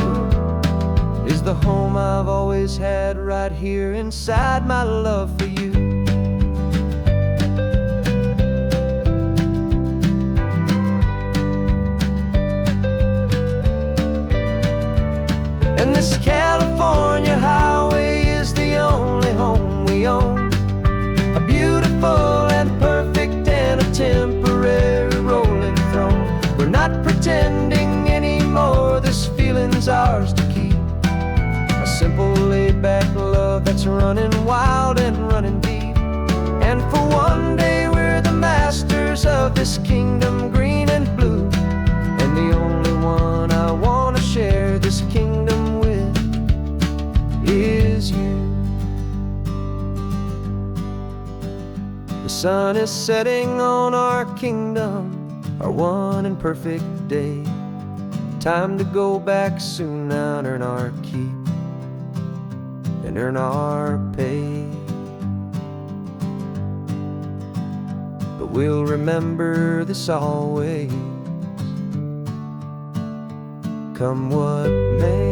is the home I've always had right here inside my love for you. And this California highway is the only home we own. A beautiful and perfect and a temporary rolling throne. We're not pretending anymore, this feeling's ours to keep. A simple laid-back love that's running wild and running deep. And for one day we're the masters of this kingdom, green and blue. And the only one I want to share this kingdom with is you. The sun is setting on our kingdom, our one and perfect day. Time to go back soon now and earn our keep and earn our pay. But we'll remember this always, come what may.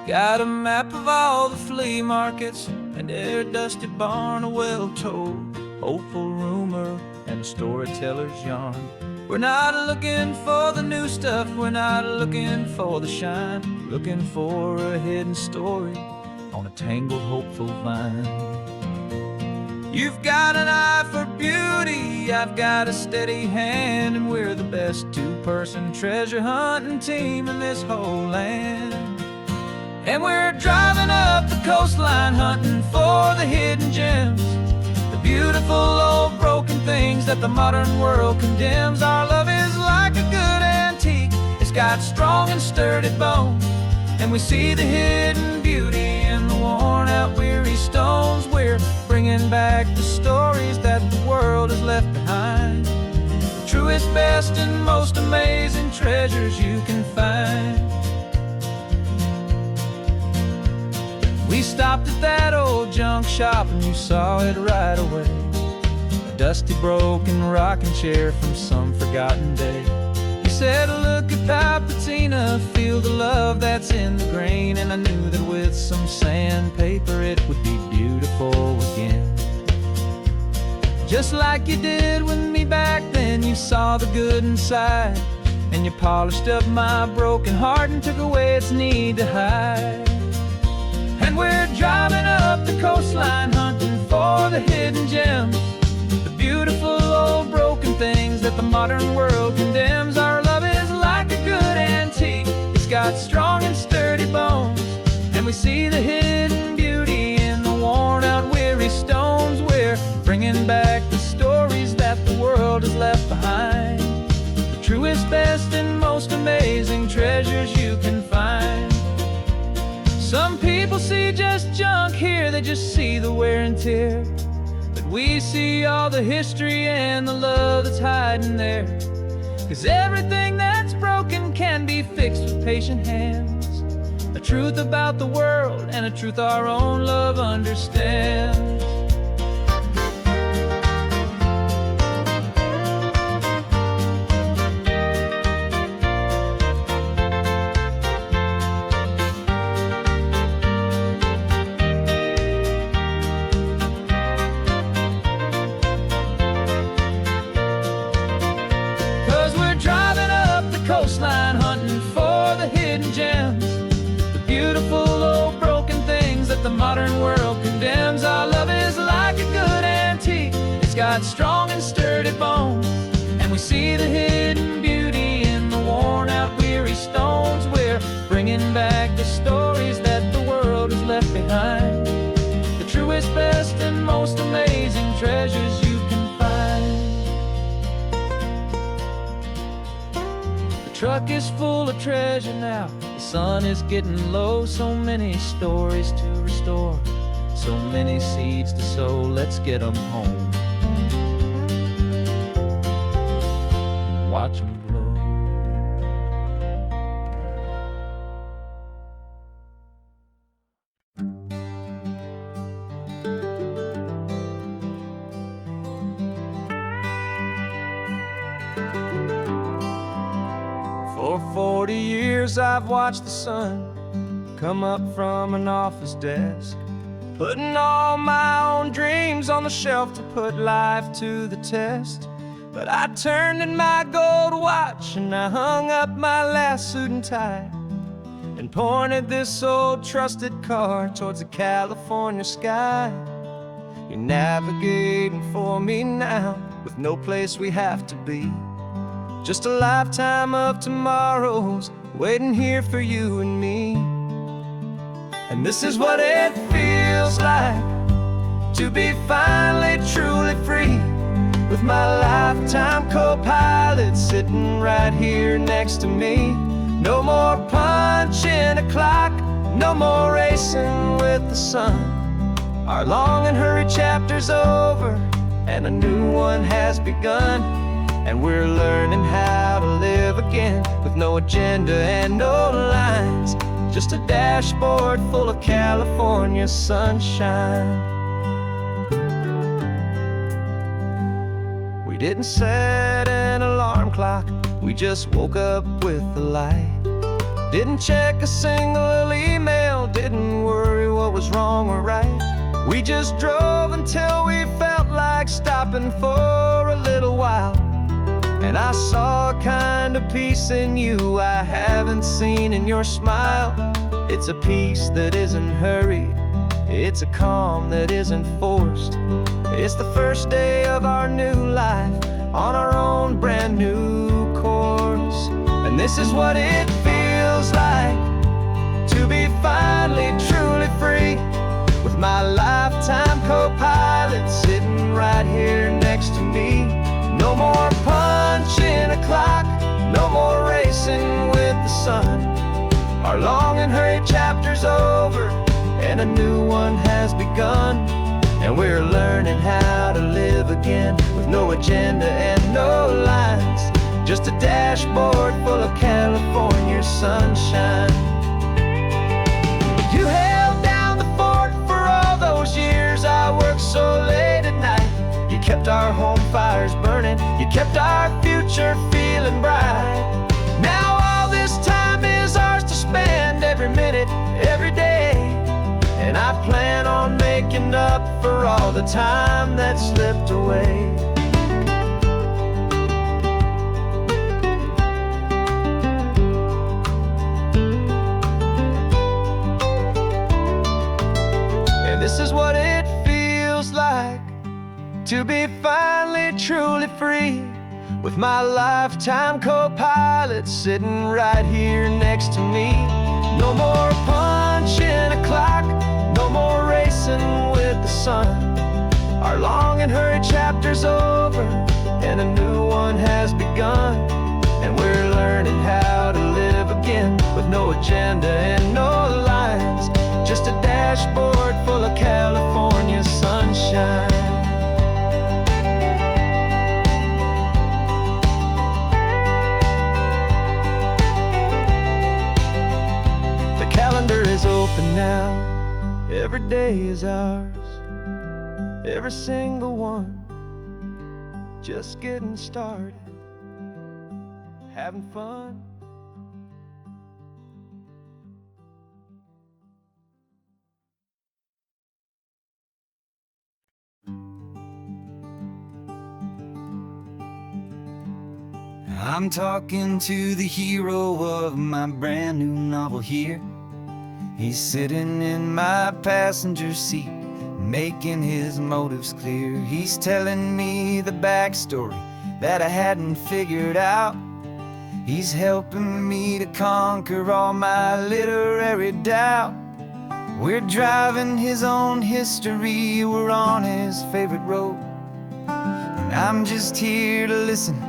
Got a map of all the flea markets and every dusty barn, a well-told hopeful rumor and a storyteller's yarn. We're not looking for the new stuff, we're not looking for the shine, looking for a hidden story on a tangled hopeful vine. You've got an eye for beauty, I've got a steady hand, and we're the best two-person treasure hunting team in this whole land. And we're driving up the coastline hunting for the hidden gems, the beautiful old broken things that the modern world condemns. Our love is like a good antique, it's got strong and sturdy bones, and we see the hidden beauty in the worn out weary stones. We're bringing back the stories that the world has left behind, the truest, best and most amazing treasures you can find. We stopped at that old junk shop and you saw it right away, a dusty broken rocking chair from some forgotten day. You said, look at that patina, feel the love that's in the grain, and I knew that with some sandpaper it would be beautiful again. Just like you did with me back then, you saw the good inside, and you polished up my broken heart and took away its need to hide. And we're driving up the coastline hunting for the hidden gems, the beautiful old broken things that the modern world condemns. Our love got strong and sturdy bones, and we see the hidden beauty in the worn out weary stones. We're bringing back the stories that the world has left behind, the truest, best, and most amazing treasures you can find. Some people see just junk here, they just see the wear and tear, but we see all the history and the love that's hiding there. 'Cause everything that's broken can be fixed with patient hands, a truth about the world and a truth our own love understands. 'Cause we're driving up the coastline, hunting for the hidden gems, the beautiful old broken things that the modern world condemns. Our love is like a good antique, it's got strong and sturdy bones, and we see the hidden beauty in the worn out weary stones. We're bringing back the stories that the world has left behind, the truest, best, and most amazing treasures you can find. The truck is full of treasure now, the sun is getting low. So many stories to restore, so many seeds to sow. Let's get them home, watch them blow. For 40 years I've watched the sun come up from an office desk, putting all my own dreams on the shelf to put life to the test. But I turned in my gold watch and I hung up my last suit and tie, and pointed this old trusted car towards the California sky. You're navigating for me now, with no place we have to be, just a lifetime of tomorrows waiting here for you and me. And this is what it feels like to be finally truly free, with my lifetime co-pilot sitting right here next to me. No more punching a clock, no more racing with the sun. Our long and hurried chapter's over, and a new one has begun. And we're learning how to live again, with no agenda and no lines, just a dashboard full of California sunshine. We didn't set an alarm clock, we just woke up with the light. Didn't check a single email, didn't worry what was wrong or right. We just drove until we felt like stopping for a little while. And I saw a kind of peace in you I haven't seen in your smile. It's a peace that isn't hurried, it's a calm that isn't forced. It's the first day of our new life, on our own brand new course. And this is what it feels like to be finally truly free, with my lifetime co-pilot sitting right here next to me. No more punching a clock, no more racing with the sun. Our long and hurried chapter's over, and a new one has begun. And we're learning how to live again, with no agenda and no lines, just a dashboard full of California sunshine. You held down the fort for all those years I worked so late at night. You kept our home fires burning, you kept our future feeling bright. Now all this time is ours to spend, every minute, every day. And I plan on making up for all the time that slipped away. And this is what it feels like to be finally truly free, with my lifetime co-pilot sitting right here next to me. No more punching a clock, no more racing with the sun. Our long and hurried chapter's over, and a new one has begun. And we're learning how to live again, with no agenda and no lines, just a dashboard full of California sunshine. The calendar is open now, every day is ours, every single one, just getting started, having fun. I'm talking to the hero of my brand new novel here. He's sitting in my passenger seat, making his motives clear. He's telling me the backstory that I hadn't figured out. He's helping me to conquer all my literary doubt. We're driving his own history, we're on his favorite road, and I'm just here to listen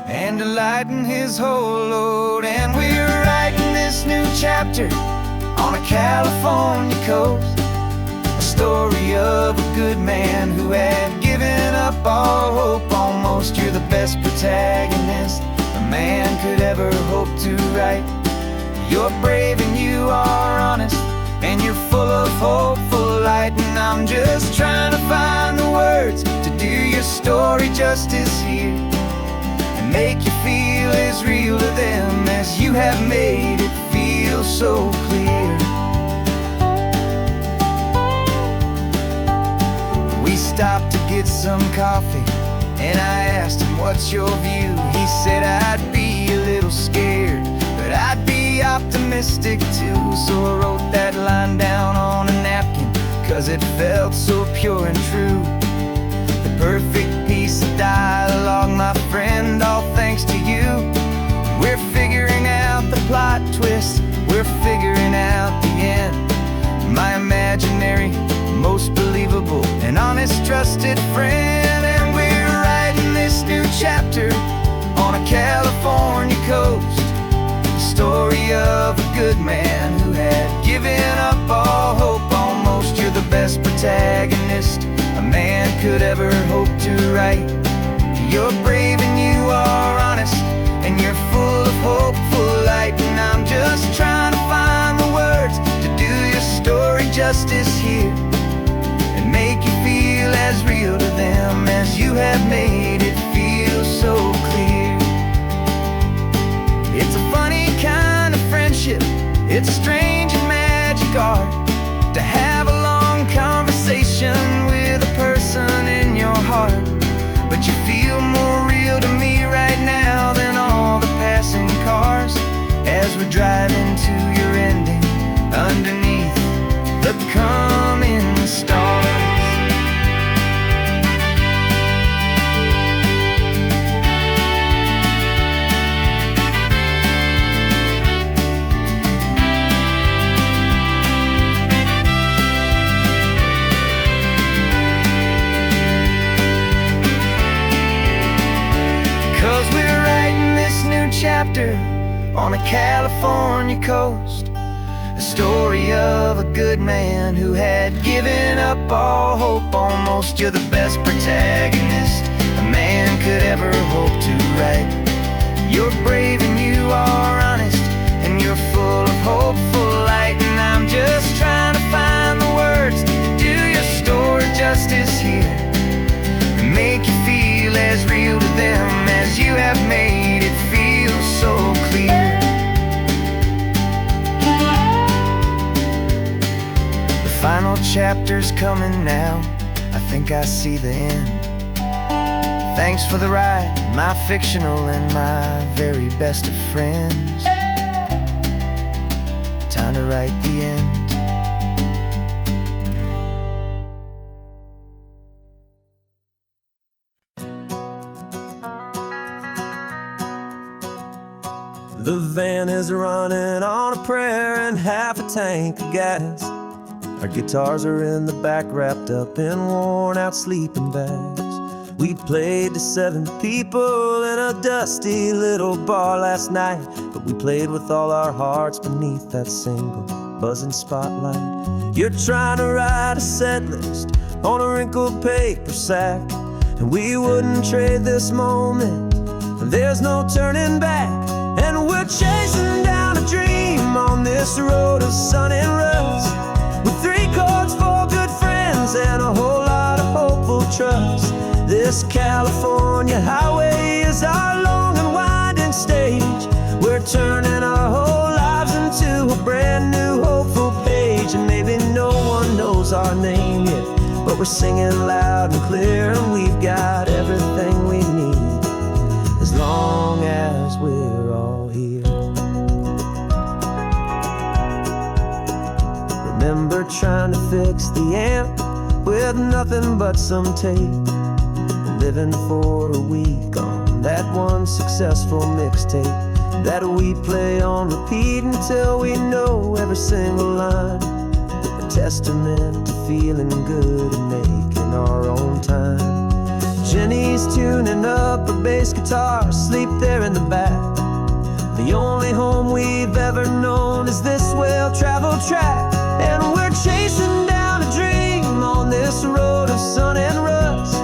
and to lighten his whole load. And we're writing this new chapter on a California coast, a story of a good man who had given up all hope almost. You're the best protagonist a man could ever hope to write. You're brave and you are honest, and you're full of hopeful light. And I'm just trying to find the words to do your story justice here, and make you feel as real to them as you have made it feel so clear. We stopped to get some coffee, and I asked him, what's your view? He said, I'd be a little scared, but I'd be optimistic too. So I wrote that line down on a napkin, 'cause it felt so pure and true. The perfect piece of dialogue, my friend, all thanks to you. We're figuring out the plot twist, we're figuring out the end. My imaginary, most believable and honest trusted friend. And we're writing this new chapter on a California coast, the story of a good man who had given up all hope almost. You're the best protagonist a man could ever hope to write. You're brave and you are honest, and you're full of hopeful light. And I'm just trying to find the words to do your story justice here, and make you feel as real to them as you have made it feel so clear. It's a funny kind of friendship, it's strange and magic art to have a long conversation with a person in your heart. But you feel more real to me right now than all the passing cars, as we're driving to your ending underneath the coming stars. 'Cause we're writing this new chapter on a California coast, a story of a good man who had given up all hope almost. You're the best protagonist a man could ever hope to write. You're brave and you are honest, and you're full of hopeful light. And I'm just trying to find the words to do your story justice here, and make you feel as real to them as you have made it feel so clear. The final chapter's coming now, I think I see the end. Thanks for the ride, my fictional and my very best of friends. Time to write the end. The van is running on a prayer and half a tank of gas. Our guitars are in the back, wrapped up in worn-out sleeping bags. We played to 7 people in a dusty little bar last night, but we played with all our hearts beneath that single buzzing spotlight. You're trying to write a set list on a wrinkled paper sack, and we wouldn't trade this moment. There's no turning back, and we're chasing down a dream on this road of sun and rust, with 3 chords, 4 good friends, and a whole lot of hopeful trust. This California highway is our long and winding stage. We're turning our whole lives into a brand new hopeful page. And maybe no one knows our name yet, but we're singing loud and clear, and we've got everything we need, as long as we're all here. Remember trying to fix the amp with nothing but some tape, living for a week on that one successful mixtape that we play on repeat until we know every single line. A testament to feeling good and making our own time. Jenny's tuning up her bass guitar, asleep there in the back. The only home we've ever known is this well-traveled track, and we're chasing down a dream on this road of sun and rust,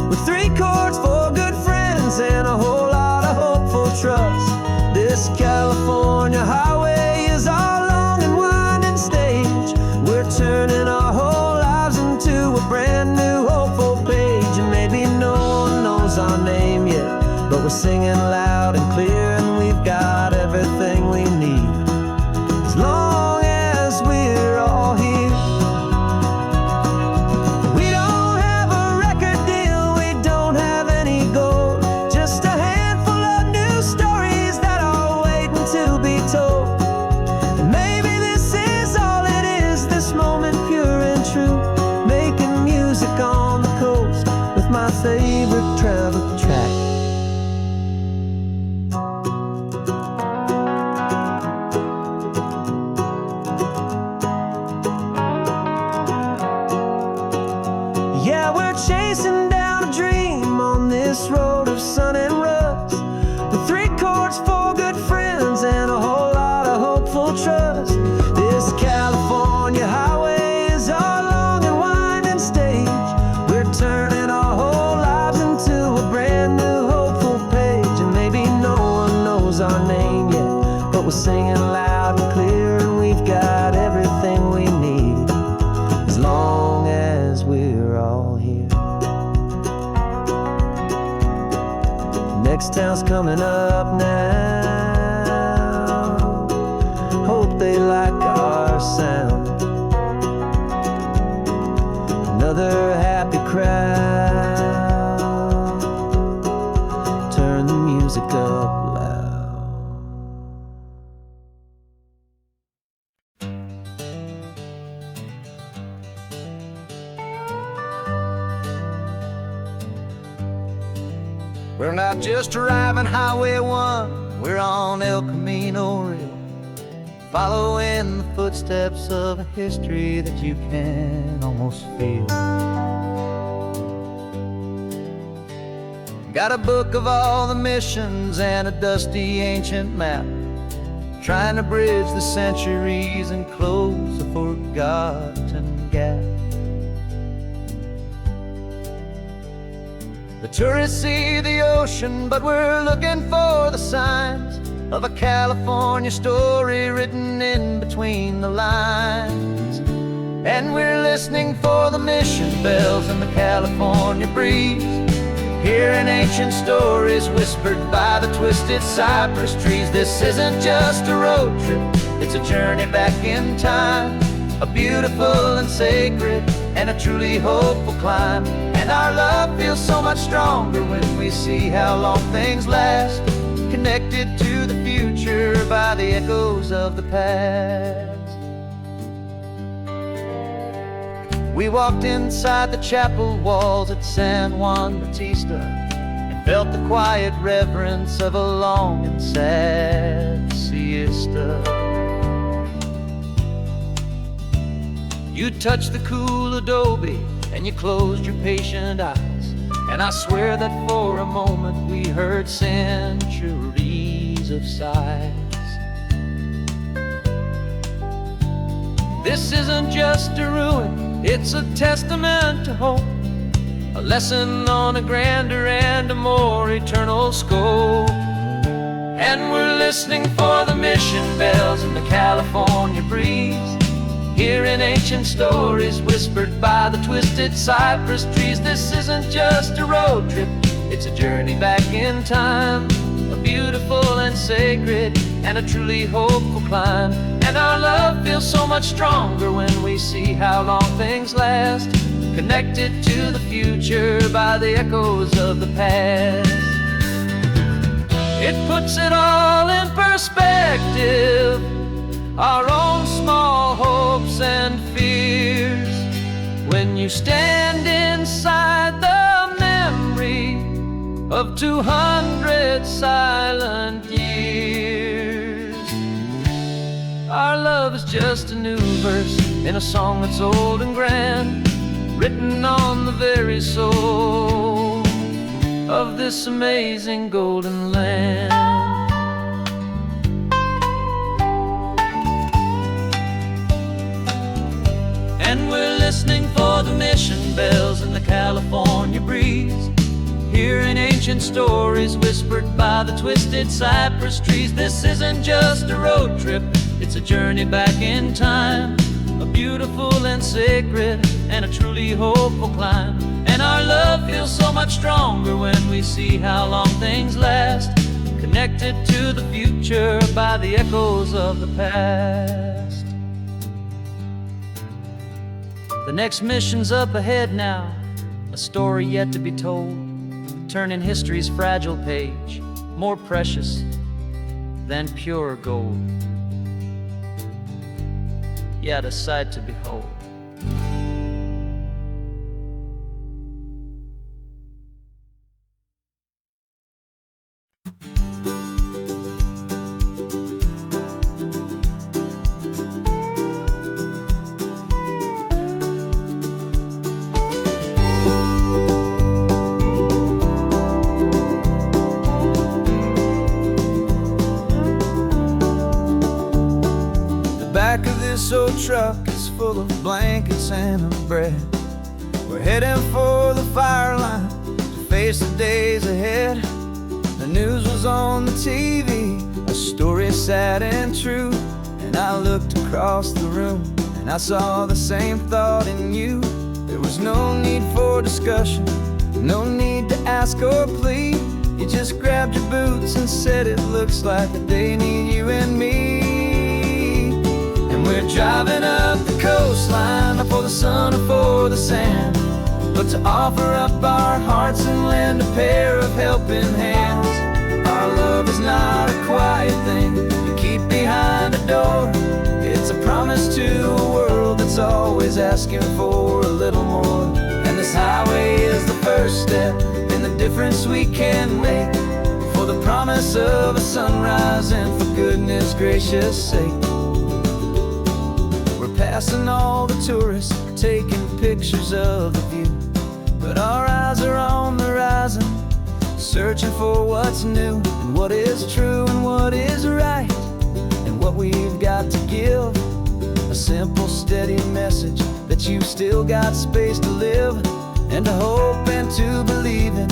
with 3 chords, 4 good friends, and a whole lot of hopeful trust. This California highway is our long and winding stage. We're turning our whole lives into a brand new hopeful page. And maybe no one knows our name yet, but we're singing loud and clear, and we've got everything we need, as long as we're all here. My favorite travel track. Yeah, we're chasing down a dream on this road of sun and rust, with 3 chords, 4 good friends, and a whole lot of hopeful trust. This California highway is our long and winding stage. We're turning our whole lives into a brand new hopeful page. And maybe no one knows our name yet, but we're singing loud and clear, and we've got everything we need, as long as we're all here. Next town's coming up now, hope they like our sound. Another happy crowd, turn the music up loud. We're not just driving Highway 1, we're on El Camino Real, following the footsteps of a history that you can almost feel. Got a book of all the missions and a dusty ancient map, trying to bridge the centuries and close a forgotten gap. The tourists see the ocean, but we're looking for the signs of a California story written in between the lines. And we're listening for the mission bells in the California breeze, hearing ancient stories whispered by the twisted cypress trees. This isn't just a road trip, it's a journey back in time, a beautiful and sacred and a truly hopeful climb. And our love feels so much stronger when we see how long things last, connected to the future by the echoes of the past. We walked inside the chapel walls at San Juan Bautista and felt the quiet reverence of a long and sad siesta. You touched the cool adobe and you closed your patient eyes, and I swear that for a moment we heard centuries of sighs. This isn't just a ruin, it's a testament to hope, a lesson on a grander and a more eternal scope. And we're listening for the mission bells in the California breeze, hearing ancient stories whispered by the twisted cypress trees. This isn't just a road trip, it's a journey back in time, a beautiful and sacred and a truly hopeful climb. And our love feels so much stronger when we see how long things last, connected to the future by the echoes of the past. It puts it all in perspective, our own small hopes and fears, when you stand inside the memory of 200 silent years. Our love is just a new verse in a song that's old and grand, written on the very soul of this amazing golden land. And we're listening for the mission bells in the California breeze, hearing ancient stories whispered by the twisted cypress trees. This isn't just a road trip, it's a journey back in time, a beautiful and sacred and a truly hopeful climb. And our love feels so much stronger when we see how long things last, connected to the future by the echoes of the past. The next mission's up ahead now, a story yet to be told, turning history's fragile page more precious than pure gold. Yet a sight to behold. Back of this old truck is full of blankets and of bread. We're heading for the fire line to face the days ahead. The news was on the TV, a story sad and true, and I looked across the room and I saw the same thought in you. There was no need for discussion, no need to ask or plead. You just grabbed your boots and said it looks like the day need you and me. We're driving up the coastline, not for the sun or for the sand, but to offer up our hearts and lend a pair of helping hands. Our love is not a quiet thing you keep behind a door. It's a promise to a world that's always asking for a little more. And this highway is the first step in the difference we can make, for the promise of a sunrise and for goodness gracious sake. Passing all the tourists, taking pictures of the view, but our eyes are on the horizon, searching for what's new and what is true and what is right, and what we've got to give. A simple, steady message that you've still got space to live, and to hope and to believe in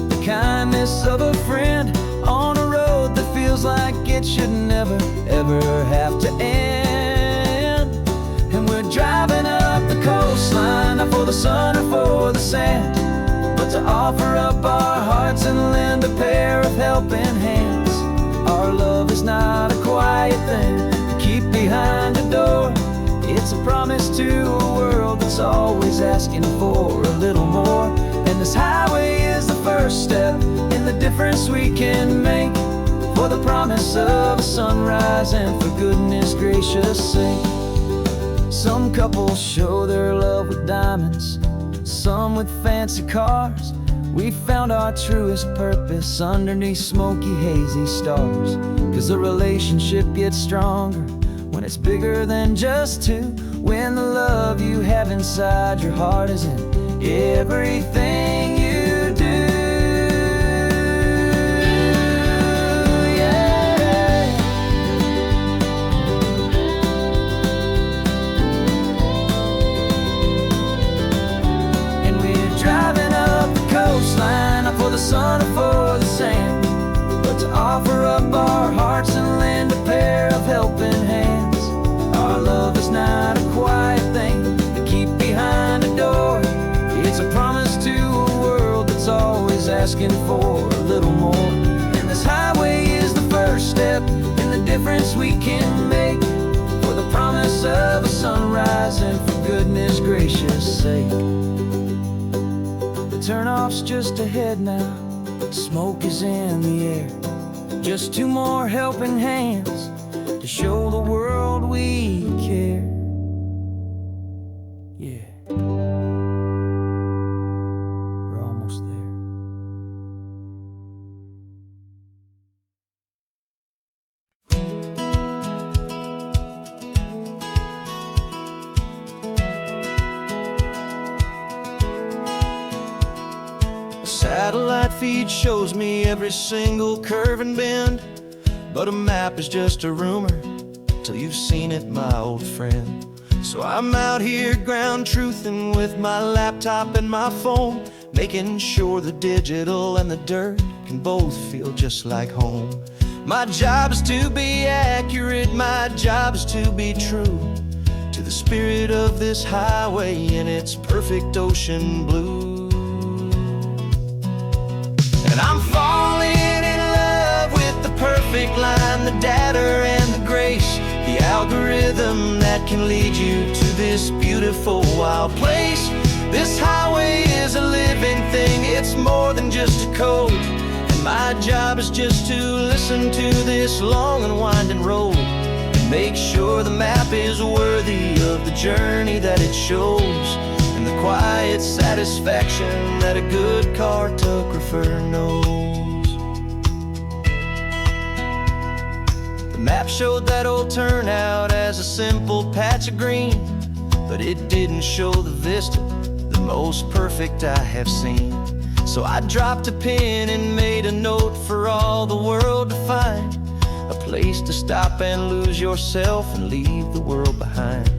the kindness of a friend on a road that feels like it should never, ever have to end. Driving up the coastline, not for the sun or for the sand, but to offer up our hearts and lend a pair of helping hands. Our love is not a quiet thing to keep behind a door. It's a promise to a world that's always asking for a little more. And this highway is the first step in the difference we can make, for the promise of a sunrise and for goodness gracious sake. Some couples show their love with diamonds, some with fancy cars, We found our truest purpose underneath smoky, hazy stars. 'Cause the relationship gets stronger when it's bigger than just two. When the love you have inside your heart is in everything you do. Not for the sun or for the sand, but to offer up our hearts and lend a pair of helping hands. Our love is not a quiet thing to keep behind a door. It's a promise to a world that's always asking for a little more. And this highway is the first step in the difference we can make, for the promise of a sunrise and for goodness gracious sake. Turn-off's just ahead now, smoke is in the air. Just two more helping hands to show the world we care. Yeah, we're almost there. Satellite feed shows me every single curve and bend, but a map is just a rumor till you've seen it, my old friend. So I'm out here ground truthing with my laptop and my phone, making sure the digital and the dirt can both feel just like home. My job is to be accurate, my job is to be true to the spirit of this highway in its perfect ocean blue. I'm falling in love with the perfect line, the data and the grace, the algorithm that can lead you to this beautiful wild place. This highway is a living thing, it's more than just a code. And my job is just to listen to this long and winding road and make sure the map is worthy of the journey that it shows, and the quiet satisfaction that a good cartographer knows. The map showed that old turnout as a simple patch of green, but it didn't show the vista, the most perfect I have seen. So I dropped a pin and made a note for all the world to find, a place to stop and lose yourself and leave the world behind.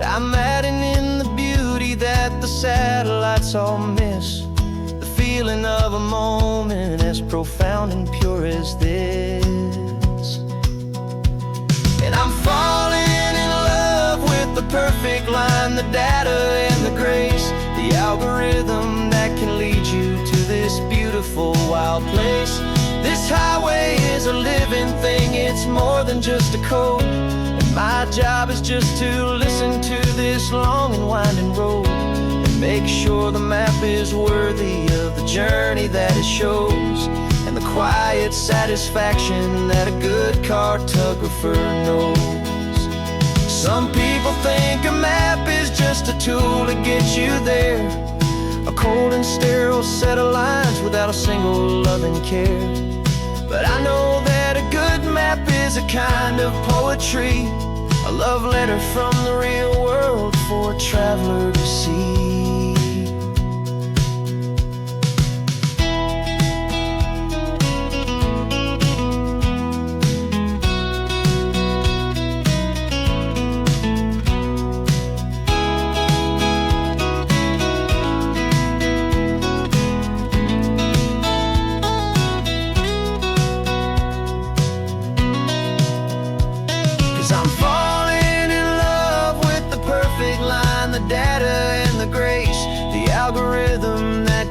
I'm adding in the beauty that the satellites all miss, the feeling of a moment as profound and pure as this. And I'm falling in love with the perfect line, the data and the grace, the algorithm that can lead you to this beautiful wild place. This highway is a living thing, it's more than just a code. My job is just to listen to this long and winding road and make sure the map is worthy of the journey that it shows, and the quiet satisfaction that a good cartographer knows. Some people think a map is just a tool to get you there, a cold and sterile set of lines without a single loving care. But I know that a good map is a kind of poetry, a love letter from the real world for a traveler to see.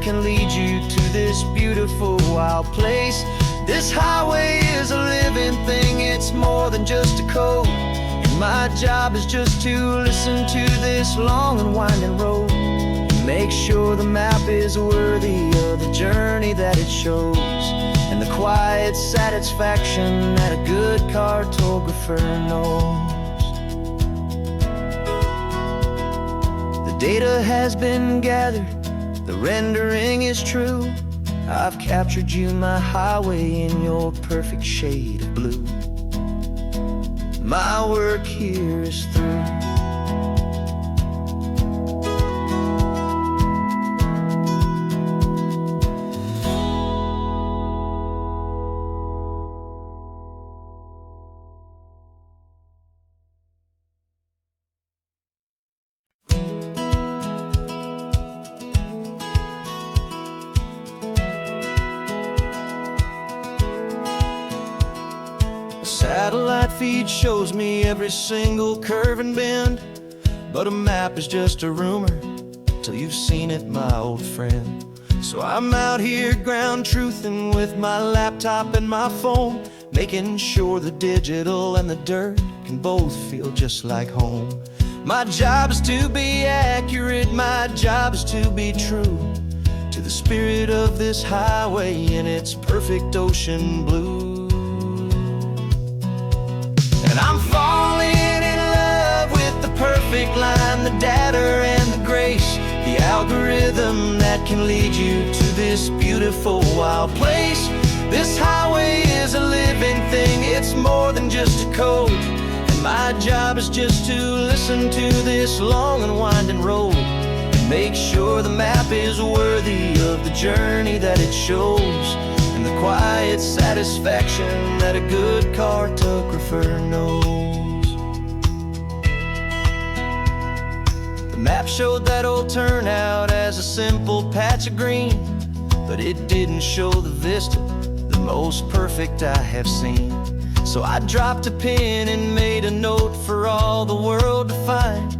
Can lead you to this beautiful wild place. This highway is a living thing, it's more than just a code. And my job is just to listen to this long and winding road and make sure the map is worthy of the journey that it shows, and the quiet satisfaction that a good cartographer knows. The data has been gathered, The rendering is true. I've captured you, my highway, in your perfect shade of blue. My work here is through. Satellite feed shows me every single curve and bend, but a map is just a rumor till you've seen it, my old friend. So I'm out here ground truthing with my laptop and my phone, making sure the digital and the dirt can both feel just like home. My job is to be accurate, my job is to be true to the spirit of this highway in its perfect ocean blue. And I'm falling in love with the perfect line, the data and the grace, the algorithm that can lead you to this beautiful wild place. This highway is a living thing, it's more than just a code. And my job is just to listen to this long and winding road and make sure the map is worthy of the journey that it shows, and the quiet satisfaction that a good cartographer knows. The map showed that old turnout as a simple patch of green, but it didn't show the vista, the most perfect I have seen. So I dropped a pin and made a note for all the world to find,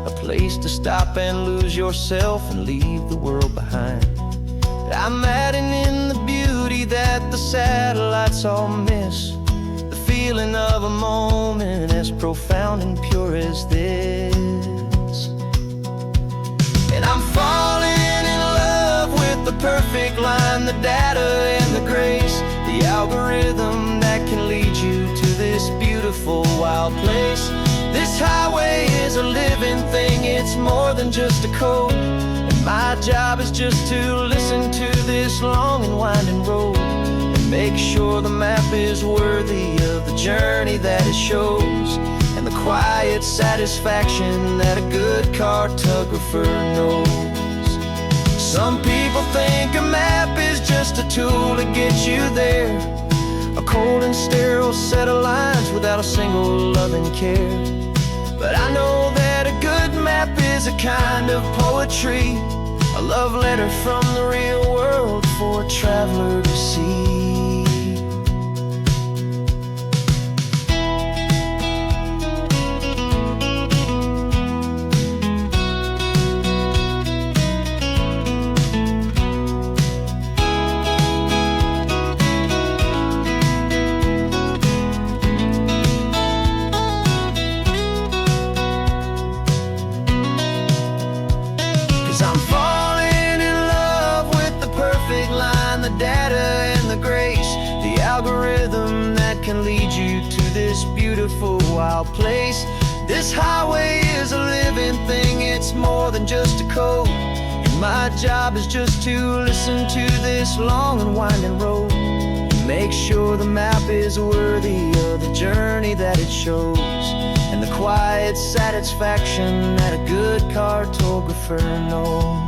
a place to stop and lose yourself and leave the world behind. I'm adding in the beauty that the satellites all miss, the feeling of a moment as profound and pure as this. And I'm falling in love with the perfect line, the data and the grace, the algorithm that can lead you to this beautiful wild place. This highway is a living thing, it's more than just a code. My job is just to listen to this long and winding road and make sure the map is worthy of the journey that it shows, and the quiet satisfaction that a good cartographer knows. Some people think a map is just a tool to get you there, a cold and sterile set of lines without a single loving care. But I know that a good map is a kind of poetry, a love letter from the real world for a traveler to see. 'Cause I'm falling in love with the perfect line, the data and the grace, the algorithm that can lead you to this beautiful wild place. This highway is a living thing, it's more than just a code. And my job is just to listen to this long and winding road and make sure the map is worthy of the journey that it shows, and the quiet satisfaction that a good cartographer knows.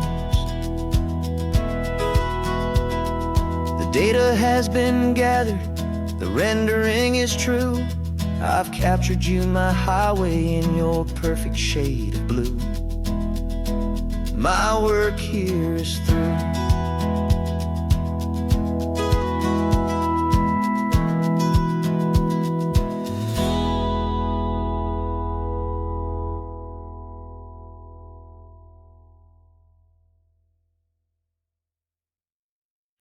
The data has been gathered, the rendering is true. I've captured you, my highway, in your perfect shade of blue. My work here is through.